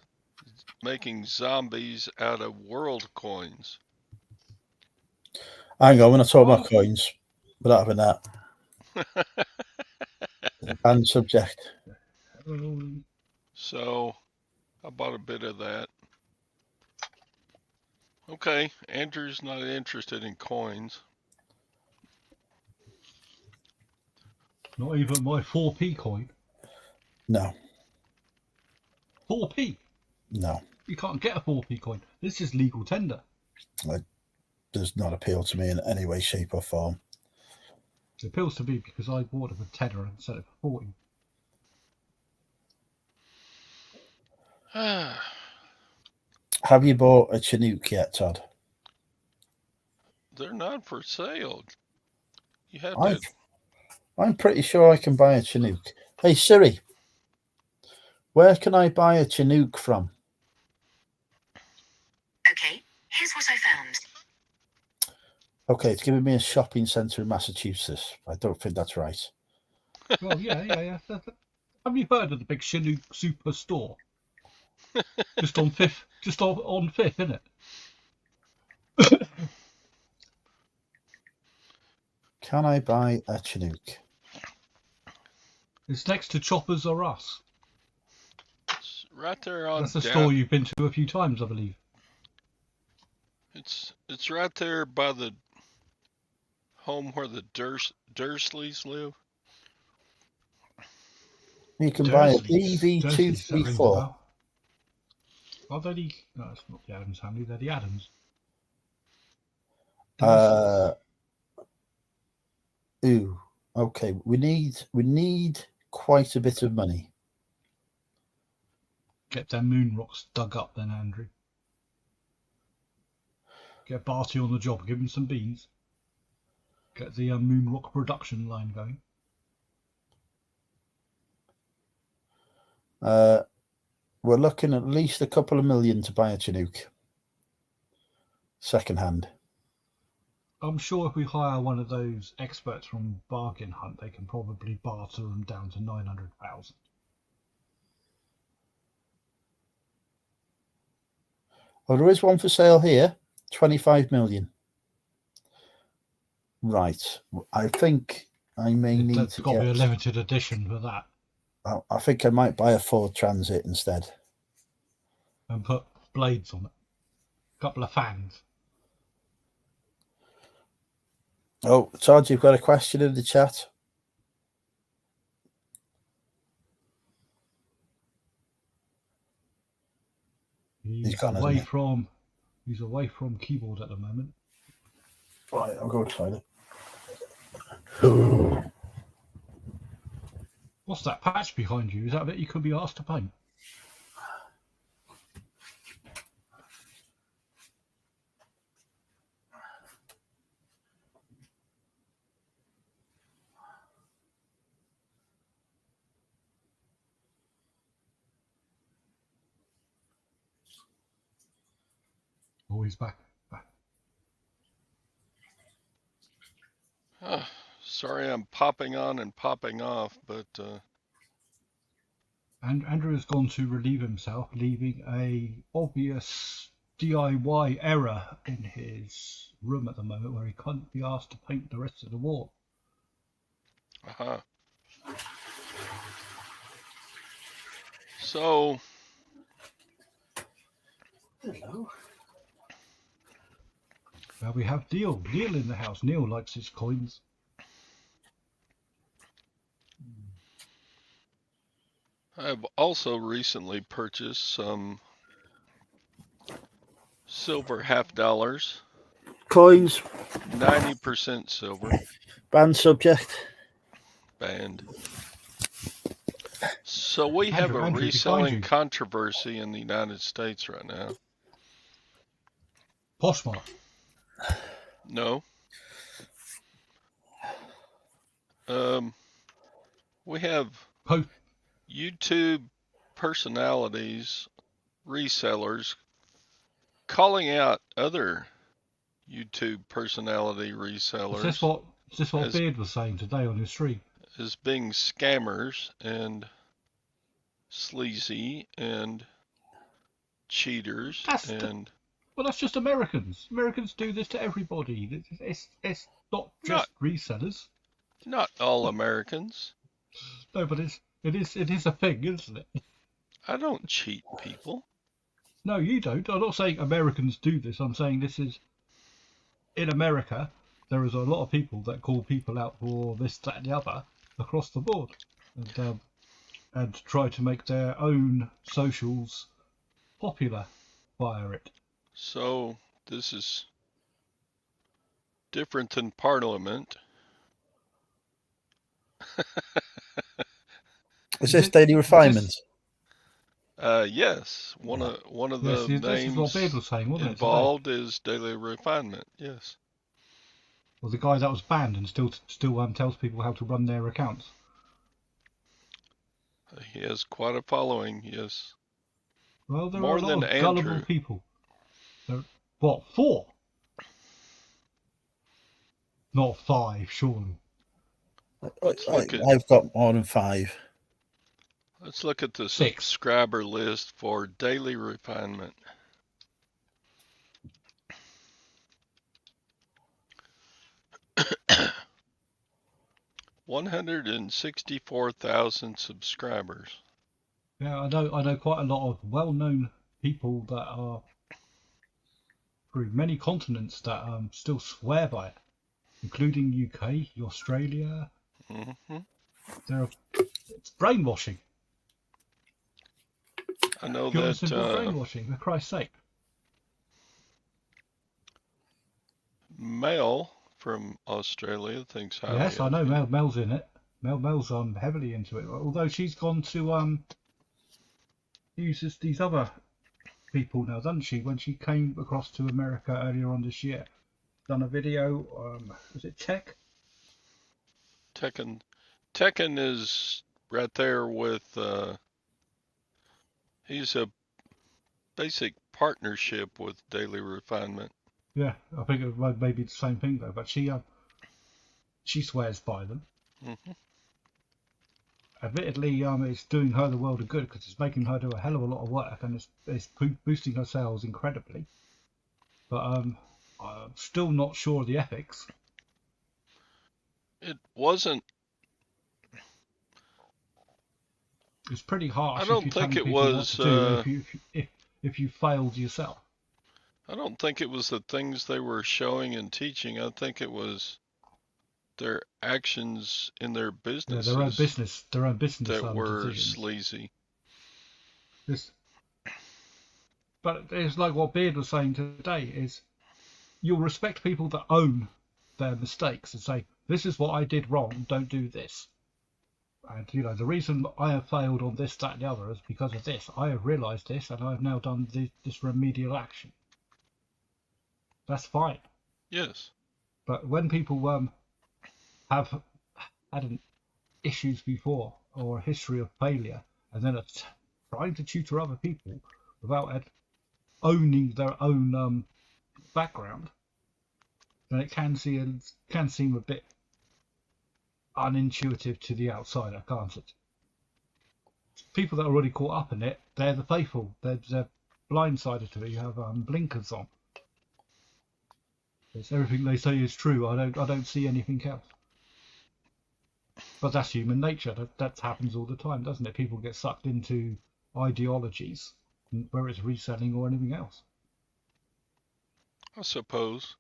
making zombies out of world coins. Hang on, we're not talking about Oh, coins. We're not having that. It's a banned subject. So I bought a bit of that. Okay, Andrew's not interested in coins. not even my 4p coin. No, 4p. no. You can't get a 4p coin. This is legal tender. It does not appeal to me in any way, shape, or form. It appeals to me because I bought it for tenner and sell it for 40. Have you bought a Chinook yet, Todd? They're not for sale. You have I, to. I'm pretty sure I can buy a Chinook. Hey Siri, where can I buy a Chinook from? Okay, here's what I found. Okay, it's giving me a shopping centre in Massachusetts. I don't think that's right. Well, yeah. Have you heard of the big Chinook superstore? Just on Fifth, on Fifth, isn't it? Can I buy a Chinook? It's next to Choppers or Us. It's right there on That's a down. store you've been to a few times, I believe. It's right there by the home where the Dursleys live. You can buy an Dursleys, that rings a EV234. bell. Are they the... No, it's not the Adams family, they're the Adams. Ooh, okay. We need quite a bit of money. Get them moon rocks dug up then, Andrew. Get Barty on the job, give him some beans. Get the moon rock production line going. We're looking at least a couple of million to buy a Chinook. Second hand. I'm sure if we hire one of those experts from Bargain Hunt, they can probably barter them down to 900,000. Oh, there is one for sale here. 25 million. Right. I think I may need There's to got to be a get... limited edition for that. I think I might buy a Ford Transit instead. And put blades on it. A couple of fans. Oh, Todd, you've got a question in the chat. He's away from keyboard at the moment. Right, I'll go try it. What's that patch behind you? Is that a bit you could be asked to paint? Oh, he's back. Sorry, I'm popping on and popping off, but And Andrew has gone to relieve himself, leaving a obvious DIY error in his room at the moment, where he can't be asked to paint the rest of the wall. So, hello. We have Neil. Neil in the house. Neil likes his coins. I've also recently purchased some silver $50, Coins, 90% silver, banned subject. banned. So we have a Andrew, behind reselling you. controversy in the United States right now. Poshmark. No. We have YouTube personalities, resellers, calling out other YouTube personality resellers. Is this what Beard was saying today on his stream? As being scammers and sleazy and cheaters Well, that's just Americans. Americans do this to everybody. It's not just resellers. Not all Americans. No, but it is a thing, isn't it? I don't cheat people. No, you don't. I'm not saying Americans do this. I'm saying this is in America. There is a lot of people that call people out for this, that, and the other across the board, and try to make their own socials popular via it. So this is different than Parliament. Is this Daily Refinement? Yes. One of the names this is what Beard was saying, wasn't involved is Daily Refinement. Yes. Well, the guy that was banned and still tells people how to run their accounts. He has quite a following. Yes. Well, there More are a lot than of Andrew. gullible people. What, 4? Not 5, surely. I've got more than 5. Let's look at the 6. subscriber list for Daily Refinement. $164,000 subscribers. Yeah, I know quite a lot of well-known people that are through many continents that still swear by it, including UK, Australia. Mm-hmm. It's brainwashing. I know Pure that simple brainwashing, for Christ's sake. Mel from Australia thinks highly. Yes, I know Mel's in it. Mel's heavily into it. Although she's gone to use these other people now, doesn't she? When she came across to America earlier on this year, done a video. Was it Tech? Tekken is right there with. He's a basic partnership with Daily Refinement. Yeah, I think it may be the same thing though. But she swears by them. Mm-hmm. Admittedly, it's doing her the world of good because it's making her do a hell of a lot of work and it's boosting her sales incredibly. But I'm still not sure of the ethics. It wasn't. It's pretty harsh. I don't think it was. If you failed yourself. I don't think it was the things they were showing and teaching. I think it was their actions in their businesses. Yeah, their own business that were decisions. sleazy. But it's like what Beard was saying today: is you'll respect people that own their mistakes and say, "This is what I did wrong. Don't do this." And the reason I have failed on this, that, and the other is because of this. I have realised this, and I have now done this remedial action. That's fine. Yes. But when people have had issues before or a history of failure, and then are trying to tutor other people without owning their own background, then it can seem a bit unintuitive to the outsider, can't it? People that are already caught up in it, they're the faithful. They're blindsided to it. You have blinkers on. It's everything they say is true. I don't see anything else. But that's human nature. That happens all the time, doesn't it? People get sucked into ideologies, whether it's reselling or anything else. I suppose.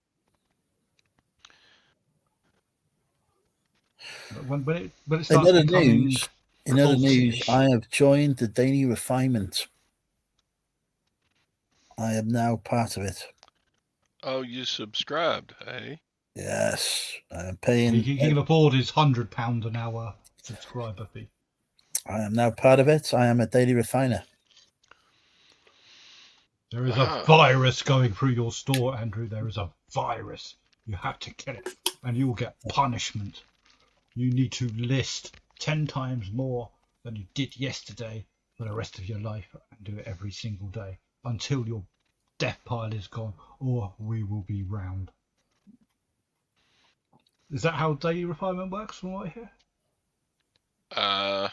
But when it In starts other becoming news, I cultish, have joined the Daily Refinement. I am now part of it. Oh, you subscribed, eh? Yes, I'm paying. he can afford his £100 an hour subscriber fee. I am now part of it. I am a daily refiner. There is a virus going through your store, Andrew. There is a virus. You have to get it, and you will get punishment. You need to list 10 times more than you did yesterday for the rest of your life, and do it every single day until your death pile is gone, or we will be round. Is that how daily refinement works from what I hear? I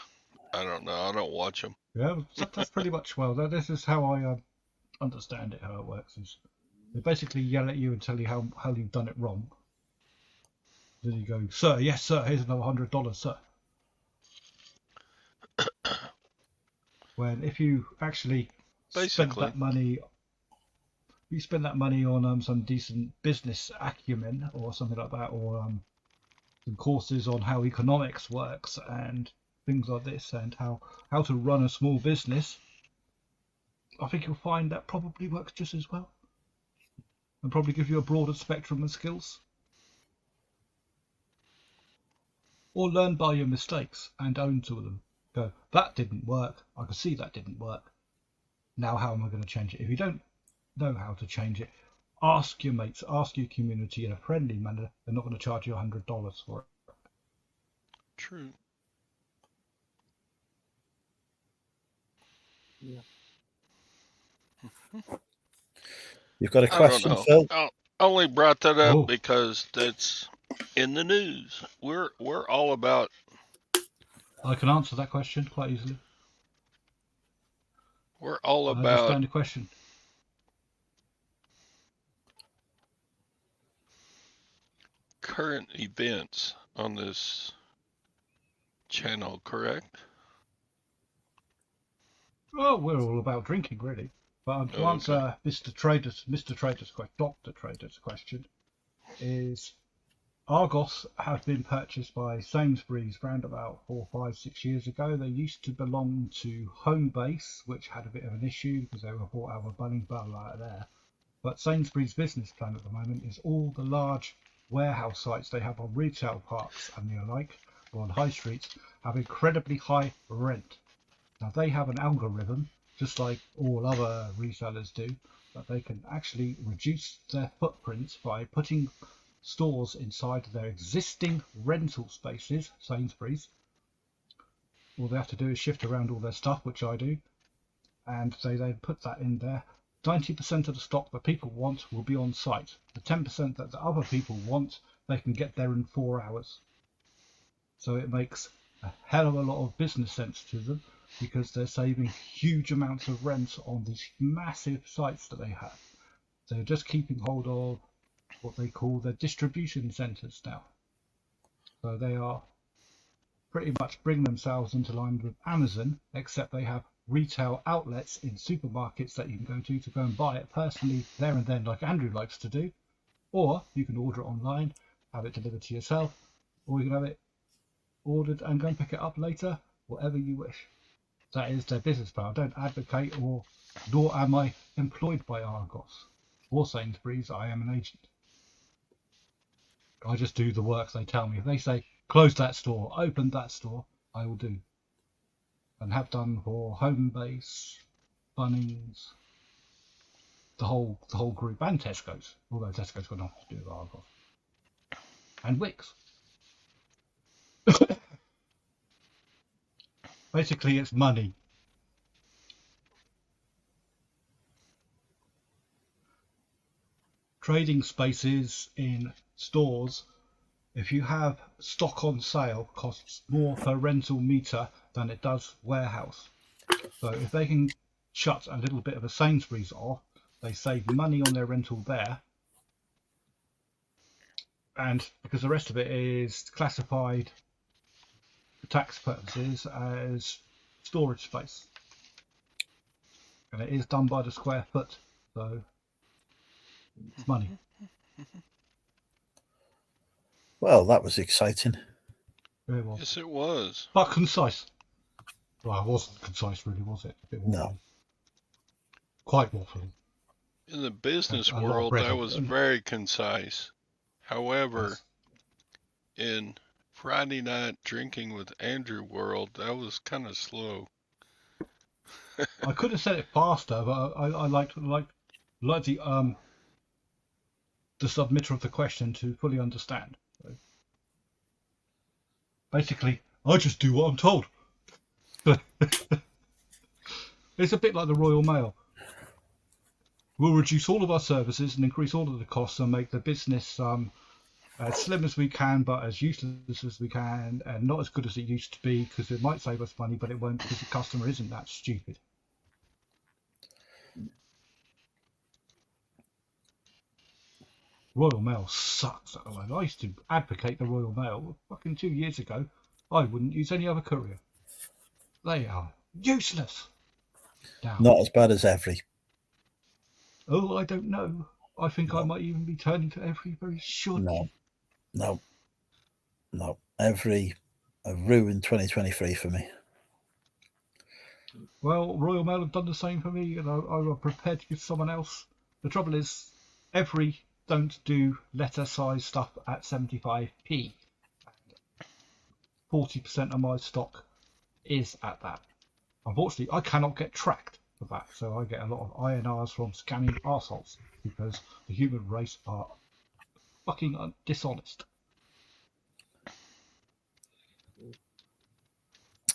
don't know. I don't watch them. Yeah, that's pretty much, well, this is how I understand it, how it works. Is they basically yell at you and tell you how you've done it wrong. Then you go, sir, yes, sir, here's another $100, sir. When if you actually spend that money, you spend that money on some decent business acumen or something like that, or some courses on how economics works and things like this, and how to run a small business, I think you'll find that probably works just as well, and probably give you a broader spectrum of skills. Or learn by your mistakes and own to them. Go, that didn't work. I can see that didn't work. Now how am I going to change it? If you don't know how to change it, ask your mates, ask your community in a friendly manner. They're not going to charge you $100 for it. True. Yeah. You've got a question, Phil? I only brought that up because that's in the news. We're all about. I can answer that question quite easily. We're all I about. understand the question. Current events on this channel, correct? Well, we're all about drinking, really. But to answer Dr. Trader's question, is Argos have been purchased by Sainsbury's around about 4, 5, 6 years ago. They used to belong to Homebase, which had a bit of an issue because they were bought out of Bunnings out of there. But Sainsbury's business plan at the moment is all the large warehouse sites they have on retail parks and the like, or on high streets, have incredibly high rent. Now they have an algorithm, just like all other resellers do, that they can actually reduce their footprints by putting stores inside their existing rental spaces, Sainsbury's. All they have to do is shift around all their stuff, which I do, and they then put that in there. 90% of the stock that people want will be on site. The 10% that the other people want, they can get there in 4 hours. So it makes a hell of a lot of business sense to them, because they're saving huge amounts of rent on these massive sites that they have. They're just keeping hold of what they call their distribution centres now. So they are pretty much bringing themselves into line with Amazon, except they have retail outlets in supermarkets that you can go and buy it personally there and then, like Andrew likes to do. Or you can order it online, have it delivered to yourself, or you can have it ordered and go and pick it up later, whatever you wish. That is their business plan. I don't advocate, nor am I employed by Argos or Sainsbury's. I am an agent. I just do the work they tell me. If they say close that store, open that store, I will do, and have done for Homebase, Bunnings, the whole group, and Tesco's. Although Tesco's got nothing to do with Argos, and Wickes. Basically, it's money. Trading spaces in stores, if you have stock on sale, costs more per rental meter than it does warehouse. So if they can shut a little bit of a Sainsbury's off, they save money on their rental there. And because the rest of it is classified for tax purposes as storage space, and it is done by the square foot, so it's money. Well, that was exciting. It was. Yes, it was. But concise. Well, it wasn't concise, really, was it? A bit No. waffly. Quite waffly. In the business A lot of world, bread that on- was very concise. However, Yes. in Friday night drinking with Andrew world, that was kind of slow. I could have said it faster, but I like the submitter of the question to fully understand. So, basically, I just do what I'm told. It's a bit like the Royal Mail. We'll reduce all of our services and increase all of the costs and make the business as slim as we can, but as useless as we can, and not as good as it used to be, because it might save us money, but it won't, because the customer isn't that stupid. Royal Mail sucks at the moment. I used to advocate the Royal Mail fucking 2 years ago. I wouldn't use any other courier. They are useless. Now, Not as bad as every. oh, I don't know. I think I might even be turning to every very shortly. No. Every ruined 2023 for me. Well, Royal Mail have done the same for me, and I was prepared to give someone else. The trouble is, every don't do letter size stuff at 75p. 40% of my stock is at that. Unfortunately, I cannot get tracked for that, so I get a lot of INRs from scamming arseholes, because the human race are fucking dishonest.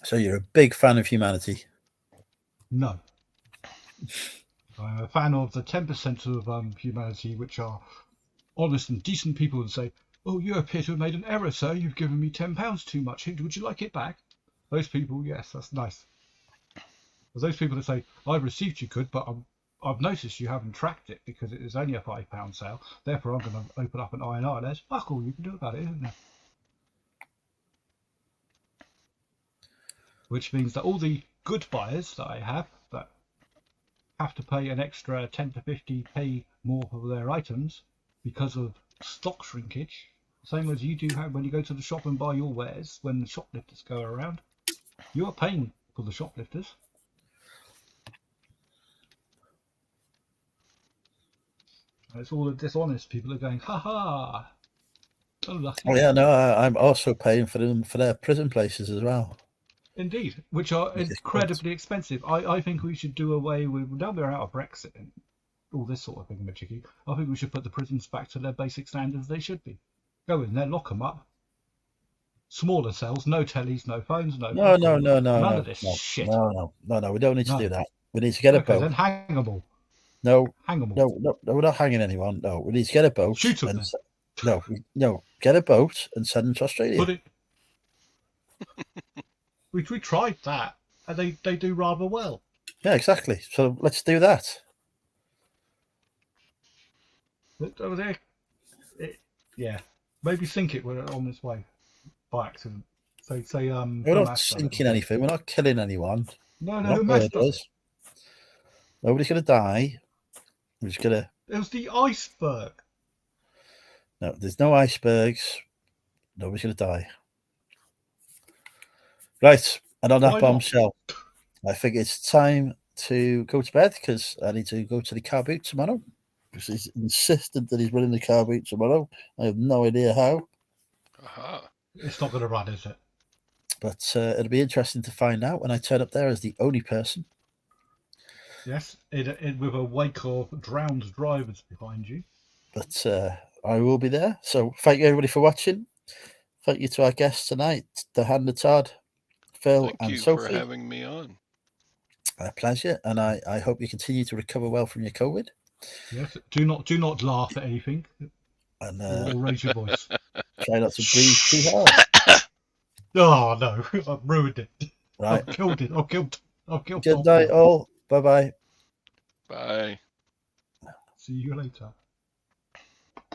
So you're a big fan of humanity. No. I'm a fan of the 10% of humanity which are honest and decent people and say, oh, you appear to have made an error, sir. You've given me £10 too much. Would you like it back? Those people, yes, that's nice. There's those people that say, I've received your good, but I've noticed you haven't tracked it because it is only a £5 sale. Therefore, I'm going to open up an INR. There's fuck all you can do about it, isn't there? Which means that all the good buyers that I have that have to pay an extra 10 to 50p more for their items because of stock shrinkage, same as you do have when you go to the shop and buy your wares when the shoplifters go around. You are paying for the shoplifters. It's all the dishonest people are going, ha ha. So lucky. Oh yeah, no, I'm also paying for them for their prison places as well. Indeed, which are incredibly expensive. I think we should do away with, now we're out of Brexit and all this sort of thing, Michigan, I think we should put the prisons back to their basic standards they should be. Go in there, lock them up. Smaller cells, no tellies, no phones, no none of this shit. No, we don't need to do that. We need to get a boat. Then hang them all. No, hang them all. No, we're not hanging anyone. No, we need to get a boat. Shoot them. No, get a boat and send them to Australia. We tried that, and they do rather well. Yeah, exactly. So let's do that. But over there, yeah, maybe sink it when it's on this way by accident. Say we're not sinking anything. We're not killing anyone. No, Nobody's gonna die. We're just gonna. It was the iceberg. No, there's no icebergs. Nobody's gonna die. Right, and on that bombshell, I think it's time to go to bed because I need to go to the car boot tomorrow. Because he's insisted that he's running the car boot tomorrow. I have no idea how. It's not going to run, is it? But it'll be interesting to find out when I turn up there as the only person. Yes, with a wake of drowned drivers behind you. But I will be there. So thank you everybody for watching. Thank you to our guests tonight, the Hand and Todd, Phil and Sophie. Thank you for having me on. A pleasure, and I hope you continue to recover well from your COVID. Yes, do not laugh at anything. And or raise your voice. Try not to breathe too hard. Oh no, I've ruined it. Right. I've killed it. I've killed Good night all. Bye-bye. Bye. See you later.